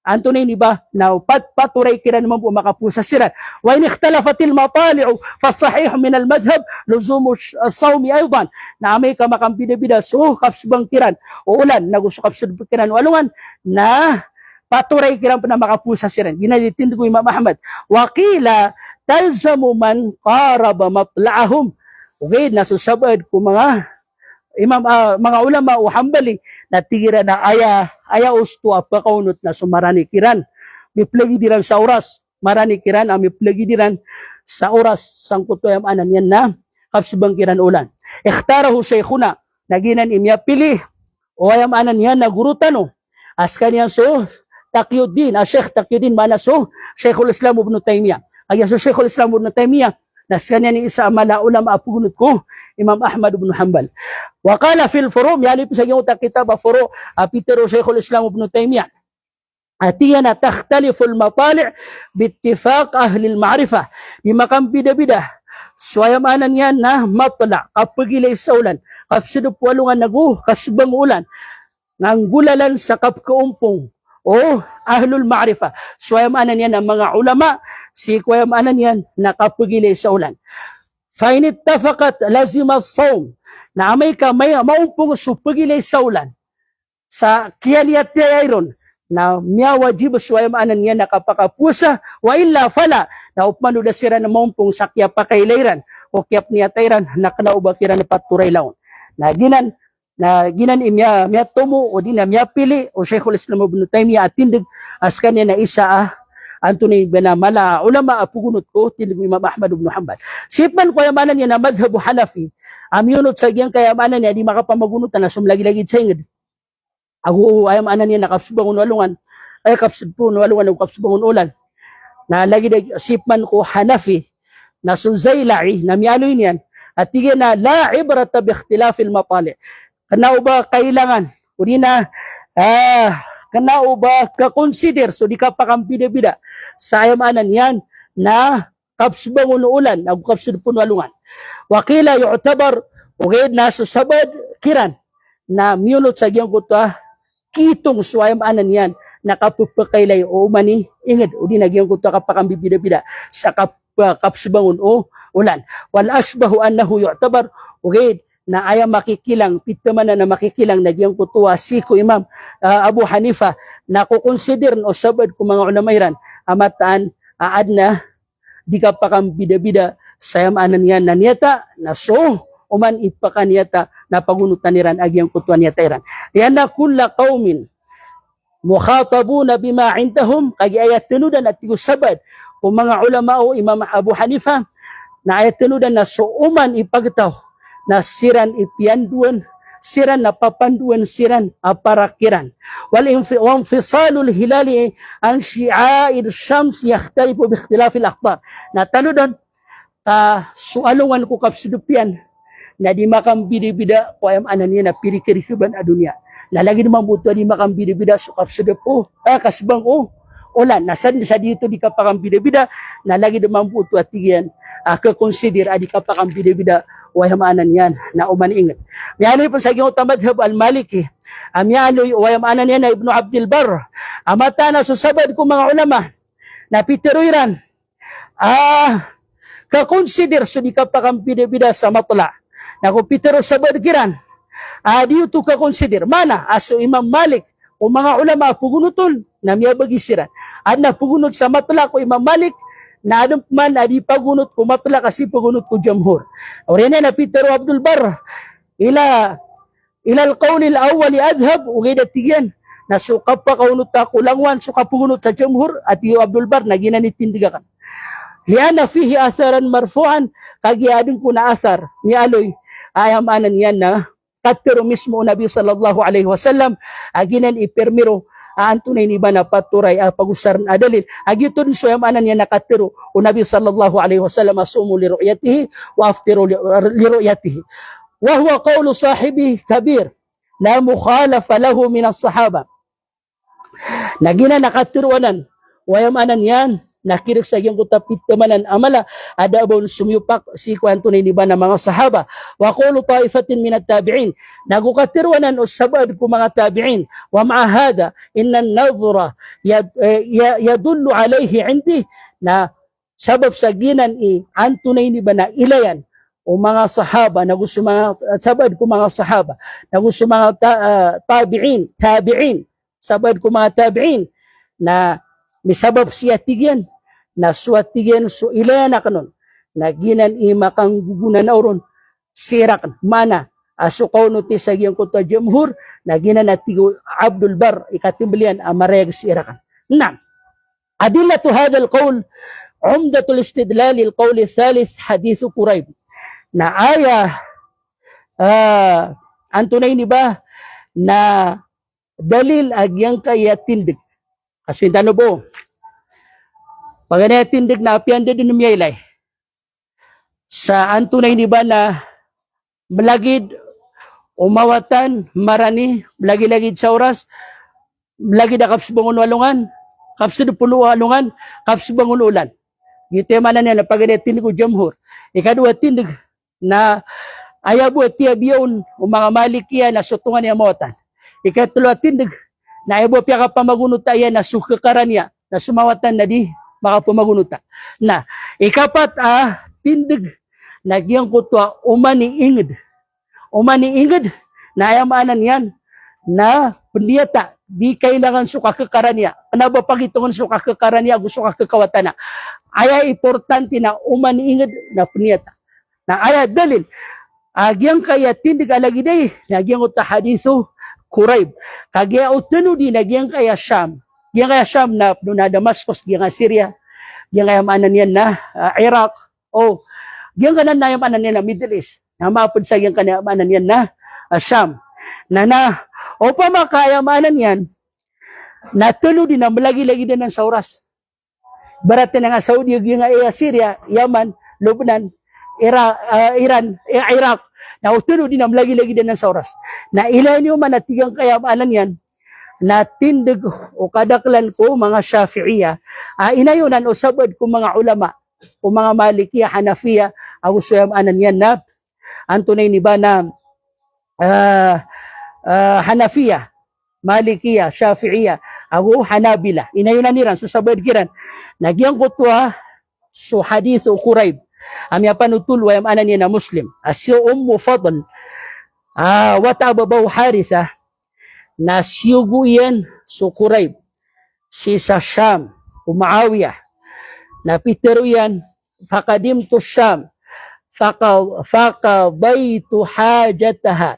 Antonin iba na paturay kiran naman po makapusa siran. Wa in ikhtalafatil mapali'u fasahih min al-madhhab luzumu as-sawmi aydan. Na may ka makambida-bida so kapsbang kiran o ulan nagusukap sa kiran walungan na paturay kiran pa na makapusa siran. Ginalitin ko Imam Ahmad. Wa qila talzamu man qaraba matla'ahum. Okay, nasusabad ko mga mga ulama o hambali na tira na aya usto apakaunot na sumarani kiran. Miplagi diran sa oras. Marani kiran ang miplagi diran sa oras sangkuto yung anan yan na kapsibang kiran ulan. Ikhtarahu shaykhuna naginan imya pili o ayam anan yan na gurutano. As kanyan so Taqiyuddin, Sheikh Taqiyuddin mana so Sheikhul Islam Ibn Taymiyyah. Kaya so Sheikhul Islam Ibn Taymiyyah na kanya ni isa mala ulama apugunot ko Imam Ahmad ibn Hanbal. Wa qala fil furu' yani sa yung kitab furu' Peter Sheikhul Islam Ibn Taymiyyah. Atiyana takhtalifu al-matali' biittifaq ahli al-ma'rifah. Di makam bida-bida. Suayamanan yan na matla kapagilay sa ulan. Kapsidup walungan nagu kasbang ulan. Nanggulalan sa kapkaumpong ahlul ma'rifah. Suayamanan yan ang mga ulama. Si kuayamanan yan nakapagilay sa ulan. Fainit tafakat lazima as-sawm. Na amay ka may maumpong supagilay sa ulan. Sa kiyaniyat ayron na miya wajib suayamanan yan nakapakapusa. Wa illa fala na upmano da sira na maumpong sakya pakailayran. O kiyap niya tayran nakanaubakiran na paturay laon. Na ginan imya tumo o di na miya pili o Sheikhul Islam Ibn Taymiyyah at tindig as kanya na isa Anthony Benamala ulama apugunot ko tindig Imam Ahmad ibn Hanbal. Sipman ko yamanan niya na madhabu Hanafi. Amyunot sa giyang kayamanan niya di makapamagunutan na sumlagi-lagi tsenged. Agu ayamanan niya nakapsubangon walungan ay kapsubon walungan o kapsubangon ulan. Na lagi sipman ko Hanafi na Suzailai na miyaloy niyan at tigyan na la ibrata bi ikhtilafil matali'. Kanao ba kailangan? O di na, kanao ba ka-consider? So di ka pa kang bida-bida. Sa ayamanan yan na kapsbangon ulan, nagkapsudpon walungan. Wakila yu'tabar, okay, nasa sabad, kiran, na miyunot sa giyang kutwa, kitong so ayamanan yan, nakapupakailay o umani, inged, o di na giyang kutwa ka pa kang bida-bida sa kapsbangon o ulan. Wal asbahu annahu yu'tabar, okay, na ayam makikilang, pitama na makikilang nagyang kutuwa si ko Imam Abu Hanifa na kukonsider o sabad ko mga unamayran amataan aad na di ka pa kang bida-bida sa yamanan yan na niyata na so uman ipakaniyata na pagunutan niran agyang kutuwa niyata iran. Yan na kulla qawmin mukhatabuna bima indahum kaya ayat tenudan at sabad kung mga ulama o Imam Abu Hanifa na ayat tenudan na so uman ipagtaw na siran ipianduan, siran napapanduan, siran aparakiran. Wal infisalul hilali ang syi'air syams yakhtalifu bi ikhtilafil akhbar. Na tanudon sualungan ko kapsidupian na di makam bida-bida ko ayam anan niya na pirikirikiban a dunya. Lalagi naman buto di makam bida-bida so kapsidupo kasbang ulan. Nasan sa dito di ka pa kang bida-bida na lagi naman buto at tigyan kakonsider di ka pa kang bida-bida wayamanan yan na umaningat. Miyaloy po sa iyong tamadhab al-Maliki. Miyaloy wayamanan yan na Ibn Abdul Barr. Amata na susabad ko mga ulama na pitiruiran. Kakonsider so di ka pa kang bida-bida sa matla. Na kung pitiro sabad kiran. Dito kakonsider. Mana aso Imam Malik o mga ulama pugunutol na miyabagisiran. At na pugunot sa matla ko Imam Malik na anong man adi pagunot ko matla kasi pagunot ko jamhur. Orena na Peter Abdul Barr ila al-qawl al-awwal adhhab ugay datigyan na suka pa kaunot ta kulangwan suka pagunot sa jamhur at iyo Abdul Barr na ginanitindigakan. Liana fihi asaran marfu'an kagiadin ko na asar ni aloy ayamanan yan na katero mismo Nabi sallallahu alaihi wasallam aginan ipermiro tunay ni ba na paturay pagusaran adalil agitun so yamanan niya nakatiro o Nabi sallallahu alaihi wasallam asumu li ru'yatihi wa aftiru li ru'yatihi wa huwa qawlu sahibi kabir la mukhalafa lahu min as-sahaba Nagina nakatiruanan, wayamanan yan, nakirik sa iyang kutapit kamanan amala, ada abon sumyupak si kwanto ni ba ng mga sahaba, wa qulu taifatin minat tabi'in, nagukatiruanan o sabad ko mga tabi'in, wa ma'ahada, inna nadhura yadullu alayhi indi, na sabab sa ginan antunay ni ba na ilayan, o mga sahaba, na gusto mga, sabad ko mga sahaba, na gusto mga tabi'in, sabad ko mga tabi'in, na misabab siya tigyan, na suatigyan so ilana kanon, na ginan imakang gugunan na oron, sirak mana, asukaw no ti sa iyang kutwa jamhur, na ginan atigo Abdul Bar, ikatimbilian, amareg sirakan. Na, adillatu hadal qawl, umdatul istidlal al-qawl al-thalith, hadithu Quraib, na aya, antunay ni ba, na dalil agyang kaya tindig. Kasi tano po, pag tindig na apian din numyaylay, sa antunay ni ba na malagid, umawatan, marani, lagi-lagid sa oras, lagi na kapsubangon walungan, kapsudupulo walungan, kapsubangon ulan. Gito yung manan yan, pag tindig ko jamhur. Ikadua tindig na ayabu at tiyabiyon, o mga malikiya na sutungan niya mawatan. Ikatulo tindig na ayabu piya ka pamagunuta yan, na sukakaran niya, na sumawatan na di, makapumagunuta. Na, ikapat tindig, nagyang kutwa, umani-ingid, na ayamanan yan, na pendiyata, di kailangan sukakakaran niya. Ano ba pagitungan sukakakaran niya, gusto kakakawatan na. Aya importante na umani-ingid na pendiyata. Na aya dalil, agyang kaya tindig alagiday, nagyang kutwa hadiso, Quraib. Kagaya utano di, nagyang kaya Sham. Yang kaya Sham na Damascus, yang kaya Syria, yang kaya maanan yan na Iraq, o yang kanan na yung maanan yan na Middle East, na maapod sa yang kaya maanan yan na Sham. O pa makaya maanan yan, na tulo din na malagi-lagi din ng sauras. Baratin nga Saudi, yung kaya Syria, Yaman, Lebanon, Iran, Iraq, na tulo din na malagi-lagi din ng sauras. Na ilan yung manatigang kaya maanan yan, na tindig o kadaklan ko mga Shafi'iyya, inayunan o sabad ko mga ulama o mga Malikiya, Hanafiya, agusayam anan yan na antunay ni ba na Hanafiya, Malikiya, Shafi'iyya, agu Hanabila, inayunan niran, so sabad kiran, nagyang kutwa, so hadithu Quraib, amya panutul wayam anan yan na Muslim, asyo Fadl, wata babaw Haritha, na siyugo yan so Quraib, si sa Sham, Muawiyah, na pitero yan, fakadimtu Sham, fakadaytu hajataha,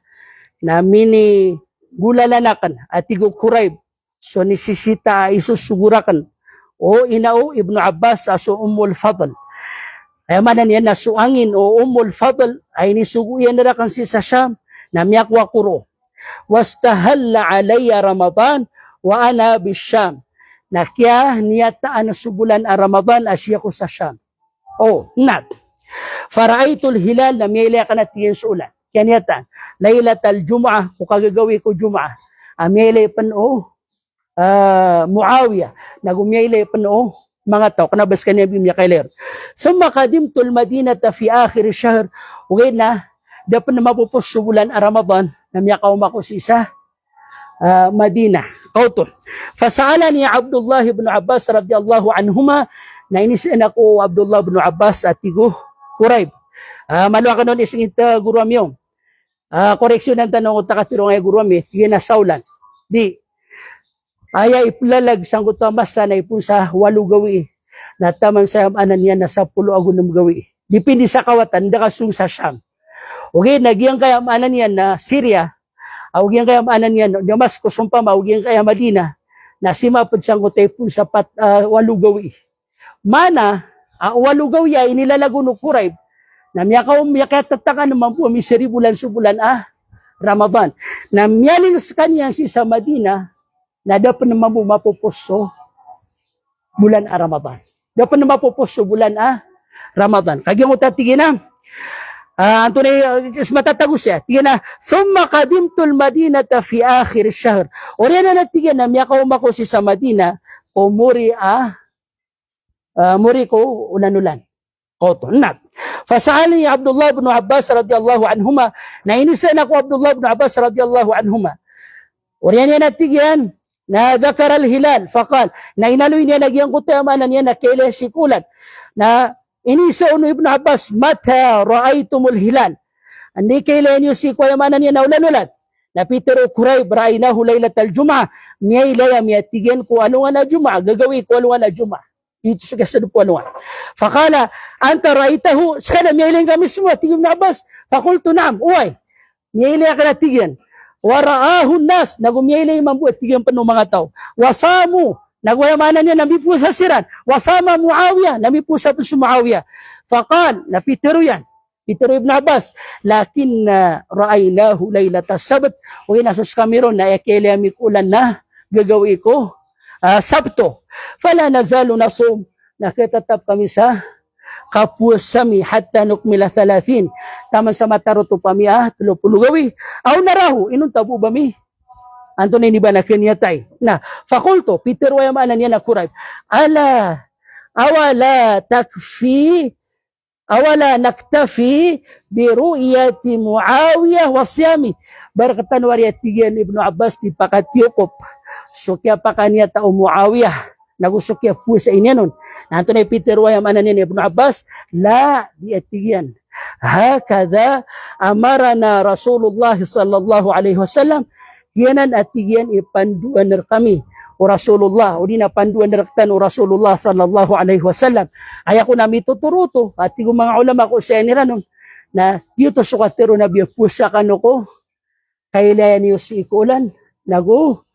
na mini gulalanakan, atigo Quraib, so nisisita isusugurakan, o inao Ibnu Abbas aso Fadl. Ay manan yan na suangin o Fadl, ay nisugo yan na kan si sa Sham, na miyakwa kuro. Wastahalla alayya Ramadan wa ana bisyam, na kya niyataan na subulan a Ramadan asya ko sa Sham. Faraitul hilal na miyala ka na tiyan sa ulan. Kya niyataan, laylatal Jum'ah, kung kagagawi ko Jum'ah, miyala pan Muawiyah, nagumiyala pan mga tao, kanabas ka niya bimya kailer. Summa kadimtul Madinata fi akhir syahr, ugay na, dapat na mapupos subulan a Ramadan, na miyakaw mako si isa Madina. Kauton. Fasa'ala niya Abdullah ibn Abbas radiyallahu anhuma, na inisin ako Abdullah ibn Abbas at tigo Quraib. Malwa ka nun ising ita guruam yung. Koreksyon ng tanong ko takatiro nga guruam eh, sige na saulan. Di, aya iplalag sang kuto masa na ipun sa walu gawi, na taman sa anan niya na sa pulo agunong gawi. Dipindi sa kawatan, dakasung sa Sham. Okay, nagyang kaya maanan yan na Syria, ugyang kaya maanan yan Damascus, umpama, ugyang kaya Madina, na simapad siyang kutepun sa walugawi. Mana, walugawi ay inilalago no Quraib, na miyakatatakan naman po, miseri bulan subulan Ramadan. Na miyaling sa kanya si sa Madina, na dapat naman po mapupuso bulan Ramadan. Dapat naman mapupuso bulan Ramadan. Kagyang utatigin na, Anto na is matatagos siya. Tiga na, summa kadimtul Madinata fi akhir syahr. Ori na tiga na, miyakaw mako si sa Madina, o muri muri ko ulan-ulan. Koto, na. Fasali Abdullah ibn Abbas radhiyallahu anhuma, na inisan ako Abdullah ibn Abbas radhiyallahu anhuma. Ori na tigyan, na dakar al-hilal, faqal, na inaloy niya nagyang kutayamanan niya na kaila sikulan, na inisa uno Ibn Abbas, mata ra'aytumul hilal. Andi kailan niyo si kuyamanan niya na ulan-ulan. Na Peter o Kurayb, ra'aynahu laylatal Jum'ah. Miyay laya miyatigen ko ano nga na Jum'ah. Gagawi ko ano nga na Jum'ah. Ito sa kasado po ano nga. Fakala, anta ra'aytahu. Sana miyay lang kami semua. Tigim na Abbas. Fakultu naam. Uway. Miyay lang ka na tigen. Wara'ahun nas. Nagumiyay lang yung mambuat. Tigen pa ng mga tao. Wasamu. Nagwayamanan niya, nami po sa siran. Wasama Muawiyah, nami po sa Muawiyah. Faqal, na Peter yan. Peter ibn Abbas, lakin ra'aynahu laylata sabat. O inasos kami ron, na ekele ulan na gagawi ko. Sabto. Fala nazalu nasum. Nakitatap kami sa kapusami hatta nukmila 30. Taman sa mataroto pami 30 gawi. Aw narahu, inun tabu ba mi? Anto na ba na kanyatay? Na, fakulto, Peter wayamanan niya na Kurayb. Awala naktafi biru'yati Muawiyah wasyami. Barakatan wariyatigan Ibn Abbas di pakatyukop. Sukya pa kanya tao Muawiyah. Nagusukya po sa inyo nun. Anto na Peter wayamanan niya Ibn Abbas. La, diatigan. Hakada amarana Rasulullah sallallahu alaihi wasallam. Yanan at yan ipanduan na kami o Rasulullah o di na panduan na o Rasulullah sallallahu alaihi wasallam. Ay ako nami tuturuto at yung mga ulama ko sa nila nun na yuto sukatero na biyapusa kano ko kailan niyo si ikulan nago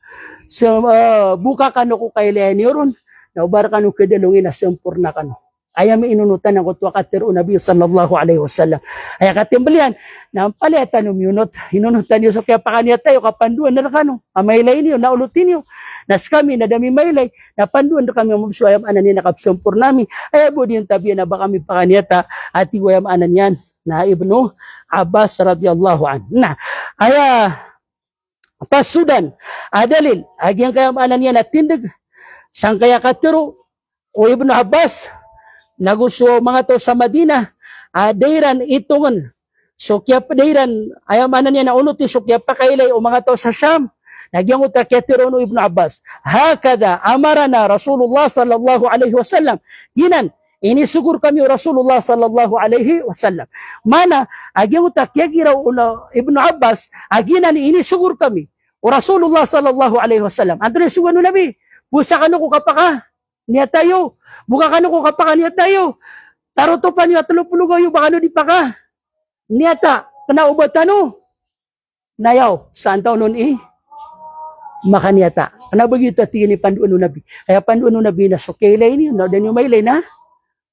buka kano ko kailan niyo ron na ubar kano kadalungin na sempurna kano. Aya may inunutan ng kutwa katero Nabi sallallahu alaihi wasallam. Aya katimbalian, na palitan yunot, hinunutan niyo so kaya pakanya tayo, kapanduan na kano, amaylay niyo, naulutin niyo, nas kami, na dami maylay, napanduan na kami, mabsuayam anan niya, nakapsumpur namin, aya po din tabi na ba kami pakanyata, at iwayam anan yan, na Ibnu Abbas radhiyallahu an. Na, aya, pasudan, adalil, agyang kayam anan niya, natindig, sang kaya katero, o Ibnu Abbas, nagusto mga to sa Madina, dayran itungan. Sukya pa dayran, ayamanan niya na unot, sukya pa kailay o mga to sa Sham. Nagyang utaketirono Ibn Abbas. Hakada, amarana Rasulullah sallallahu alaihi wasallam. Ginan, inisugur kami Rasulullah sallallahu alaihi wasallam. Mana, agyang utakyagiraw Ibn Abbas, aginan inisugur kami o Rasulullah sallallahu alaihi wasallam. Andres suwano nabi, busa ka ko kapaka. Niya tayo. Buka kano ko kapaka niya tayo. Taroto pa niya tulupulugaw yung baka no di pa ka. Niya ta. Kanaubat ano? Nayaw. Saan taon nun makaniyata. Ano ba yung tingin ni Panduan Nabi? Kaya Panduan Nabi na so kailay niyo. No? Dan yung mailay na.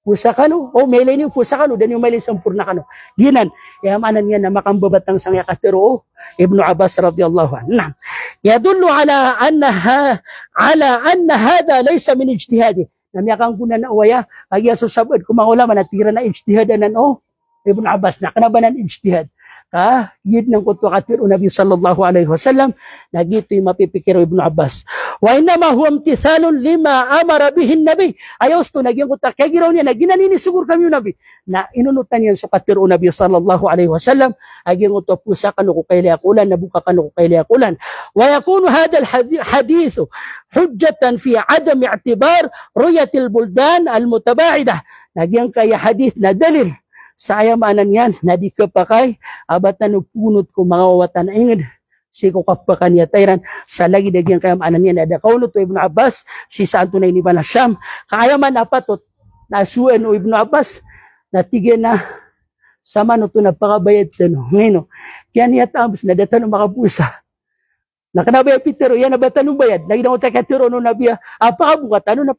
Pusa ka no. O mailay niyo. Pusa ka no. Dan yung mailay sampurna ka no. Ginan. Yamanan niya na makambabatang sangya katero. Ibnu Abbas radhiyallahu anhu. Nah. Yadullu ala anna hada laysa min ijtihadi. Namiyakang kunan na uwaya, kaya susabad, kumangulama, natira na ijtihadan Ibn Abbas, na kanabanan ijtihad. Yun ng kutwa katiro Nabi sallallahu alaihi wasallam, nagito yung mapipikiro Ibn Abbas. Wa innama huwa imtithalun lima amara bihin Nabi. Ayos to, nagyang kutwa, kaya giraw niya, naginanini sugur kami yung Nabi. Na inunutan niya sa katiro Nabi sallallahu alaihi wasallam, agyang kutwa pusa kanu ko kailayakulan, nabuka kanu ko kailayakulan. Wa yakunu hadal hadithu hujjatan fi adam i'tibar ruyatil buldan al-mutabaidah. Nagyang kaya hadith na dalil sa ayamanan yan, na di kapakay, abatan o punot ko mga wawatan ingid, si ko kapakan niya tayran, sa lagi nagyang kayamanan yan, na kaunot to Ibn Abbas, si saan tunay ni Bala Sham, kaayaman apatot, nasuan o Ibn Abbas, natigyan na, sama no to napakabayad tanong, ngayon, kaya niya tamos, nadatan o makapusa, nakanabayad Peter, yan na ba tanong bayad? Naginang utay katiro no nabiya, apakabukat, ano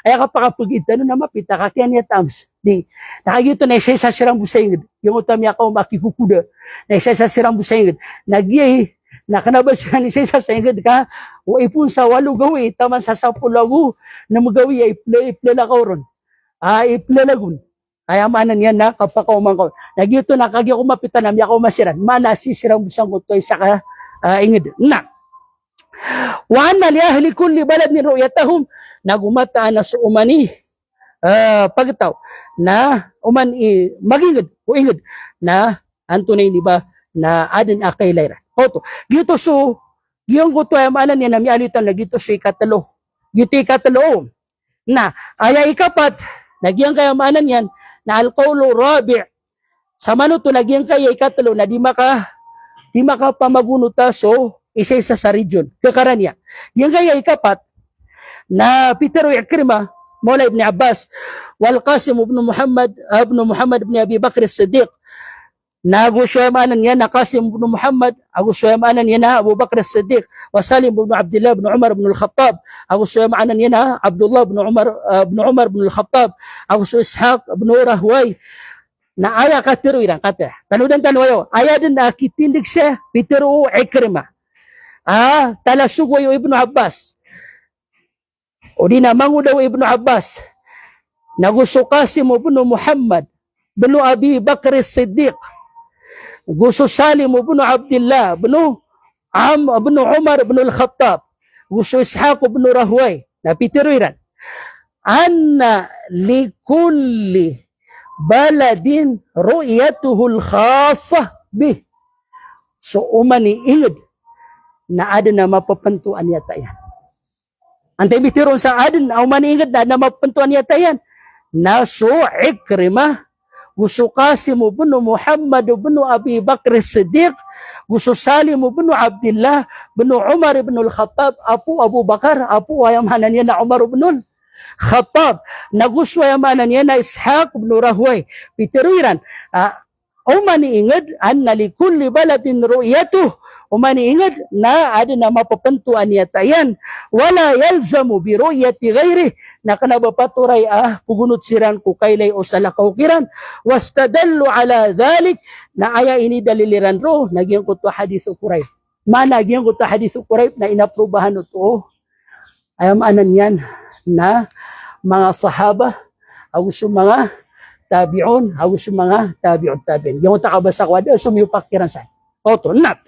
ay kapakapagit, ano na mapita, kaya niya tams. Di, nakagito na isa sa sirang busayngid, yung utami ako makikukuda, na isa sa sirang busayngid, nagyay, nakanabay siya ni isa sa sirang ka, o ipun sa walo gawi, taman sa sapulagu, na magawi ay iplelakaw ron, iplelagun, Ayamanan yan na kapakaumang ko. Nagyuto na kagyo kumapitan na ako masiran. Mana sisirang busang ko to isa ka ingid. Na. Wa anna li ahli kulli balad min ru'yatahum nagumataan na sa umani pagtaw na umani magingid o ingid na antunay ni ba na adin akay layra. Oto. Gito so giyong ko to ayamanan yan na mialitan na gito si katalo. Gito ikatalo. Na aya ikapat nagyang kayamanan yan na alqawlu rabi' sa manuto nagyang kaya ikatalo na di maka pamagunuta so isa-isa sa region kakaranya yang kaya ikapat na Peter Ikrima Maula ibn Abbas wal Qasim ibn Muhammad ibn Abi Bakr as-Siddiq na Abu Syamanan yan na Qasim ibn Muhammad Abu Syamanan yan na Abu Bakr as-Siddiq wa Salim ibn Abdullah ibn Umar ibn al-Khattab Abu Syamanan yan na Abdullah ibn Umar ibn al-Khattab Abu Ishaq ibn Rahway na aya katiro irang kata tanudan tanwayo aya din na kitindig siya Peter Ikrima talasugwayo Ibnu Abbas o di na mangudaw Ibnu Abbas naguso Qasim ibn Muhammad ibn Abi Bakr as-Siddiq gusto Salim ibn Abdullah ibn Umar ibn al-Khattab gusto Ishaq ibn Rahway na pitiruiran anna likulli baladin ru'yatuhu al-khassa bih so umani ingid na ada na mapapantuan yata yan. Antay bitiron sa adin na umani ingid na mapapantuan yata yan na so Ikrimah gusto Qasim ibn Muhammad ibn Abi Bakr as-Siddiq gusto Salim ibn Abdullah ibn Umar ibn al-Khattab Abu Bakar ayamanan yan na Umar ibn al-Khattab na gusto ayamanan yan na Ishaq ibn Rahway pitiruiran umani ingid anna li kulli baladin ru'yatuh umani ingid na ada na mapapantuan yata yan wala yalzamu bi ru'yati ghairi na kanabapaturay pugunot siran ko kaylay o salakaw kiran wastadallu ala dhalik na aya ini daliliran ro nagyang ko to hadithu Qurayb nagyang ko to hadithu Qurayb na inaprubahan ito ayamanan yan na mga sahaba agus mga tabi'un agus mga tabi'ut tabi'in yung takabasa ko ada sumiyupak kiran sa oto nap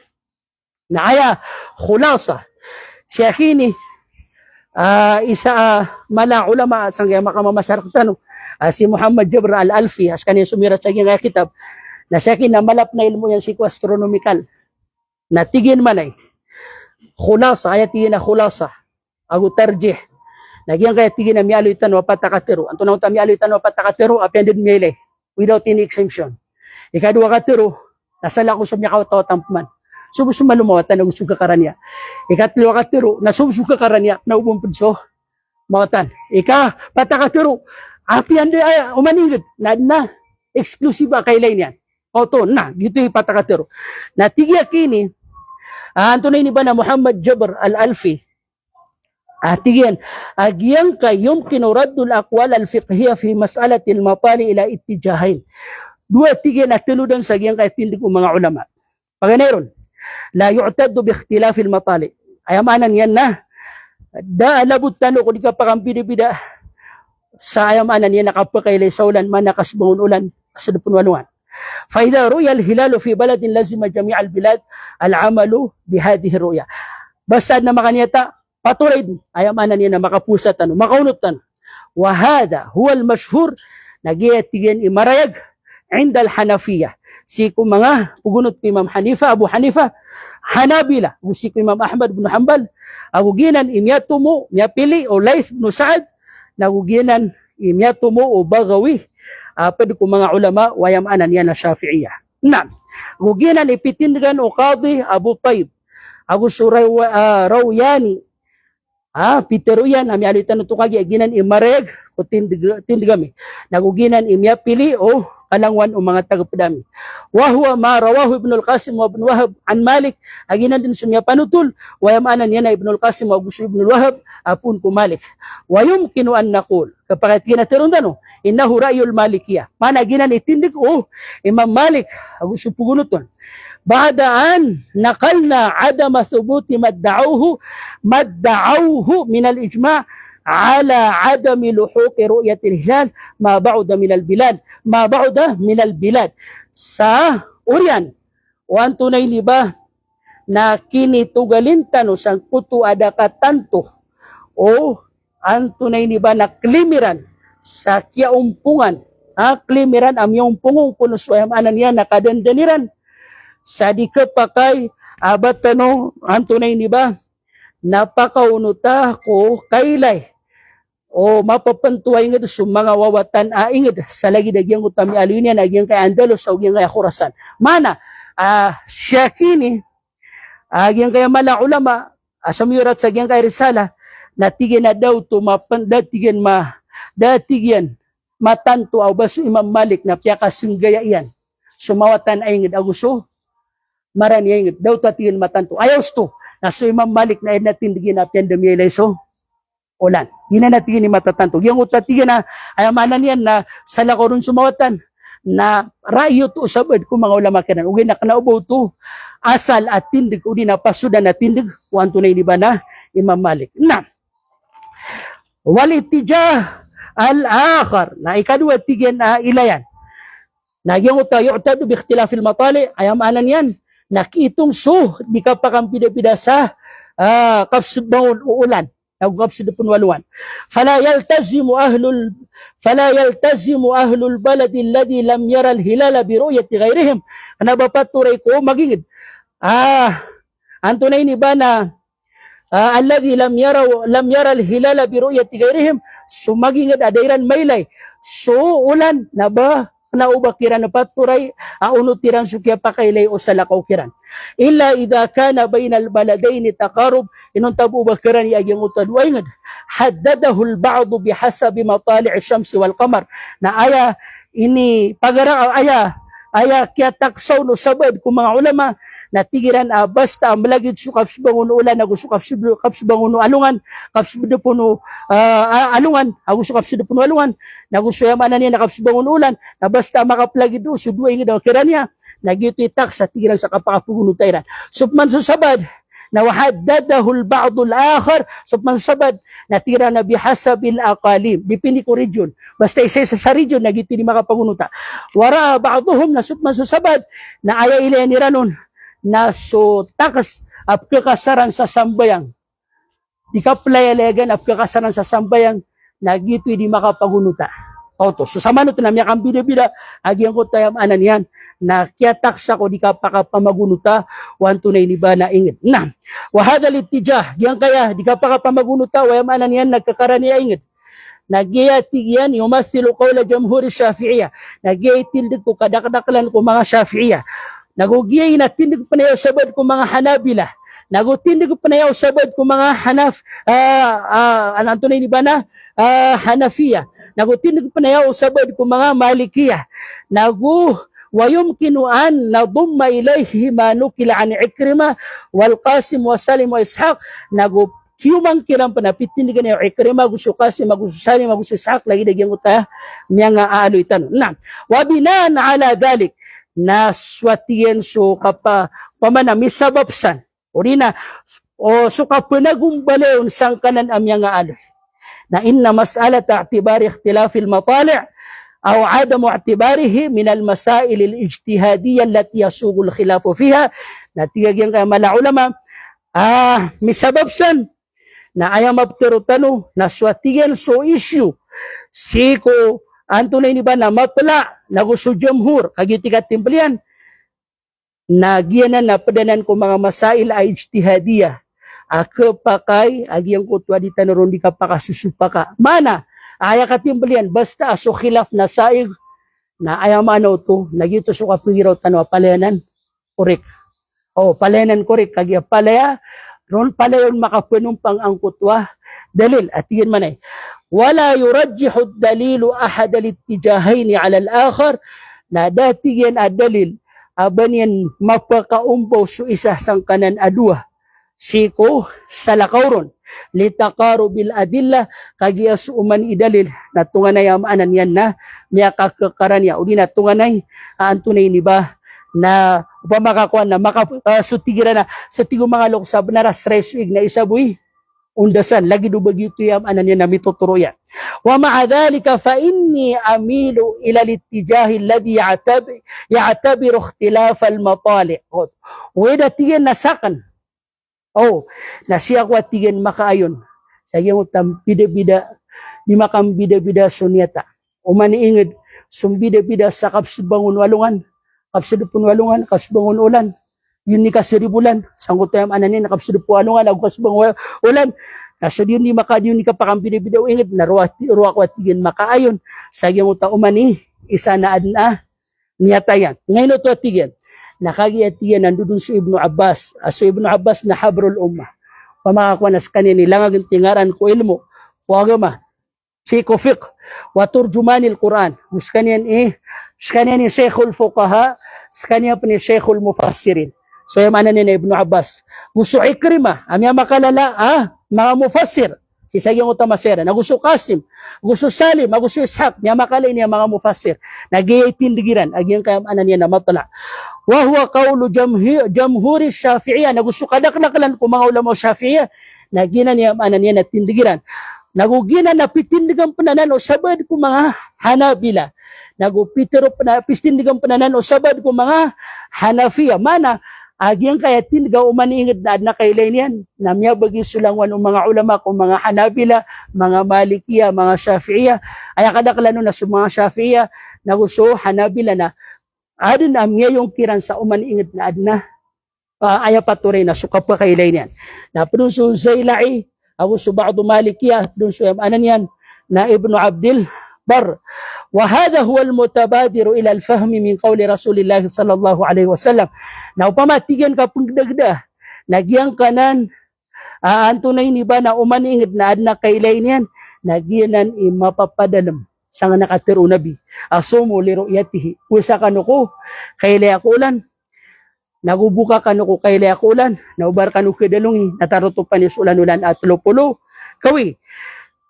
na aya khulasa siya kini isa mala ulama sang kaya makamamasaraktan si Muhammad Jabr al-Alfi as kanina sumirat sa kanya kitab na siya kini malap na ilmo yan astronomical na tigin man ay khulasa aya tigin na khulasa agu tarjih nagyang kaya tigin na mialoy tanwa patakatero anto na mialoy tanwa patakatero appended mele without any exemption ikadua katero nasala ko sa miya kaw tampman subus malumawatan na gusto kakaranya. Ikatlo katiro na subus kakaranya na ubumpunso mawatan. Patakatiro api ande ay umaningid na eksklusiba kay lain yan. Oto na gito patakatiro. Na tigya kini antunay ni ba na Muhammad Jabr al-Alfi tigyan agyang kayum kinuraddul aqwal al-fiqhiyya fi mas'alati al-mapali ila ittijahain. Dua tigyan na tinudan sa gyang kay tindig mga ulama. Paganayon la yu'taddu bi ikhtilafil matali ayamanan yan na labot tano kung di ka pakambida-bida sa ayamanan yan nakapakailay sa ulan manakasbangon ulan kasadupun walungan fa idha ruya al-hilalu fi baladin lazima jami' al-bilad al-amalu bihadihi ruya basta na makanyata patuloy ayamanan yan na makapusat makaunutan wa hadha huwa al-mashhur nagiyatigan imarayag inda al-Hanafiyah si ko mga pugunot ko Imam Hanifa, Abu Hanifa, Hanabila, si ko Imam Ahmad bin Hanbal, aguginan imyatumo, myapili o Laith bin Sa'ad, naguginan imyatumo o Bagawi, pwede ko mga ulama, wayamanan yan na Shafi'iyah. Na, aguginan ipitindigan o Qadi Abu Tayyib, Rawyani, Piteruyan, amyalitan ito kagi, aginan imareg, o tindigami, naguginan imyapili o kalangwan o mga tagapadami. Wa ma rawahu Ibn al-Qasim wa Ibn Wahab an Malik aginan din sumya panutul wa yamanan yan Ibn al-Qasim wa Ibn al-Wahab apun ko Malik. Wa yumkinu an naqul kapag kinatiron dano innahu ra'yul Malikiyah. Mana ginan itindig Imam Malik agusto pugunuton. Ba'daan naqalna adama thubuti madda'uhu min al-ijma' على عدم لحوق رؤية الهلال ما بعد من البلاد sa Orient. O ang tunay ni ba na kinitugalintan o sang kuto ada katanto o ang tunay ni ba na klimiran sa kiaumpungan klimiran amyong pungong punuswayam anan yan nakadandaniran sa di kapakay abat tano ang tunay ni ba napakaunuta ko kaylay o mapapantuay nga sa mga wawatan aingid sa lagi dagyang utami alunya nagyang kay Andalos sa ugyang kay Khurasan. Mana siya kini agyang kay mala ulama asamirat sa agyang kay Risala natigyan na daw to datigyan matanto aw baso Imam Malik na piyakasing gaya iyan. Sumawatan aingid aguso marani aingid daw tatigyan matanto. Ayos to naso Imam Malik na natindigin na pandemya so ulan. Yun na natin ni matatanto. Yung utatigan na ayamanan yan na sa lakoron sumawatan na rayo to usabad kung mga ulama kanan. Ugay na kanaubaw to asal at tindig uli na pasudan at tindig kung tunay ni ba na Imam Malik. Na walitijah al-akhar na ikadua tigan na ilayan. Na yung tayo utado bi ikhtilafil matali ayamanan yan na kitong di ka pa kang pida-pida sa kapsudbawon ulan. فلا يلتزم أهل البلد الذي لم يرى الهلال برؤية غيرهم. Ano ba paturay ko magingid? Ang tunay ni ba na الذي لم يرى الهلال برؤية غيرهم sumagingid adairan maylay. So ulan na ba naubakiran na paturay unutiran sukya pakaylay o salakaw kiran. Illa idha kana bainal baladaini taqarub inuntabu bakiran yagyang utadwaingad haddadahu al-ba'du bihasabi matali' ash-shamsi wal qamar na aya ini pagara aya kya taksaw no sabad kung mga ulama natigiran basta malagid sukap subanguno ulan nagusukap subanguno alungan kapsudo puno alungan agusukap sudo puno alungan nagusuyamanan niya nakapsubanguno ulan na basta makaplagid do sudwa ingid daw kiranya nagiti tak sa tigiran sa kapakapuguno tayran subman susabad na wahaddadahu al-ba'd al-akhar subman sabad natira na bihasabil aqalim dipindi ko region basta isa sa region nagiti ni makapagunuta wara ba'dhum na subman susabad na aya ila ni ranon na so takas ap kakasaran sa sambayang di ka playalegan ap kakasaran sa sambayang nagito di makapagunuta auto so samano to na miya kang bida-bida agyang ko tayam anan yan na kiyataksa ko di ka pakapamagunuta wanto na iniba na ingit na wahada litijah yang kaya di ka pakapamagunuta wayam anan yan nagkakarani ingit nagyatig yan yumathilu qawla jamhuri syafi'iyah nagyaitildig ko kadakdaklan ko mga syafi'iyah nagugiyay na tindig panayaw sabad ko mga Hanabila. Nagutindig panayaw sabad ko mga anong tunay ni ba na? Hanafiya. Nagutindig panayaw sabad ko mga Malikiya. Wayum kinuan na dumma ilayhi manukila an Ikrima wal Qasim wa Salim wa Ishaq. Kiyumang kiram panapitindigan niya Ikrima gusto Qasim gusto Salim gusto Ishaq lagi nagyang utaya niya nga aaloy tanong. Na wabinan ala dalik na swatiyen so pamana misababsan orina o so kapanagumbalon sang kanan amya nga aloy na inna mas'alata i'tibari ikhtilaf al-matali' aw adamu i'tibarihi min al-masail al-ijtihadiyya allati yasugu al-khilaf fiha natigyan kay mala ulama misababsan na ayam abtirutano na swatiyen so issue siko antunay ni ba na matla naguso jamhur kagitikat timplian nagyanan na padanan ko mga masail ay ijtihadiyah akapakay agyang kutwa di tanaron di kapakasusupaka mana aya katimplian basta aso khilaf na saig na ayamano to nagito so kapiraw tanwa palayanan korek palayanan korek kagya palaya ron palayon makapanumpang ang kutwa dalil at yun manay wala yurajjihu ad-dalilu ahad al-ittijahayn ala al-akhar na datiyan ad-dalil abanyan mapakaumbaw so isa sang kanan adua siko sa lakawron litaqarubil adilla kagias uman idalil na tunganay amanan yan na miya kakakaranya uli na tunganay antunay ni ba na upamakakuan na makasutigira na sa tigo mga loksab na rasresig na isabuy undasan lagi do bagito yam anan niya na mituturo yan. Wa ma'a dhalika fa inni amilu ila al-ittijah alladhi ya'tabiru ikhtilaf al-matali'. Weda tiyan nasakan. Nasiya ko at tiyan makaayon. Saya mo tam bida-bida di makam bida-bida sunyata. Umaniingid sum bida-bida sa kapsbangon walungan, kapsudupun walungan, kapsbangon ulan. Yun ni kasiribulan, sanggot tayam ananin, nakapsudupo walungan, ako kasbang ulan. Kaso yun ni yun ni kapakam bida-bida ingid, naruwa ko at tiyan makaayon. Saya mo ta umani, isa na adna, niyatayan. Ngayon ito at tiyan. Nakagiatiyan nandun si Ibnu Abbas. So Ibnu Abbas na habrul ummah. Pamakakuha na sa kanini, langag tingaran ko ilmo. Wagama. Fiqh fiqh. Waturjumanil Quran. Skanian ni Sheikhul Fuqaha. Skanian ni Sheikhul Mufassirin. So yung mana ni Ibnu Abbas. Gusto Ikrimah. Amya makalala. Mga mufassir. Sisagyan ko tamasera. Nagusto Qasim. Gusto Salim. Gusto Ishaq. Niya makalay niya mga mufassir. Nagiyay tindigiran. Agyan kayam anan niya na matala. Wahuwa kaulu jamhuri syafi'iyah. Nagusto kadaklakalan kung mga ulama syafi'iyah. Nagyan niya anan niya na tindigiran. Nagugina na pitindigan pananan o sabad ko mga Hanabila. Nagupitero pistindigan pananan o sabad ko mga Hanafiya. Mana, agyang kaya tindiga umaniingid na adna kailay niyan. Namya bagi sulangwan o mga ulama ko mga Hanabila, mga Malikiya, mga Shafi'iyah. Ay kadaklano na sa mga Shafi'iyah. Nagusto Hanabila na adin amya yung kiran sa umaniingid na adna. Aya paturay na suka pa kailay niyan. Napun so Zailai, ako sa ba'do Malikiyah, dun sa anan yan, na Ibnu Abdil Bar. Wa hadha huwa al-mutabadiru ila al-fahmi min qawli Rasulillah sallallahu alaihi wasallam. Na upamatigan ka pagdagda, nagyang kanan, antunay ni ba na umaniingid na adna kailay niyan, nagyanan mapapadalam sa nga nakatiro nabi. Asumo li ru'yatihi. Usa kanuko, kailay ako ulan. Nagubuka kanuko kailay ako ulan. Naubar kanuko dalungi. Nataruto pa ni ulan at lupulo. Kawi.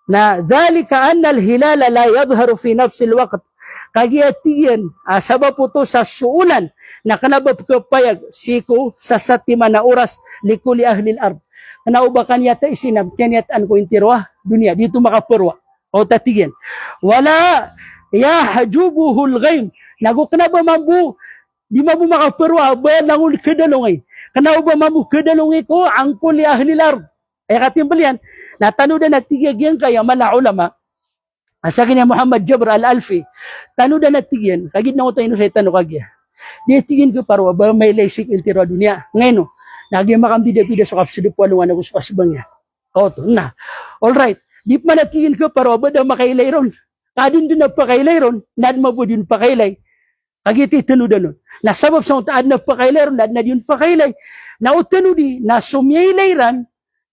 Na dhalika anna al-hilala la yadharu fi nafsi al-waqt. Kagiatiyan, sabab po to sa suulan na kanabab kapayag siko sa satima na oras likuli ahli al-ard. Kanaubakan yata isinab, kanyatan ko intirwa, dunia, dito makapurwa. O tatiyan. Wala yahajubuhul ghaim. Nagukna ba mambu? Di mabu makapurwa, ba nangul kedalungay. Kanao ba mamu kedalungay ko, ang kuli ahli lar. Katimbal yan, natanood na natigyan kaya mala ulama. Sa kanya Muhammad Jabr al-Alfi, tanood na natigyan, kagid na ko tayo sa tanong kagya. Di tigyan ko parwa, ba may laysik intirwa dunia. Ngayon, nagyang makambida-bida sa kapsidupo alungan na gusto kasibang yan. Na. Alright. Di pa natigin ko parwa, ba daw makailay ron? Kadun din na pakailay ron, nad mabudin pakailay. Kagiti tanudan nun. Nasabab sa taad na pakailay ron, nad yun pakailay. Nautanudi, na sumyailay ran,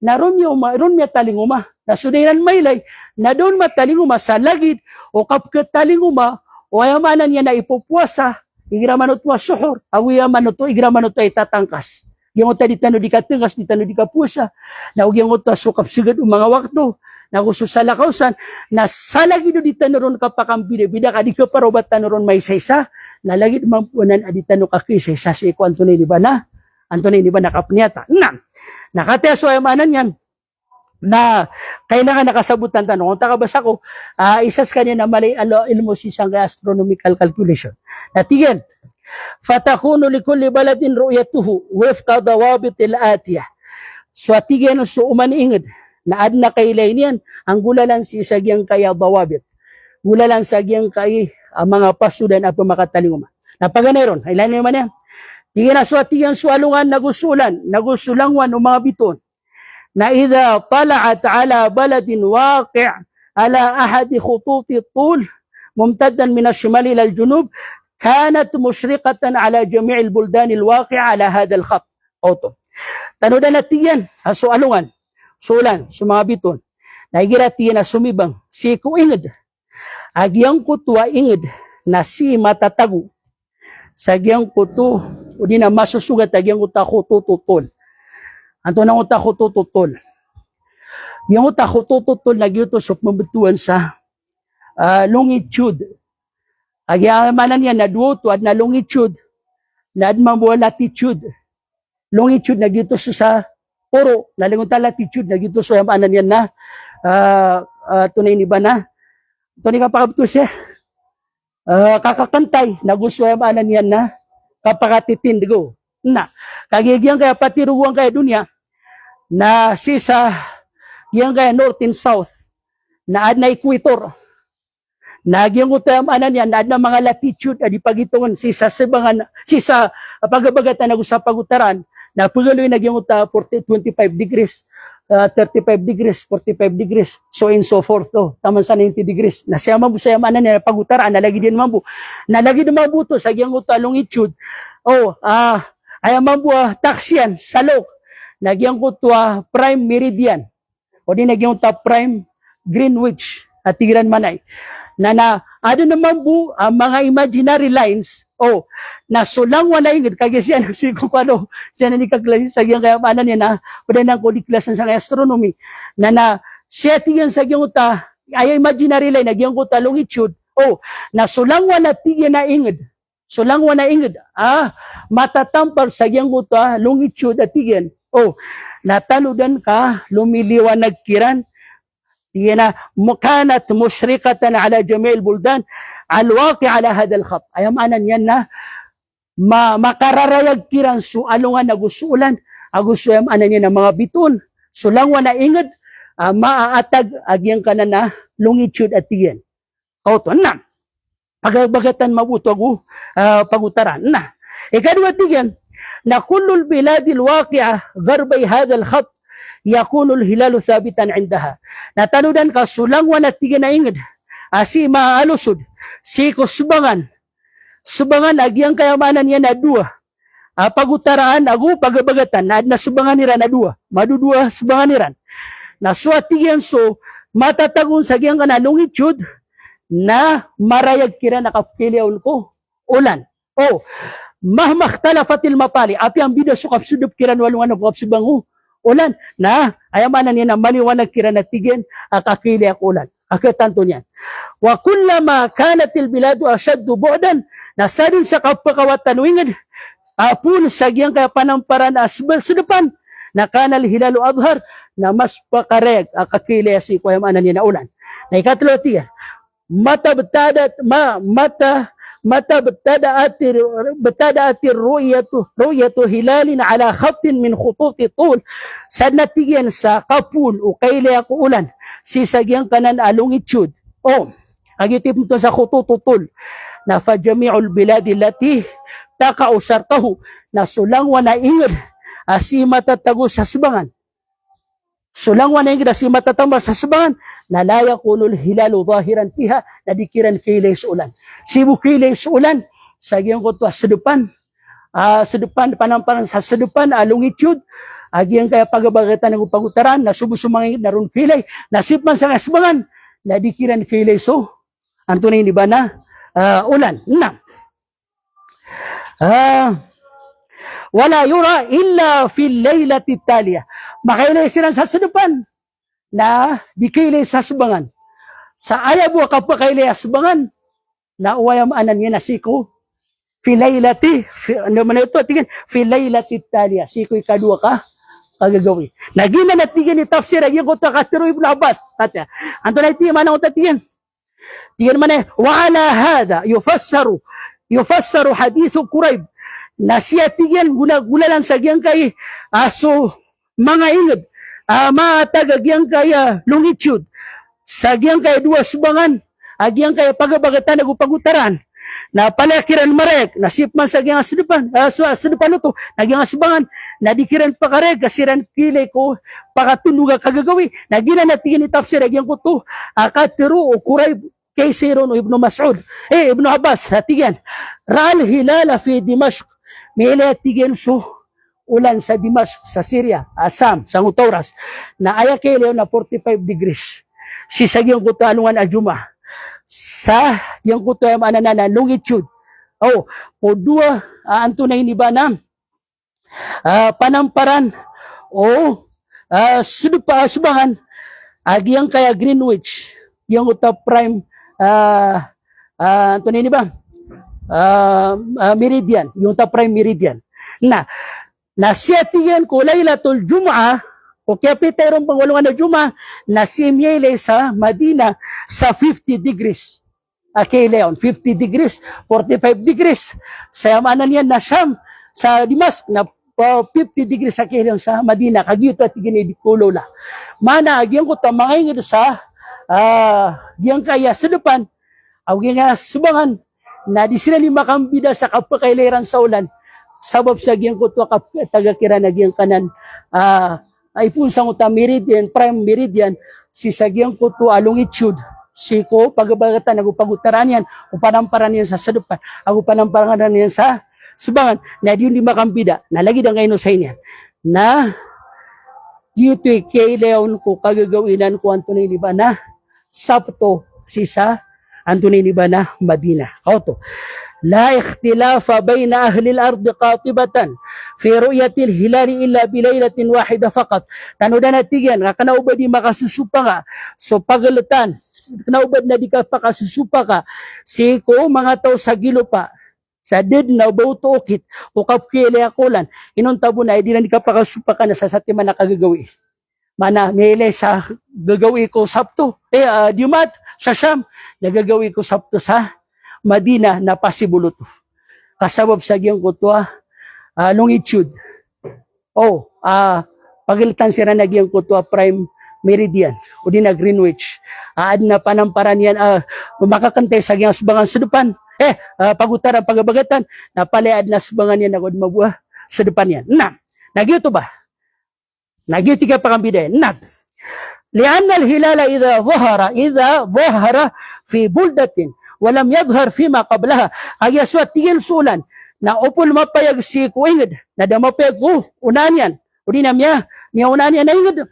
na ron niya talinguma. Na sudairan mailay, na doon matalinguma sa lagid, o kapkat talinguma, o ayamanan niya na ipupuasa, igramanot mo suhor, awiyamanot to, igramanot to itatangkas. Yung ta di tano di katungas, di tano di kapusa, na yung ta sukap sigad mga wakto, na gusto sa lakausan, na sa lagid di tano ron kapakang bida-bida, ka di ka parobat tano ron may saysa, na lagid mampunan adi tano kakisaysa sa iko Antonay di ba na? Antonay di ba nakapnyata? Nakateso ayamanan yan, na kailangan nakasabutan tanong. Kung takabasa ko, isas kanya na mali ilmo si isang astronomical calculation. Natiyan, fatakunu likulli baladin ru'yatuhu wifqa dawabit al-atiyah. So atiyan so umaniingid na adna kailay niyan, ang gulalan si isagyang kaya dawabit. Gulalan sa agyang kay mga pasudan at pamakatalinguma. Napaganayron, ilan naman yan. Tingin na so atiyan so alungan nagusulangwan o mga biton. Na idha tala'at ala baladin waqi' ala ahadi khututi tul mumtaddan min ash-shimal ila al-junub kanat mushriqatan ala jami' al-buldan al-waqi' ala hadha al-khat. Oto. Tanudan natiyan so alungan sulan sa mga biton. Naigiratiyan na sumibang si ko ingid. Agyang kutwa ingid na si matatagu. Sagyang kutu o di na masusugat agyang utako tututol. Anto nang utak ko tututol. Yung utak ko tututol nagyutos of mabutuan sa longitude. Agyamanan yan na duoto at na longitude na admabuwa latitude. Longitude nagyutos sa Puro, lalingon ta latitude, nagito so yung anan yan na, tunay ni ba na? Tunay ka pakabto siya. Kakakantay, nagusto yung anan yan na, kapakatitindigo. Na, kagigyan kaya patiruguan kaya dunya, na sisa, yang kaya north and south, na ad na equator, nagyang utayam anan yan, na ad na mga latitude, adi pagitungan, sisa sibangan, sisa pagabagatan na gusto pagutaran, na pagaloy nagyang uta 25 degrees, 35 degrees, 45 degrees, so in so forth, taman sa 90 degrees, na siya mabu sa manan yan, pagutaran, nalagi din mabu, nalagi din mabu to, sa gyang uta longitude, ay mabu taxian, salok, nagyang uta prime meridian, o di nagyang uta prime Greenwich, at tigiran manay, ano naman bu, ang mga imaginary lines, na sulang wala ingid, kaya siya na siya kung ano, siya na nikaglas, sa iyang kaya paano niya na, pwede nang kuliklasan sa astronomy, na siya tingin sa iyang uta, ay imaginary line, nagyang uta longitude, na sulang wala tingin na ingid, sulang wala ingid, matatampar sa iyang uta longitude at tingin, nataludan ka, lumiliwanag kiran, tingin na, kanat mushrikatan ala jami'il buldan, alwaqi ala hadal khat. Ayam anan yan na makararayag kiran su alungan na gusulan. Agusto ayam anan yan na mga biton. Sulang wana ingad maaatag agyang kanan na longitude at tiyan. Kauto na. Pagabagatan mabuto pagutaran na. Ikadwa tiyan na kullul biladil waqi'a garbay hadal khat yakunul hilalu sabitan indaha. Natanudan ka sulang wana tiyan na ingad. Si maalusod, si kusbangan, subangan agyang kayamanan niya na dua. Pagutaraan, pagabagatan, na subangan nira na dua. Madudua subangan niran. Na suatiyan so, matatagun sa agyang ka na longitude, na marayag kira nakapiliyaw ko. Ulan. Mahmaktalafatil mapali. Api ang bida so kapsudup kiran walungan ng kapsubango. Ulan. Na, ayamanan niya na maliwanag kira na tigyan, kakiliyak ulan. Akatanto niyan. Wa kullama kanatil biladu ashaddu bu'dan, nasadin sa kapakawatan wingid, apun sa giyang kapanamparan asbal sudupan, na kanal hilalu adhar, na mas pakareg, akakilya si kuyamanan niya na ulan. Na ikatlo tiyan, mata بتدأت رؤية هلال على خط من خطوط طول سنتيجن sa kapul o kaila ko ulan si sagyang kanan longitude agitip mo sa khutututol na fa jami'ul bilad allati taqa'u sharqahu na sulang wana ingid si matatago sa subangan sulang wana ingid si matatamba sa subangan na la yakunul hilalu zahiran fiha na dikiran kailay sa ulan si bukilay sa ulan sa giyang ko to sedepan panamparan sa sedepan longitude agiyang kaya pagabagatan ng pagutaran na subusumangin naron kilay nasipman sa kasbangan na dikiran kilay so anto na hindi ba na ulan na wala yura illa fil laylati taliya makailay sila sa sedepan na dikilay sa subangan sa ayabu kapakailay sa subangan na uwayam anan niya na siko filaylati ano man ito tingin filaylati talia siko ikadua ka kagagawi nagina na tingin ni tafsir yung ko takatiro ibn Abbas tatya anto na iti manang tingin man wa ala hada yufassaru hadithu Quraib na siya tingin gulalan sa giyang kay aso mga ingid maatagagyang kay longitude sa giyang kay dua subangan agyang kay pagabagatan ng pagutaran na palakiran marek nasipman sa gyang sedepan sedepan to nagyang subangan nadikiran pakareg kasiran kilay ko pakatunuga kagagawi nagina natingin ni tafsir agyang ko to akatiro o Quraib kay Siron o Ibn Mas'ud Ibn Abbas hatigan ra'al hilala fi Dimashq mila tigen so ulan sa Dimashq sa Syria Assam sa Utoras na aya kay na 45 degrees si sagyang ko talungan aljuma sa yung kuto yung manana longitude o dua anto na iniba na panamparan o subangan agyang kaya Greenwich yung uta prime anto na iniba meridian yung uta prime meridian na na siyatiyan ko laylatul Jum'ah o kaya pitayron pangwalungan na Jum'ah na simyele sa Madina sa 50 degrees. Okay, Leon, 50 degrees, 45 degrees. Sa yamanan yan na Sham, sa Dimask, na 50 degrees sa Leon sa Madina. Kagiyot at ginidikulo la. Mana, agyan ko tamangay nga sa giyang kaya sa depan, agyan nga subangan, na di sila ni makambida sa kapakaileran sa ulan. Sabab sa giyang ko to tagakira na giyang kanan, ay punsang uta meridian, prime meridian, si sagyang ko to longitude, si ko pagabagatan, ako pagutaran yan, o panamparan yan sa sadupan, ako panamparan yan sa subangan, na di yung di makambida, nalagi na ngayon sa inyo, na dito kay Leon ko kagagawinan ko Anthony Liba na Sabto si sa Anthony Liba na Madina. Kauto. La ikhtilafa bayna ahli al-ard qatibatan fi ru'yati al-hilali illa bi laylatin wahida faqat. Tanudan natigyan nga kanaubad di makasusupa ka so pagalatan kanaubad na di ka pakasusupa ka si ko mga tao sa gilo pa sa dead na bauto okit o kapkile akulan inuntabo na di na di ka pakasupa ka na sa satiman na kagagawi. Mana mele sa gagawi ko Sabto Jumat sa Sham nagagawi ko Sabto sa Madina na pasibulot. Kasabab sa giyang kutwa longitude. Pagilitan sila na giyang kutwa prime meridian o di na Greenwich. Aad na panamparan yan makakantay sa giyang subangan sa depan. Pagutaran pagabagatan na paliad na subangan yan ako mabuha sa depan yan. Nagyuto ba? Nagyuti ka pakambida yan. لأن الهلال إذا ظهر في بلدة ولم يظهر فيما قبلها ay aswat tigil sulan na upol mapayag si kuingid na da mapayag unanyan o di na miya unanyan na ingid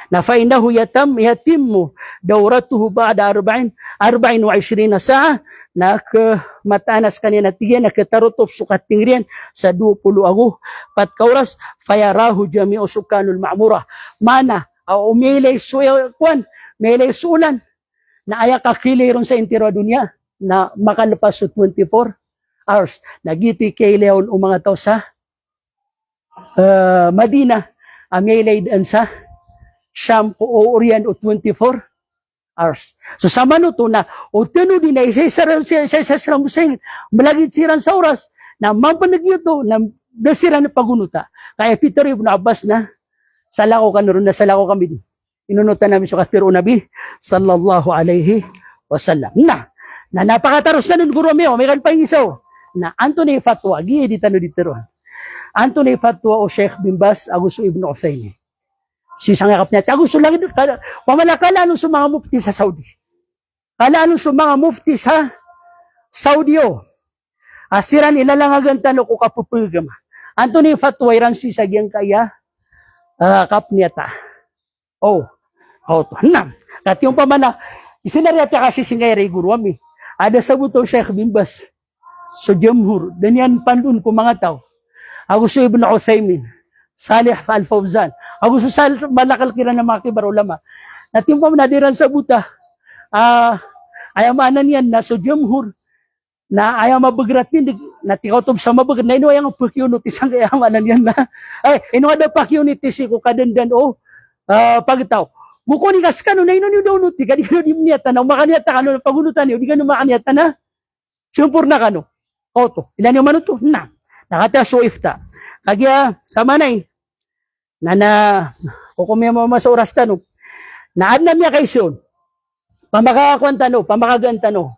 na fainahu yatimmu dawratuhu ba'da 24 saa na matanas kanina tigyan na katarutop sukat tingrian sa 20 ago pat kauras fayarahu jami'u sukanul ma'mura mana umilay sulan na aya kakiliron sa intero dunya na makalapas sa 24 hours. Nagiti kay Leon o mga tao sa Madina, amilay dan sa Sham o Orient o 24 hours. So sa manuto na, o tino din na isa-sarang musayng, malagit siran sa oras, na mampanagyuto, na nasiran na pagunuta. Kaya Peter Ibn Abbas na, salako ka naroon na salako kami. Inunutan namin sa katiro Nabi sallallahu alaihi wasallam. Na napakataros na nun guro mo, may kalpang isaw. Na Anthony Fatwa, gieditan no ditiro. Anthony Fatwa o Sheikh bin Baz, Agusto Ibn Uthaymin. Si sangakap niya, Agusto lang, pamalakala nung sa mga mufti sa Saudi. Kala nung sa mga mufti sa Saudi asiran ilalangagan tanong ko kapupugama. Anthony Fatwa, iran si sagyang kaya, kapniyata. Kati yung pamana, isinariyata kasi singayari guru kami. Ada sa buto Sheikh bin Baz. So Jamhur, danyan pandun ko mga tao. Agusto Ibn Uthaymin, Salih Al-Fawzan. Agusto malakal kira ng mga kibar ulama. At yung pamana diran sa buta, ayamanan yan na so Jamhur, na ayaw mabagratin, na tikautob sa mabagrat, na ino ayang pakyunitis ang ayamanan yan na, ino ada pakyunitis ko kadandan pagtaw. Bukoni kas kanu na ino ni daw nuti kadi kanu di niya tanaw makaniata kanu pagunutan niyo di kanu makaniata na sumpur na kanu. Ilan yung manuto na nakata so ifta. Kagya sama nay na kukumya mo sa oras tanong. Naad na miya kayson. Pamakakwanta no, pamakaganta no.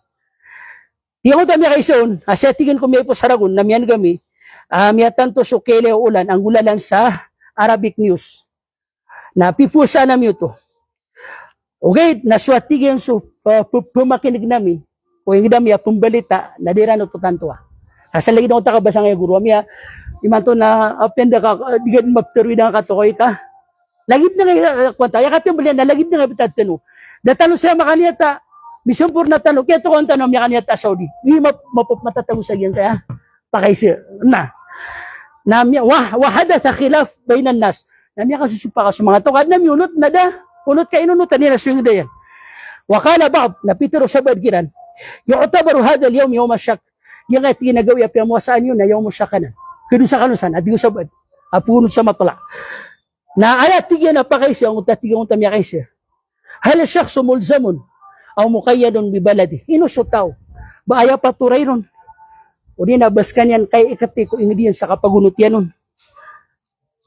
Tiyo ta miya kayson, asetigen ko miya po saragon na miyan gami. Miya tanto so kele ulan ang gulalan sa Arabic News. Na pipusa namin ito. Okay, naswatigan so pumakinig namin. O yung dami pumbalita na dira no to tantua. Asa lagi na takabasa nga guru miya imanto na apenda ka digan magterwi na katokoy ka. Lagid na nga kwanta ya katimbulan na lagid na nga bitatano. Datano siya makaniata misumpur na tano kaya to kon tanong miya kaniata Saudi. Di matatagos sa yan kaya pakaisi na miya wahada sa khilaf bainan nas. Namiya kasusupa ka sa mga tawad na miyunot na da. Unot ka inunutan nila sa yung dayan. Wakala ba'ab na pitero sa badgiran. Yung otabaru hadal yung masyak. Yung at ginagawi at pinamwasaan yun na yung masyak ka na. Kudu sa kanusan, at sa bad, apunod sa matula. Na ayat tigyan na pa kaysya, ang tigyan ang tamya kaysya. Hala siya sumulzamun, ang mukaya doon bibaladi. Inusutaw, ba aya paturay ron. O di nabaskan yan kay ikati ko ingdiyan sa kapagunot yan nun.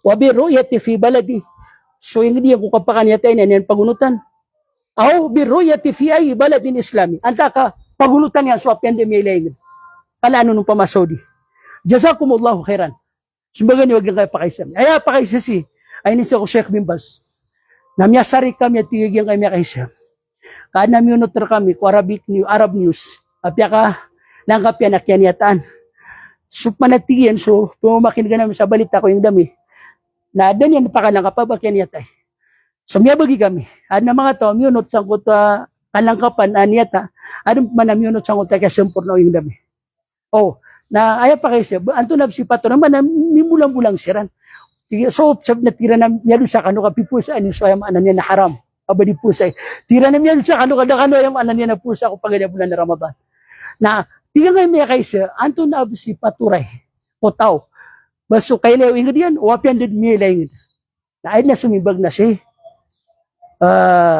Wabi ru'yati fi baladi. So ingdiyan ko kapakanyata yan pagunutan. Aw bi ru'yati fi ay baladin islami. Anta ka pagunutan yan so apyan de milayng. Kala ano nung pamasodi. Jazakumullahu khairan. Sumbaga ni wag lang kayo pakaisam. Aya pakaisasi. Ay nisa ko Sheikh Bimbas. Namyasari kami at tigigyan kami kaisam. Kaan na minut kami ko Arab News. Apya ka lang kapya nakyanyataan. So panatiyan so pumakin ka namin sa balita ko yung dami. Na dan yan pakalang kapabakyan yata. So miyabagi kami. Ad na mga tao minut sa kuta kalangkapan aniyata. Adong manamyunot sa kuta kaya sempurna yung dami. Oh, na aya pa kayo siya. Anto na si Pato naman na mimulang-bulang siran. So, sab na tira na niya doon sa kano ka pipusa, ano so ayam anan niya na haram. Abadi pusa. Tira na niya doon sa kano ayam anan niya na pusa ko pagaya bulan na Ramadan. Na, tiga nga niya kayo siya, anto na si Paturay, kotaw. Baso kayo na yung ingin yan, wapian din niya lang. Na ay na sumibag na si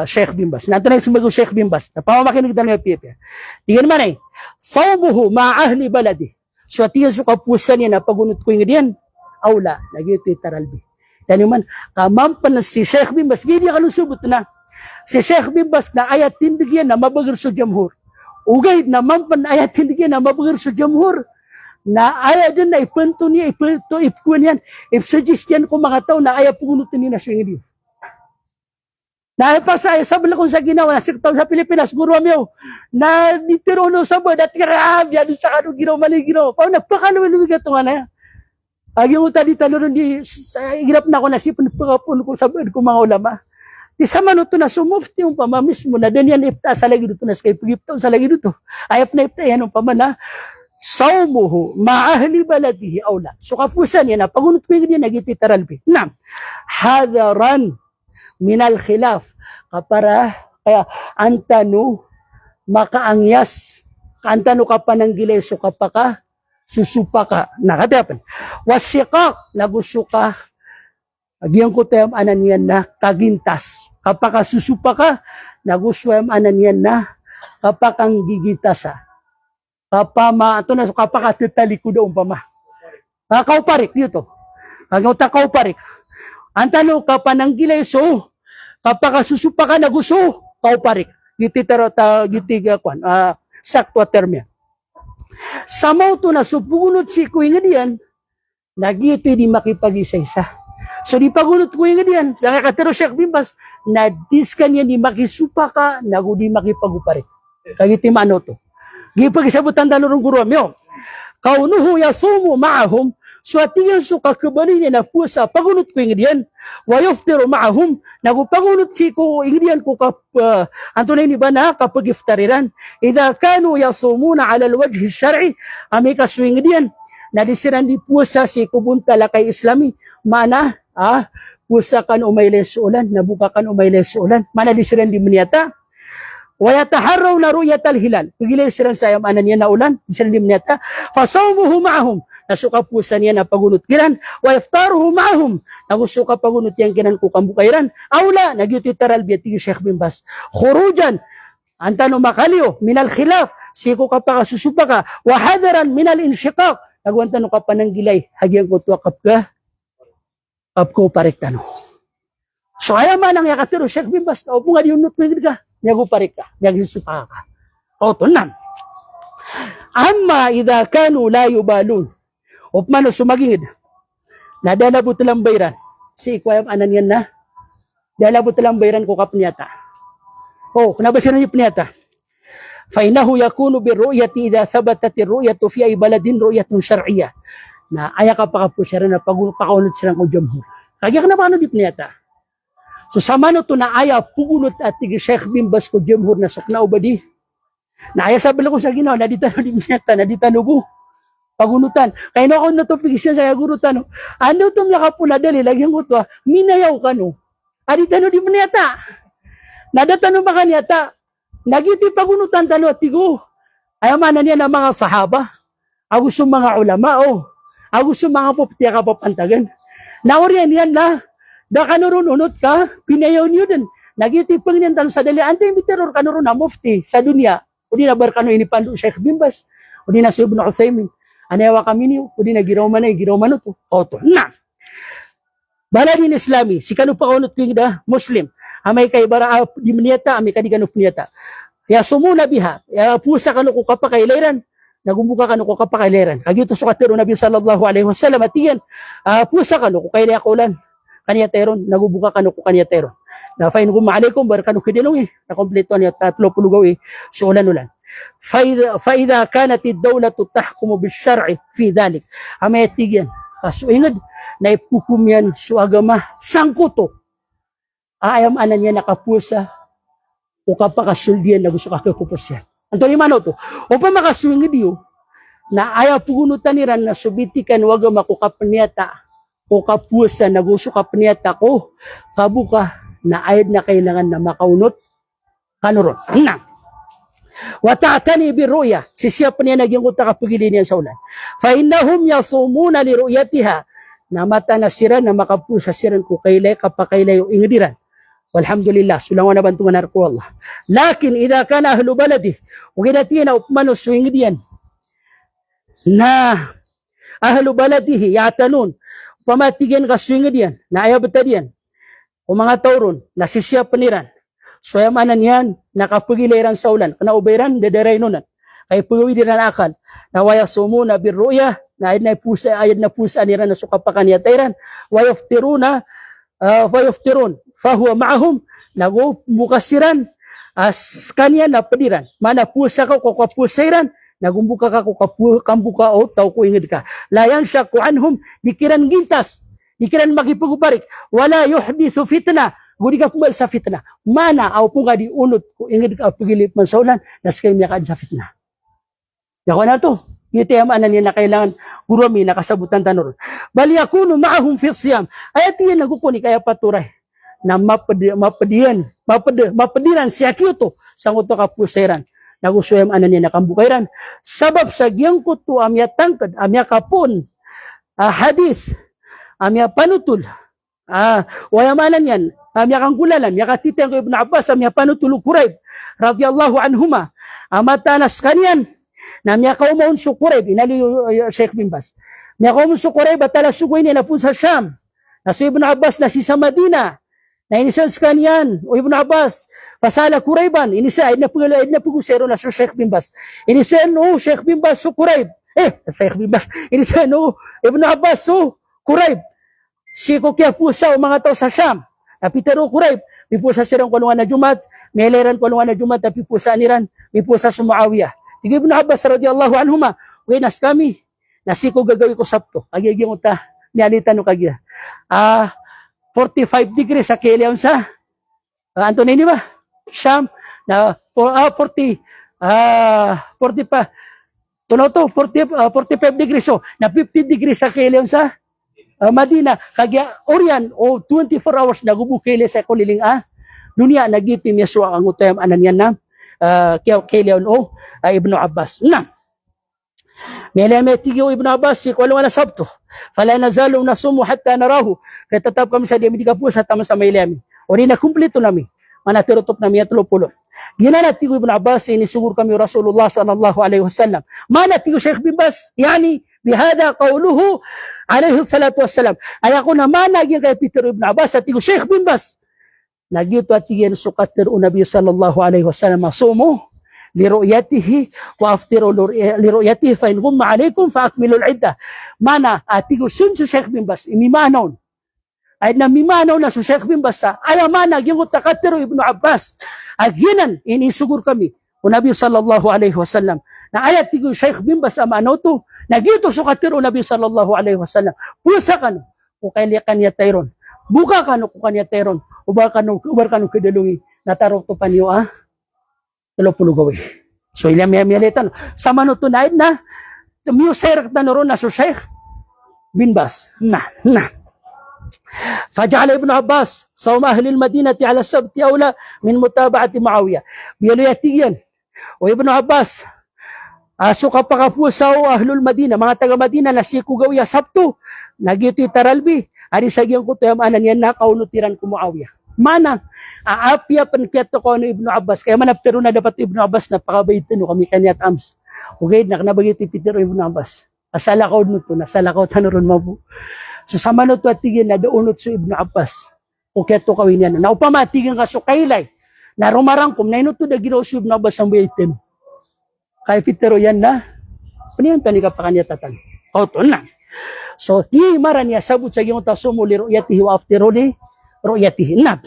Sheikh Bimbas. Nanto na yung sumibag Sheikh Bimbas. Napamamakinig na niya pipi. Tiga naman eh, sawmuhu ma'ahli baladi. So, tiga so kapusa niya na pagunot ko ingin yan. Aula, nagito taralbi. Yan man, kamampan na si Sheikh Bimbas, gini ka lusubot na. Si Sheikh Bimbas na ayat tindigyan na mabagar sa jamhur. Ugay na mampan na ayat tindigyan na mabagar sa jamhur. Na ayat din na ipunto niya, ipkuan yan. If-suggest yan kung mga tao na ayat pugunutin niya na siya ngayon. Na pasaya, sabi lang kung sa ginawa, nasiktaw sa Pilipinas, guro amyo, na nitirono sa bad at karab, yan sa kanong ginawa, mali ginawa. Pao nagpakaluwi-luwi ka ito nga na yan. Aging uta di tanong di hirap na ako nasipon pagkapun ko sa ko mga ulama. Di sa manuto na sumufti yung pama mismo na dan yan ipta sa lagi dito na skay pagipta sa lagi dito. Ayap na ipta yan yung pama na sawmuhu ma'ahli baladihi awla. So kapusan yan na pagunot ko yan nagiti taralbi. Na hadaran minal khilaf kapara kaya antano makaangyas antano ka pananggilay so kapaka susupa ka, nakadapan. Wasyikak, nagusto ka, agyan ko tayong anan yan na kagintas. Kapag susupa ka, nagusto yung anan yan na kapag ang gigitasa. Kapama, ito na, kapag atitali ko doon pa ma. Kauparik, dito. Ang kauparik. Ang tanong, kapag nanggilay so, kapag susupa ka, nagusto, kauparik. Gititaro, gitigakwan, sakto termya. Sa mauto na supunod si Kuya nga diyan, nagito di makipag-isa-isa. So di pagunot Kuya nga diyan, sa kakatero Sheikh Bimbas, na diskan niya di makisupa ka, di makipag-upari. Kagiti mano to. Gipag-isabutan dalurong guru amyo. Kaunuhu yasumu ma'ahum, so atiyan so kakabali niya na pusa, pagunot Kuya nga diyan, wayoftiru ma'ahum, nagupagunot si Kuya nga diyan ko anto na ni ba na kapag iftariran. Idha kanu yasumuna ala alwajhi syar'i, ami kaswing diyan, nadisiran di pusa si kubunta lakay islami, mana, pusa kan umaylay suulan, nabuka kan umaylay suulan, mana disiran di maniyata, wayataharraw na ru'yatal hilal, pagilay siran sa ayam anan niya na ulan, disiran di maniyata, fasawmuhu ma'ahum, nasuka pusa niya na pagunot kiran, wayaftaruhu ma'ahum, nagusuka pagunot yang kinan ko kambukairan, awla, nagyutitaral biyati Sheikh Bimbas, khurujan, antano makaliyo, minal khilaf, siko ka pa kasusupa ka, wahadaran minal insyiqaq, nagwantano ka pa ng gilay, hagyan ko tuwa kap ko parektano. So ayaman ang yakatiro Sheikh Bimbas, na upo nga di unot mo ka, niyago parik ka, niyago supa ka. O, tunan. Amma idha kanu la yubalun, upmano sumagingid, nadalabot lang bayran, si ikwayam anan yan na, dalabot lang bayran ko kapnyata. O, kunabasiran yung pnyata. Fainahu yakunu birru'yati idha sabatat irru'yatu fi ay baladin ru'yatun syar'iyah. Na aya ka pa po siya na pagpakunod silang ko jamhur. Kaya ka na ba ano di pnyata? So sa mano to na aya pugunot at tig Sheikh Bimbas ko jamhur na sukna ubadi. Na aya sabi ko sa Ginoo na ditano di pnyata na ditano bu. Pagunutan. Kaya na ako natupigis sa guru tano. Ano tum yakapula dali lagyan ko to, minayaw ka no. Aditano di pnyata. Nadatano ba kanyata? Nagiti pagunutan tano at tigo. Ayaman na niya ng mga sahaba. Agus mga ulama, Gusto mga puptiya ka papantagan. Nauriyan yan la. Da kanurununot ka, pinayaw niyo din. Nagitipang niyan talo sa dali. Antay mi teror kanurun na mufti sa dunya. Udi na barkano inipandu Sheikh bin Baz. Udi na si Ibn Uthaymin. Anayawa kami niyo. Udi na giraw man ay, giraw man ito. Oto, na. Baladin Islami, si kanu pa unot ko da Muslim. Amay kay bara di niyata, amay kadi kanu niyata. Ya sumuna biha, ya pusa kanu ko kapakaileran. Nagumbuka kanu ko kapakaileran. Kagito sa katero Nabi sallallahu alaihi wasallam atiyan. Pusa kanu ko kailaya kaulan. Kaniya teron, nagubuka kanu ko kaniya teron. Na fain gum alaikum barakanu kidilong na kompleto niya 30 gawi so ulan. فإذا كانت الدولة تحكم بالشرع في ذلك أما يتيجن kasuingad na ipukum yan sa agama sangkuto ayam anan niya nakapusa o kapakasuldian na gusto kakakupos yan. Anto ni mano to o pa makasuingad yun na ayaw pugunutan niran na subitikan waga makukapanyata o kapusa na gusto kapanyata ko kabuka na ayad na kailangan na makaunot kanuron na Watatani biruya, sisiap niya naging utak kapagilin niya sa ulan. Fainahum yasumuna li ru'yatiha, na mata na siran, na makapusa siran ko kailay, kapakailay yung ingadiran. Walhamdulillah, sulangan na bantungan ko Allah. Lakin, idha ka na ahlu baladi, uginati na upmanos yung ingadian, na ahlu baladihi, yatanun, pamatigan ka yung ingadian, na ayabtadian, o mga tauron, na sisiap niran, so yamanan yan, nakapagilayran sa ulan. Kana ubayran, dederay nunan. Kaya puwidiran akal. Nawaya sumuna birruya, na ayad na pusa niran na sukapakan yatayran. Wayaftiruna, wayaftirun. Fahuwa maahum, nagubukasiran. As kanya na padiran. Mana pusa ka, kukapusairan. Nagumbuka ka, kukambuka o tao ko ingid ka. Layan siya kuanhum, dikiran gintas. Dikiran makipagubarik. Wala yuhdithu fitna. Gudi ka kumal sa fitna. Mana au punga di unut ko ingid ka pagilip man sa ulan nas kay miya sa fitna. Yako na to. Ito yung anan niya na kailangan gurami nakasabutan tanor. Bali yakunu ma'ahum fi siyam. Ayat yan nagukuni kaya paturay na mapadiran siya kyoto sa nguto ka puseran. Nagusuyam anan niya nakambukairan. Sabab sa giyang kuto amya tangkad, amya kapon, hadith, amya panutul. Wayamanan yan. Amya kang gulalan, amya katitang ko Ibn Abbas, amya panutulog Quraib, radiyallahu anhuma, amatanas kanyan, na amya kaumaun su Quraib, inali Sheikh bin Baz, amya kaumaun su Quraib, at tala sugoy niya na po sa Sham, na si Ibn Abbas na si sa Madina, na inisas kanyan, o Ibn Abbas, pasala Quraiban, inisa, na pugusero na su Sheikh bin Baz, inisa, no, Sheikh bin Baz su Quraib, Sheikh bin Baz, inisa, no, Ibn Abbas su Quraib, si ko kaya pusa o mga tao sa Sham, Napitero Quraib, may pusa sirang kulungan na Jumat, may leran kulungan na Jumat, tapi pusa aniran, may pusa sa Muawiyah. Tigib na Abbas radiyallahu anhuma, winas kami, nasiko gagawi ko sabto, agiging uta, nialitan no kagya. 45 degrees sa Kiliaon sa, Antonini ba? Sham, na 45 degrees, so, na 50 degrees sa Kiliaon sa, Madina, kagya Orian o 24 hours nagubukele sa kuliling dunia nagitim Yesua ang utayam anan yan na kaileon o Ibn Abbas. Na, may tigyo Ibn Abbas si kwalong na sabto. Fala nazalong nasumo hatta narahu. Kaya tatap kami sa diya, po sa tama sa mailami. O rin na kumplito nami. Manatirotop nami at lupulo. Ginana tigo Ibn Abbas, inisugur kami Rasulullah sallallahu alaihi wasallam. Mana tigo Sheikh bin Baz, yani, bihada qawluhu alaihi salatu wassalam. Ay ako naman naging kay Peter Ibn Abbas at tigo Sheikh bin Baz. Nagyuto at tiyan sukatir o Nabi sallallahu alaihi wasallam masumo liru'yatihi wa aftiru liru'yatihi fa in gumma alaikum fa akmilul iddah. Mana at tigo sun sa Sheikh bin Baz, imimanaw. Ay namimanaw na sa Sheikh bin Baz ay naman naging utakatir o Ibn Abbas. Agyanan, inisugur kami o Nabi sallallahu alaihi wasallam na ayat tigo Sheikh bin Baz amano to nagito sukatir o Nabi sallallahu alaihi wasallam pusa kanu o kaya kanya tayron buka kanu ko kanya tayron ubar kanu kedalungi natarok to panyo 30 gawi so ilam yamialitan sa mano to naid na musirak na ron na so Sheikh bin Baz na فجعل ابن عباس صوم أهل المدينة على السبت أولى من متابعة معاوية بيلو يتيين وابن عباس Aso kapakapusaw ahlul Madina, mga taga Madina na si Kugawiya Sabto, nagiti taralbi, ari sagyang ko tayo maanan yan na kaunutiran ko Muawiyah. Mana, aapya pankiyato ko ano Ibnu Abbas, kaya manaptero na dapat Ibnu Abbas, napakabait no kami kanyat ams. Okay, nakanabagiti Peter Ibnu Abbas. Asalakaw nuto, nasalakaw tanoron mabu. So sa manot at tigin na doonot so Ibnu Abbas, o kiyato kawin yan. Naupamatigin ka so kailay, na rumarangkom, na inuto na ginaw so Ibnu Abbas ang buhitin. Kaya Peter yan na, paniyan tani ka pa kanya tatan. Kauto na. So, di maran niya sabot sa iyong tasumo li ru'yatihi wa aftiro li ru'yatihi. Na,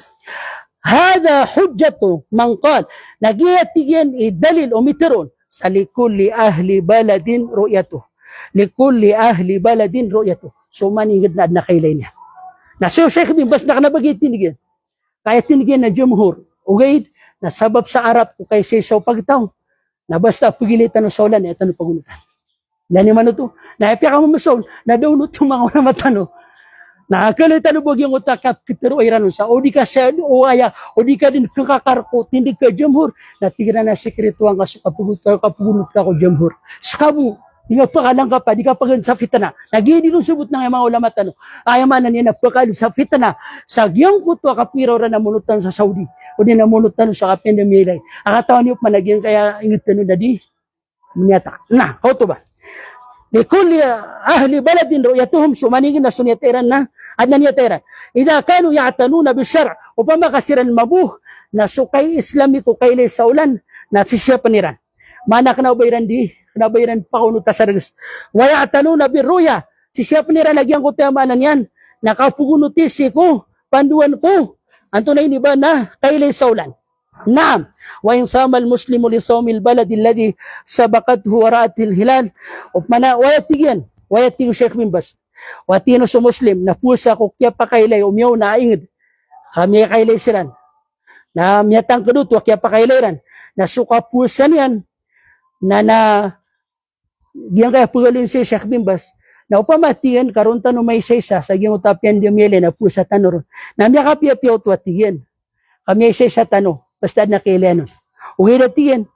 hada hujjatu man qal, nagiyatiyan idalil umitiron sa likulli ahli baladin ru'yatuh. Likulli ahli baladin ru'yatuh. So, maningid na kailay niya. Na so, Sheikh bin Bas, nakanabagay tinigyan. Kaya tinigyan na jumhur. Okay? Nasabab sa Arab ko kay sisaw pagtaw. Na basta pagilitan ng solan, ito na pagunutan. Dani man ito, naipya ka mo masol, nadunot yung mga una matano. Nakakalitan mo yung utakap kitero ay ranon sa, o di ka sa, o aya, o di ka din kakakarko, tindig ka jumhur, natigiran na sekreto ang kapugunot ka ko jumhur. Skabu, di ka pakalang ka pa, di ka pagan sa fitana. Nagidi nung subot ng mga ulama tano. Ayamanan niya napakalang sa fitana. Sa giyang kuto kapiro rin namunutan sa Saudi. O di namunutan sa kapin na milay. Akatawan niyo panagyan kaya ingit tanong na di. Munyata. Na, kauto ba? Di kulli ahli baladin ru'yatuhum sumaningin na sunyatiran na at nanyatiran. Ida kanu ya'tanuna bisyar' upama kasiran mabuh na sukay islamiko kailay sa ulan na sisya paniran. Mana kanabayran di, kanabayran pakunuta sa regis. Wa ya'tanuna birruya, sisya paniran nagyang ko tiyamanan yan. Nakapugunutisi ko, panduan ko. Anto na iniba na kailay sa ulan. Naam, wa in sama al-muslimu li sawmil baladi alladhi sabaqathu wara'atil hilal. Upmana wayatigyan Sheikh bin Bas. Watino sa muslim na pusa ko kya pa kailay umyaw na aingid. Kami kailay silan. Na miyatang kadut wa kya pa kailayran. Na suka pusa niyan na diyan kaya pugalin si Sheikh bin Bas. Na upamatiyan karon tano may sesa sa gyung utapian di mele na pusa tanor. Na miya kapya tuwatiyan. Kami sa tano basta na kailan. Uwi natin,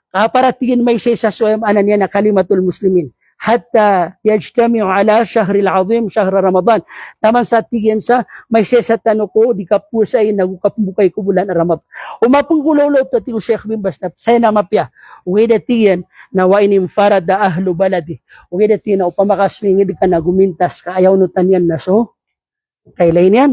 kaparatingin may siya sa suwam anan yan na kalimatul muslimin. Hatta yajtami'u ala shahril azim, shahr Ramadan. Taman sa tigyan sa may siya sa tano ko, di ka pusay, nagukapbukay ko bulan Ramadan. Umapong kulolo to tiyo Sheikh bin Bas na saya na mapya. Uwi natin, na wa inim farada ahlu baladi. Uwi natin na upamakaswingid ka na gumintas ka, ayaw nutan yan na so. Kailain yan.